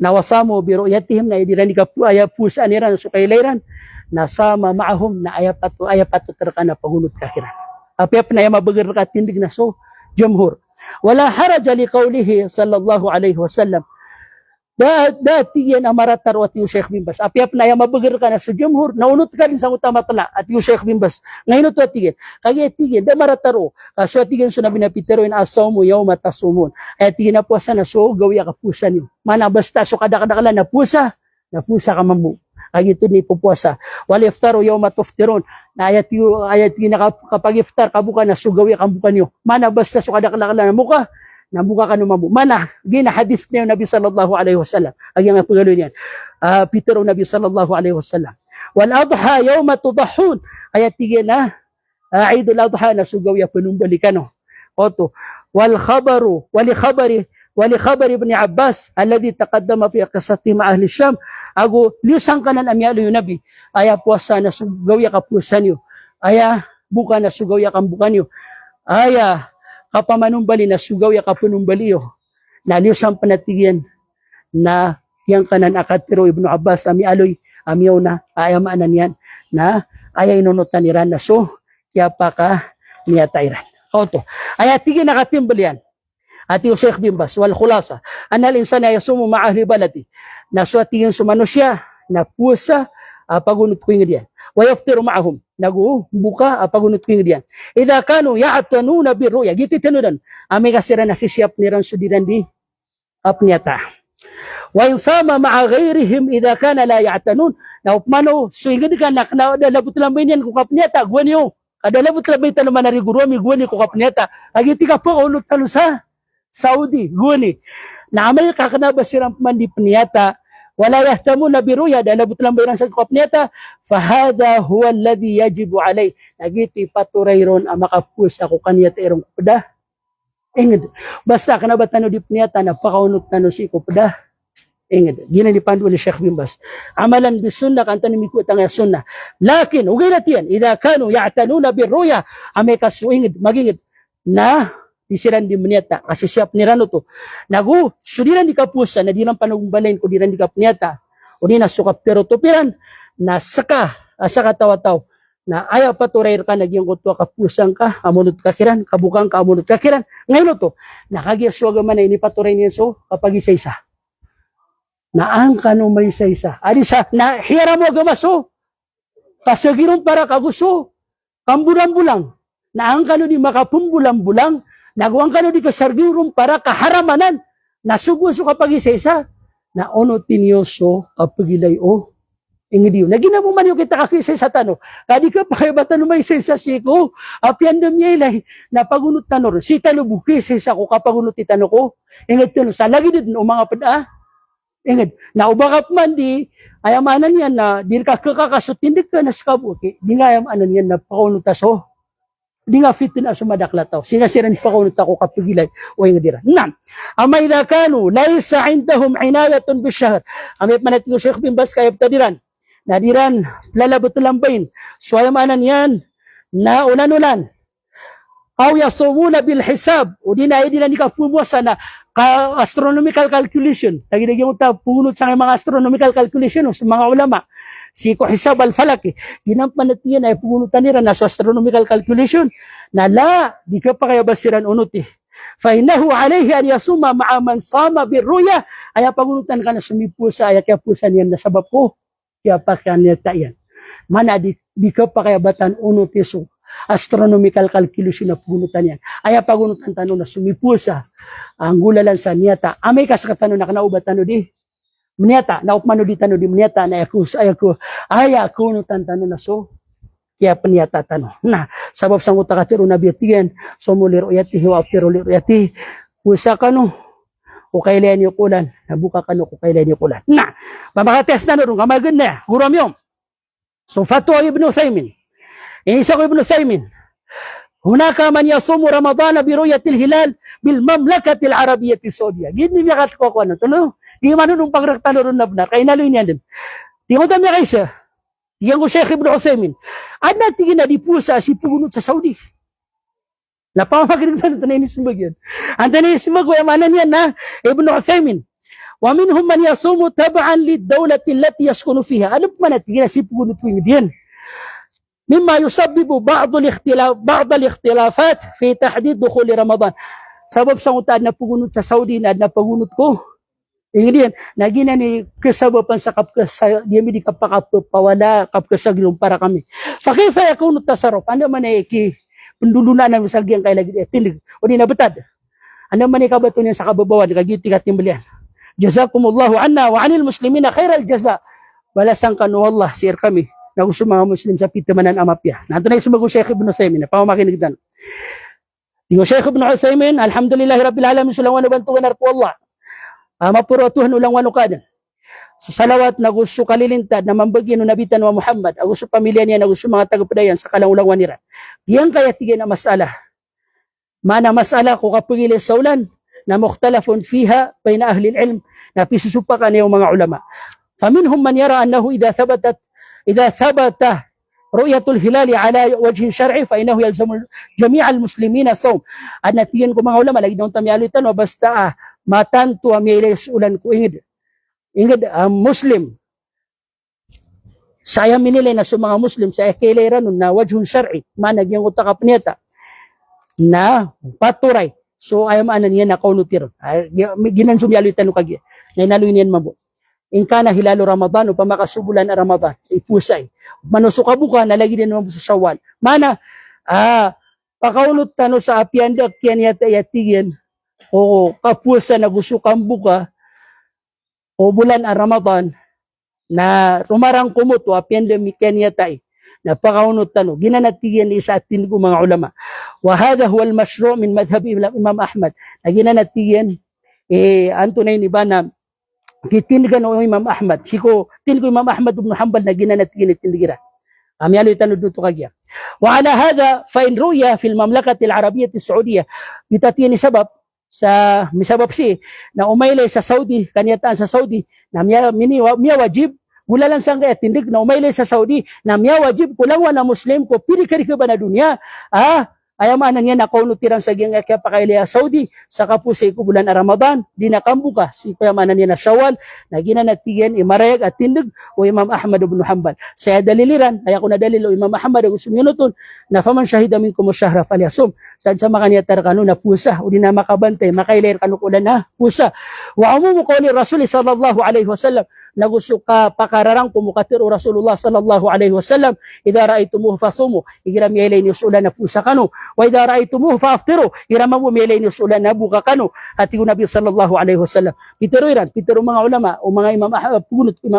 Nawasamo biro yatihim na idiran ka po aya pusa niran so kailayran nasama maahum na ayapat terkana pagunut kahiran apiap na mabagar ka tindig na so jumhur wala haraja li qawlihi sallallahu alaihi wasallam dati yan amaratar at yung Sheikh bin Bas apiap na mabagar ka na sa jumhur naunot ka din sa utama tala at yung Sheikh bin Bas ngayon to tigyan kaya tigyan da marataro so tigyan so na binapitero in asamu yawma tasumun ay tigyan na puasa na so gawiya ka pusa niyo mana basta so kada-kada na pusa ka mamu kaya ito ni pupuasa wal iftaru yawma tuftirun na ayat na kapag iftar kabuka na so gawiya ka buka niyo mana basta so kada-kada na muka nabuka ka numamu. Mana, gina hadith niya Nabi sallallahu alaihi wasallam. Ang yung pagalo niyan. Peter Nabi sallallahu alaihi wasallam. Wal adha yawma tudahun. Ayat tigyan na. Eidul adha na sugaw ya penumbalikan. Oto. Wal khabari ibn Abbas alladhi taqaddama fi qissati ma ahli Syam. Ago lisang kanan amyalo yung Nabi. Aya puasa na sugaw ya kapusan niyo. Aya buka na sugaw ya kambukan niyo. Aya kapamanumbali na sugaw ya kapanumbali yo. Naliusang panatigyan na yang kanan akatiro Ibnu Abbas ami aloy amiyaw na ayamaanan yan na ayay nunutan niran na so kaya pa ka niya tayran. Oto. Ay tigin nakatimbalian. At yung Sheikh bin Bas wal khulasa anal insana yasumu ma'ahli baladi na so tigin sumano siya na pusa pagunot ko yung wa yaftiru ma'ahum buka pagunot ko yung idha kanu ya'tanuna birruya gitu tanudan ame kasira na sisiyap niran sudiran di apniata wa insama ma'a ghairihim idha kana la ya'tanun na upmano so ingid ka na labut lamay niyan kung kapniata gwanyo kada labut lamay talo manari guru mi gwani ko kapniata agiti ka po ulot talo sa Saudi gwani na amay kakanaba sirang man di pniata ولا يهتمون برؤيا dan nabutulang bayran sa kapneta fahada huwa alladhi yajibu alay nagiti paturayron ang makapus ako kaniya terong kupada inged basta kana batano di pniata napakaunot tano si kupada inged gina ni pandu ni Sheikh bin Bas amalan bis sunnah kan tan mikut ang sunnah lakin ugilatian idha kanu ya'tanuna birruya ame kasu inged maginged na disiran di meniata kasi siap ni rano to nagu sudiran di kapusa na dirang panugbalain ko diran di kapniata o di na sukap pero tupiran na saka tawa-taw na ayaw paturay ka nagyang kutwa kapusang ka amunod kakiran kabukang ka amunod kakiran ngayon to nakagiaswaga man ini paturay niya so kapag isa-isa na ang kanu may isa-isa adi sa na hira mo gamaso kasagiron para kaguso kambulang-bulang na ang kanu di makapumbulang-bulang nagawang kanu di kasargiron para kaharamanan nasuguso kapag isa-isa na ono tinyoso kapag ilay o ingediyo na ginamo man yung kita kakisa sa tano kadi ka pa kayo ba tano may isa siko apian damya ilay na pagunot tanor si tano buki sa ko kapagunot itano ko inged tano sa lagi din o mga pada inged na ubakap man di ayamanan yan na di ka kakasot hindi ka naskabuki di nga ayamanan yan na pakunot taso di nga fit na sumadakla tao. Sinasiran pa ko nito ako kapigilay o yung dira. Na, amay na kanu, laysa indahum inayatun bisyahr. Amay manatigo Sheikh bin Bas kayab tadiran. Nadiran, lalabot lambain. So ayamanan yan, na ulan-ulan. Aw yasumuna bil hisab. O di na ni kapumuasa na astronomical calculation. Lagi-lagi mo ta punot sa mga astronomical calculation sa mga ulama. Si ko hisab al-falak ginampan natin ay punutan nila na sa astronomical calculation na la di ka pa kaya basiran unot fa innahu alayhi an yasuma ma'a man sama birruya ay pagunutan ka na sumipusa ay kaya pusa niyan na sabab ko kaya pa kanya tayan mana di ka pa kaya batan unot so astronomical calculation na punutan yan ay pagunutan tanong na sumipusa ang gulalan sa niyata amay kasakatano na kanaubat tano di meniata na upmano di tano di meniata na ako no tantano na so kaya peniata tano na sabab sang utakatiro na biatigen so mulir uyati hiwa pero lir uyati usa kano o kailan yo kulan nabuka kano ko kailan yo kulan na mabakates na no kamagan na guramyom so fatwa ibn Uthaymin isa ko ibn Uthaymin هناك من يصوم رمضان برؤية الهلال بالمملكة العربية السعودية. جد نبيعت كوكوانا تلو. Gimana nung pagrektano ron nabna kay nalo niyan din. Tingo dami kay siya. Tingo Sheikh Ibn Uthaymin. Ana tingin na di pusa si pugunot sa Saudi. Napamagrektano tanay ni sumagyan. Antanay ni sumag wa manan yan na Ibn Uthaymin. Wa minhum man yasumu tab'an lid-dawlati allati yaskunu fiha. Ano pa man tingin si pugunot wing diyan. مما يسبب بعض الاختلافات في تحديد دخول رمضان سبب sangutan na pugunot sa Saudi na pagunot ko ingedian nagina ni kasababan sa kapkasa di kapakapawala kapkasagilong para kami fakayfa yakunu tasarruf ano man ay ki pendulunan ng sagyang kay lagi tindig o di nabetad ano man ay kabato niya sa kababawan kagiti katimblian jazakumullahu anna wa anil muslimina khairal jaza balasan kanu Allah sir kami na gusto mga Muslim sa pitamanan amapya. Nanto na sumago Sheikh Ibn Uthaymin, napamakinig dan. Tingo Sheikh Ibn Uthaymin, alhamdulillahi rabbil alamin sulang wano bantuan arpo Allah. Mapurotuhan ulang wano kadan. So salawat na gusto kalilintad na mambagyan no nabitan wa Muhammad, gusto pamilya niya na gusto mga tagapadayan sa kalang-ulang wanira. Diyan kaya tigay na masala. Mana masala ko kapagili sa ulan na mukhtalafun fiha bayna ahli al-ilm na pisusupakan yung mga ulama. Faminhum man yara annahu إذا ثبت رؤية الهلال على وجه شرعي فإنه يلزم جميع المسلمين الصوم. At natiyan ko mga ulama lagi daw tamyalutan o basta matanto amiles ulan ko ingid Muslim saya minilay na sa mga Muslim sa kailangan na wajhun shar'i managyang utakap niyata na paturay so ayam anan yan na kaunutir ginan sumyalutan no kagya na inaluin yan mabo in kana hilalo Ramadan o pamakasubulan na Ramadan ipusay manusuka buka na lagi din mo sa Shawwal mana pakaunot tano sa apianda kyan yata yatigyan o kapusa na gusto kang buka o bulan a Ramadan na rumarang kumot o apianda kyan yata na pakaunot tano ginanatigyan ni sa atin ko mga ulama wa hadha huwa al-mashru' min madhhab Imam Ahmad na ginanatigyan antunay ni ba na Titindigan o Imam Ahmad. Siko, tin ko Imam Ahmad ibn Hanbal na ginanatigin itindigira. Amyalo itanud dito kagya. Wa ala hadha fa in ruya fil mamlakati al-arabiyyah as-saudiyah bitatiyan sabab sa misabab si na umaylay sa Saudi kanyataan sa Saudi na miya wajib wala lang sang kaya tindig na umaylay sa Saudi na miya wajib kulang na Muslim ko pili ka ba na dunya ayamanan niya na kaunutiran sa giyang kaya pakailaya Saudi sa kapusay ko bulan Ramadan di nakambuka si kayamanan niya na Shawwal na ginanatiyan imarayag at tindig o Imam Ahmad ibn Hanbal saya daliliran ay ako na dalil o Imam Ahmad ang usum yunuton na faman shahida minkum ash-shahra falyasum saan sa makaniyatar kanu na pusa o di na makabantay makailayar kanu kulan na pusa wa umumu qawli Rasul sallallahu alaihi wasallam nagusuk ka pakararang kumukatir o Rasulullah sallallahu alaihi wasallam idha ra'aytumuhu fasumu igiram yailay ni usulan na pusa kanu wa idha ra'aytumuhu fa'aftiru iramamu milay ni usulan na buka kanu hati ko Nabi sallallahu alaihi wasallam pitero mga ulama o mga Imam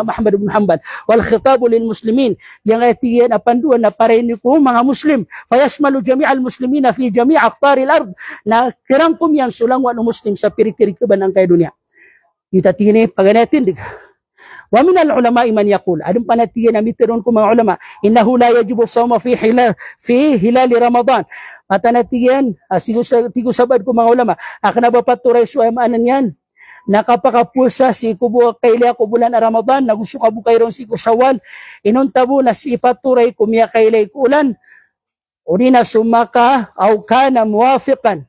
Ahmad ibn Hanbal wal khitabu lil muslimin yang ayatiyan apanduan na parein ko mga muslim fayashmalu jami'al muslimina fi jami' aqtaril ard na kirangkum yan sulangwan o muslim sa pirik-pirik kaban ang kay dunya itatingin paganatin wa min al ulama man yaqul adun panatiyan na miteron ko mga ulama innahu la yajibu sawma fi hilal ramadan matanatiyan tigo sabad ko mga ulama akna ba paturay so amanan yan nakapakapusa si kubo kailya ko bulan Ramadan nagusuka bu kayron si ko Shawwal inuntabo na si paturay kumya kailay kulan urina sumaka aw kana muwafiqan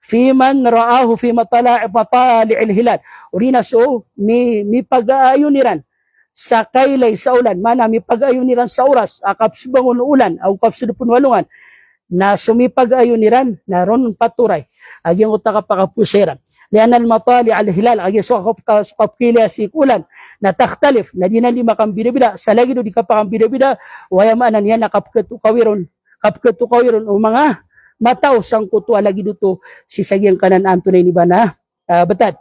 fi man ra'ahu fi matali'il hilal urina so mi pag-aayon niran sa kailay sa ulan mana mi pag-aayon niran sa oras akapsubangon ulan aw kapsudupun walungan na sumipag-ayon niran naron paturay agyang utaka pakapuseran lian al-matali' al-hilal agyang sukapkilya si kulan na takhtalif na di makam bida-bida sa lagi do di kapakam bida-bida wayamanan yan nakapketukawiron o mga mataw sang kutu lagi dito si sagyang kanan antunay ni bana batad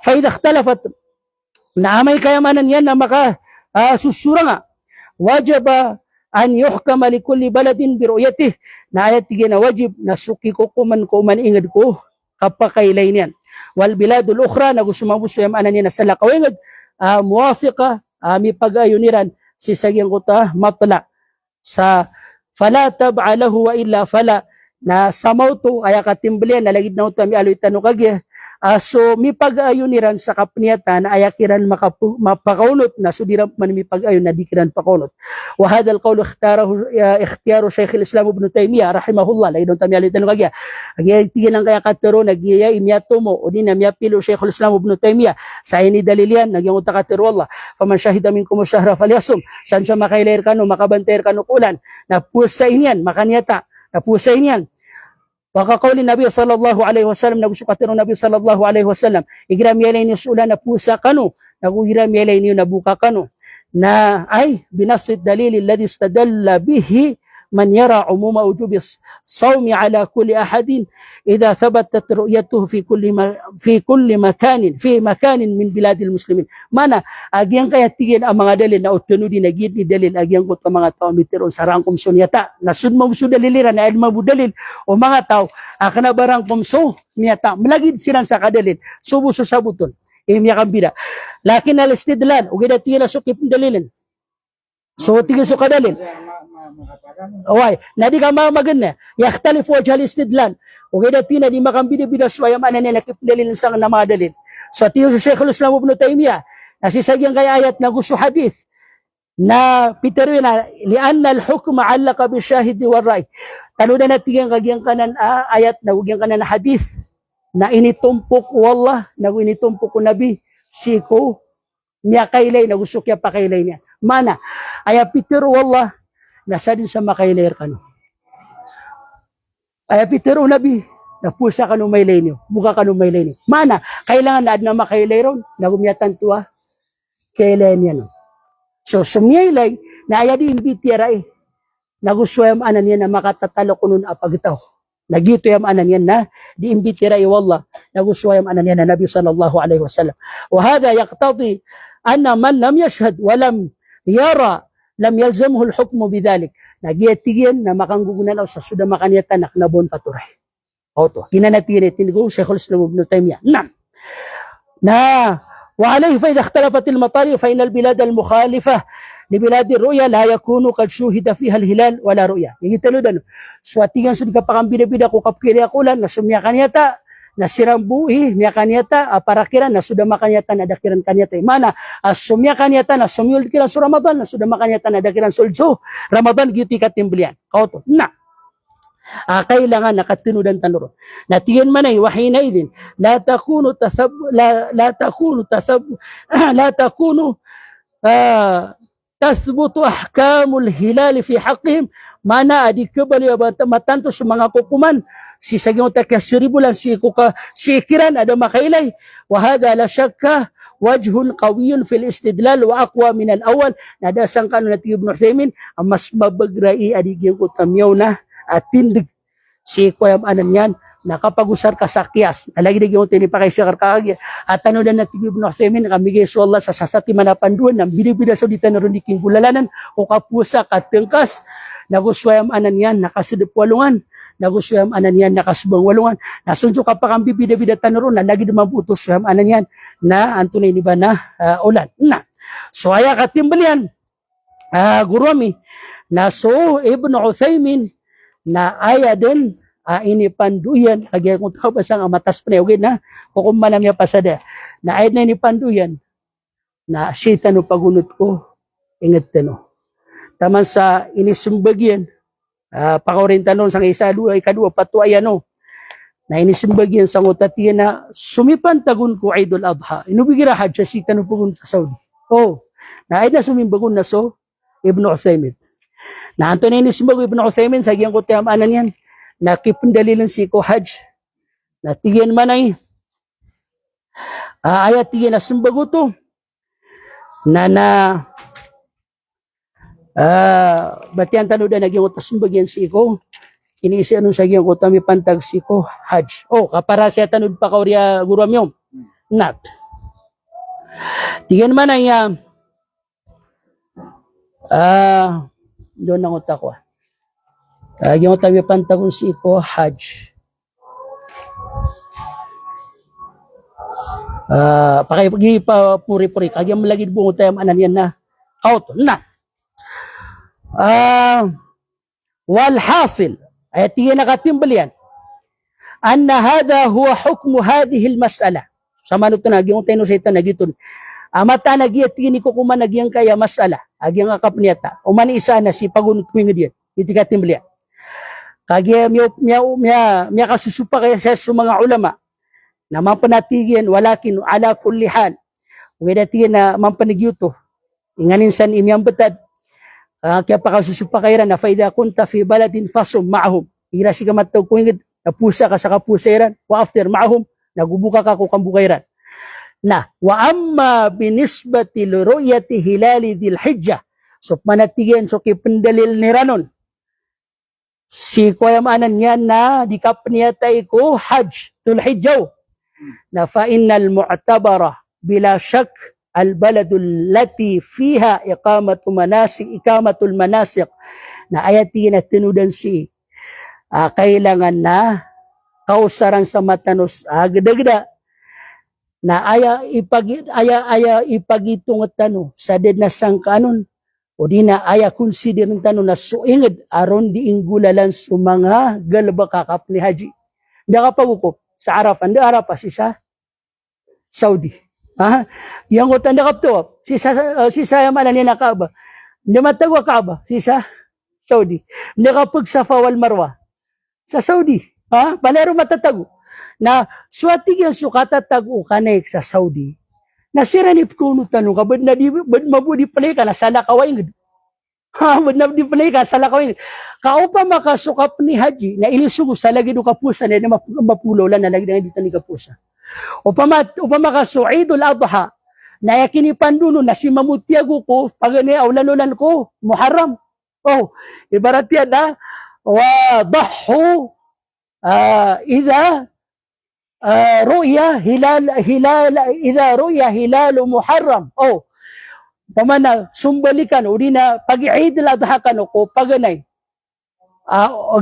fa idha ikhtalafat na amay kayamanan yan na maka susura nga wajaba an yuhkama li kulli baladin bi ru'yatih na ayat tigina wajib na suki ko kuman ingad ko kapakailay niyan wal biladul ukhra na gusto mabuso yung anan niya na sa lakawingad muwafiqa mi pag-ayuniran si sagyang kuta matla sa fala tab'a lahu wa illa fala na samaw to ay katimblian na lagid na utami aloy tanukagya so mi pag-ayuniran sa kapniyatan na ayakiran mapakaunot na sudiran man mi pag-ayon na dikiran pakaunot wa hadha alqawl ikhtiyaru Shaykh al-Islam Ibn Taymiyyah rahimahullah lagid na utami aloy tanukagya agya tigin ang kaya katero nagyaya imyato mo o di na miyapilo Shaykh al-Islam Ibn Taymiyyah sa ini dalilian nagyang utakatero Allah faman shahida minkum ash-shahra falyasum san siya makailair kanu makabantair kanu kulan na pusa inyan makaniyata na pusa inyan Wakakauli Nabi sallallahu alaihi wasallam nagusukatiro Nabi sallallahu alaihi wasallam igram yelay ni sulan na pusa kanu nagugiram yelay ni nabuka kanu na ay binasid dalil alladhi istadalla bihi man yara umuma wujubi sawmi ala kulli ahadin idha thabatat ru'yatuhu fi kulli makanin min biladil muslimin mana agyang kaya tigin ang mga dalil na utunudi na gid ni dalil agyang kot mga tao mitiron sa rangkom sunyata nasud mo su daliliran na ilma budalil o mga tao akana barang kumso niyata malagid silang sa kadalil subo sa sabuton imya kambida lakin al-istidlal ugida tila sukip dalilin so tigil su kadalil Away, na di ka maganda. Yakhtalifu wajhal istidlal. O kaya tina di makambida-bida suwayam anan na nakipdalil sang namadalil. So tiyo si Shaykh al-Islam Ibn Taymiyyah, nasisagyang kay ayat na gusto hadith, na pitero na, lianna al-hukma allaka bi shahidi waray. Tanudan na tigyan kagyang kanan ayat na hugyang kanan na hadith, na initumpok wallah, na initumpok ko nabi, siko, niya kailay, na gusto kaya pakailay niya. Mana, aya pitero wallah, nasa din sa makailayer ka no. Ay pitero nabi, napusa ka no may niyo, buka ka no may niyo. Mana, kailangan na ad na makailayer na gumyatan tuwa, kailan niya no. So, sumyaylay, na aya di imbitira naguswayam anan yan na makatatalo ko nun apagitaw. Nagito yam anan yan na, di imbitira wallah, naguswayam anan yan na Nabi sallallahu alaihi wasallam. Wa hadha yaqtadi, anna man lam yashhad, walam yara, lam yalzamhu al-hukmu bidhalik. Nagyatigyan na makanggugunan o sa suda makaniyatan na knabon paturay. O to, kinanatigyan tinigong Shaykhul Islam Ibn Taymiyyah. Na وعليه فإذا اختلفت المطالع فإن البلاد المخالفة لبلاد الرؤيا لا يكون قد شوهد فيها الهلال ولا رؤيا. Yung italudan. So atigan sa kapakambida-bida ko kapkili akulan na sumya kanyata na sirambuhi niya kanyata parakiran na sudah makanyata na dakiran kanyata. Mana sumya kanyata na sumyul kiran sa Ramadan na sudah makanyata na dakiran sulso Ramadan giti katimblian. Kauto. Na kailangan nakatinudan tanuro. Natiyan man ay wahina idin la takunu tasbutu ahkamul hilal fi haqqihim mana adi kebali matanto sa mga kukuman si sagyong takasiribulan si ikiran ada makailay wa hada la shakka wajhun qawiyyun fil istidlal wa aqwa min al awal nadasang kanu nati Ibn Uthaymin mas mabagrai adi gyung kutamyaw na atindig si koyam anan yan nakapag-usar ka sa kiyas. Alagi na yung tinipakay siya karkagya. At ano na natigib na sa amin, kami kayo Allah sa sasati manapanduan, ng binibida sa dita na rin iking bulalanan, o kapusa, katengkas, naguswayam anan yan, nakasidip walungan, naguswayam anan yan, nakasubang walungan, nasunso ka pa kang bibida-bida tanuro, na lagi naman putos swayam anan yan, na antunay ni ba na ulan. Na. So aya katimbal yan, gurami, na so Ibn Uthaymin, na aya din, ini panduyan kagaya kung tao basang amatas pneugen na kukumanam niya pasada na ayat na ini panduyan na sita no pagunot ko ingat tano taman sa inisumbagyan pakaurin tanon sang isa dua ikadua patuayan no na inisumbagyan sang utatiyan na sumipan tagun ko Idul Adha inubigira hadja sita no pagun sa Saudi na ayat na sumimbagun na so Ibn Uthaymin na anto na inisumbag Ibn Uthaymin sa giyang ko tiyamanan yan nakipendalilan si ko hajj natiyan manay ayat tiyan na sumbaguto na batian tanu da naging utas sumbagyan si ko inisi anong sa giyang ko tami pantag si ko hajj kapara siya tanud pa kaurya guramyom na tiyan manay doon ang utak ko yung tabi pantagon si ko hajj. Pakipagi pa puri-puri. Kagyan malagid buong tayo anan yan na. Out na. Walhasil. Ay tiyan nakatimbal yan. Anna hada huwa hukmu hadihil mas'ala. Sa manot na yung tayo sa ito nagitun. Amata nagyat tini ko kuman nagyang kaya mas'ala. Agyang akap niyata. Umani isa na si pagunot ko yung diyan. Iti katimbal yan. Kagaya miya kasusupa kaya sa mga ulama na mampanatigyan walakin ala kulli hal wedatiyan na mampanigyuto inganin san imyang betad kaya pakasusupa kaya na faida kunta fi baladin fasum ma'ahum ira siya matag kung napusa ka sa kapusairan wa after ma'ahum nagubuka ka ko kambukairan na wa amma binisbati li ru'yati hilali dhil hijjah so manatigan so kipendalil ni ranon si koyamanan niya na di kapniyatay ko hajj tulhijjaw na fa innal mu'tabara bila shak al baladul lati fiha ikamatul manasik na ayati na tinudan si kailangan na kausaran sa matanos agdagda na aya ipagitong tano sa ded na sangkanon o di na aya consider ng tanong na suingid aron di inggulalan sa mga galba kakap ni Haji. Hindi ka pagukop sa Arafah. Hindi Arafah si sa Saudi. Yang ko tanda kapto, si sa manan niya na Kaaba. Hindi matagwa Kaaba, si sa Saudi. Hindi ka pag sa Fawal Marwa. Sa Saudi. Panero matatago. Na swati yung sukatatago kanek sa Saudi. Nasiranip ko no tanong ka, ba't mabudi pala ka na sala kaway ngad? Ba't nabudi pala ka sala kaway ngad? Kaupa makasukap ni Haji, na ilisugo sa lagi do kapusa, na mapulo lang na lagi na dito ni kapusa. Upa makasuidul adha, na yakini panduno na si mamutiago ko, pagani awlanulan ko, muharram. Ibarat yan na, wa dahu, ru'ya idha ru'ya hilalu muharram pamana sumbalikan uri na pag-Eid al-Adha kano ko paganay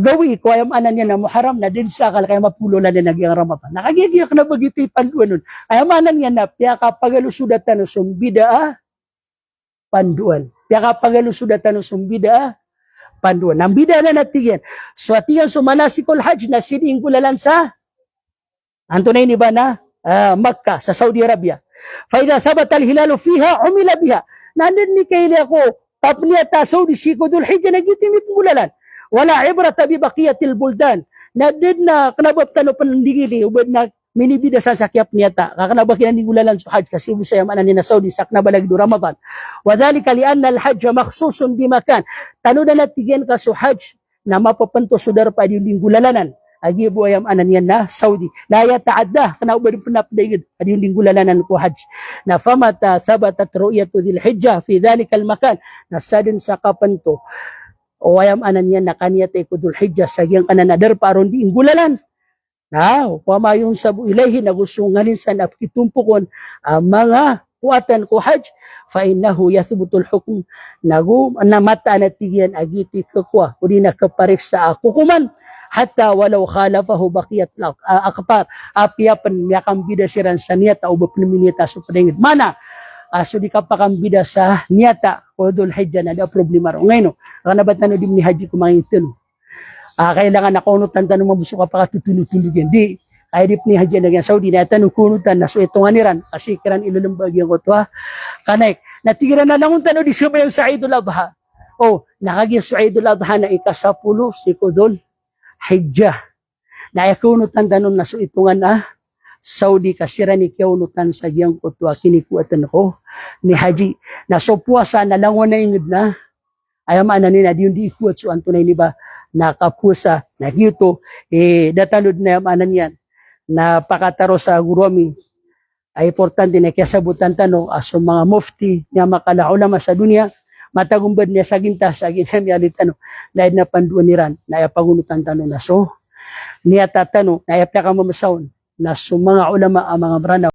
gawi ko ayam anan niya na muharam na din sa kaya mapulo na din nagyang Ramadan. Nakagigiyak na bagiti panduan nun. Ayam anan niya na piya ka pagalusudatan no sumbida panduan. Piya ka pagalusudatan no sumbida panduan. Nang bida na natiyan. So atiyan sumanasikol hajj na sining kulalan sa anto na ini ba na Makkah sa Saudi Arabia. Faida sabat al-hilalu fiha umila biha. Nanin ni kaili ako tapniyata Saudi Sikudul Hijjah na gitimit mulalan. Wala ibrata bi baqiyatil buldan. Nadid na kanabap tano pandigili ubad na minibida sa sakyap niyata. Kakanabak yan gulalan sa hajj kasi busaya manan ni na Saudi sakna balag do Ramadan. Wadhalika li anna al-hajj makhsusun bi makan. Tano na natigen ka sa hajj na mapapanto sudar pa di gulalanan. Agi buayam anan yan na Saudi. La yata'adda kana ubad panapdaygid adi gulalanan ko hajj. Na famata sabatat ru'yatu dhil hijjah fi dhalika al-makan. Nasadin sa kapanto o ayam anan yan nakaniyat ay kudul hijjah sa giyang kananadar paron di inggulalan. Pamayon sa builayhi na gusto nganin sa napkitumpukon ang mga kuatan ko hajj fa innahu yathbutul hukm namata na tigyan agiti kakwa uri na kaparik sa akukuman hatta walau khalafahu baqiyat aktar apiapan yakang bida siran sa niyata o bapniminita sa paningid mana so di ka pakambida sa niyata Kudul hijjah na da problema ro ngayon kana bat na di ni haji ko mangitelo kailangan na kunutan tanong mabuso ka pa katutulog-tulogin di ay dip ni haji na Saudi na tanong kunutan na so ito nga niran kasi kiran ilulumbag yung ko kanek natigiran na lang tanong di sumayong sa Eidul Adha nakaging sa Eidul Adha na ikasapulo si Kudul hijjah na kunutan tanong na so ito nga na Saudi kasiran ni kiunutan sa giyang kutwa kinikuatan ko ni haji na so puasa na langon na ingid na ayam anan na di yung di ikuat so antunay ni ba nakapusa na gito datalod na yam anan yan na pakataro sa guromi ay importante na kiyasabutan tano aso mga mufti nga makala ulama sa dunia matagumbad niya sa gintas sa ginamialit dahil na panduan niran na pagunutan tano na so niya tatano na yapya ka mamasawon na mga ulama ang mga branaw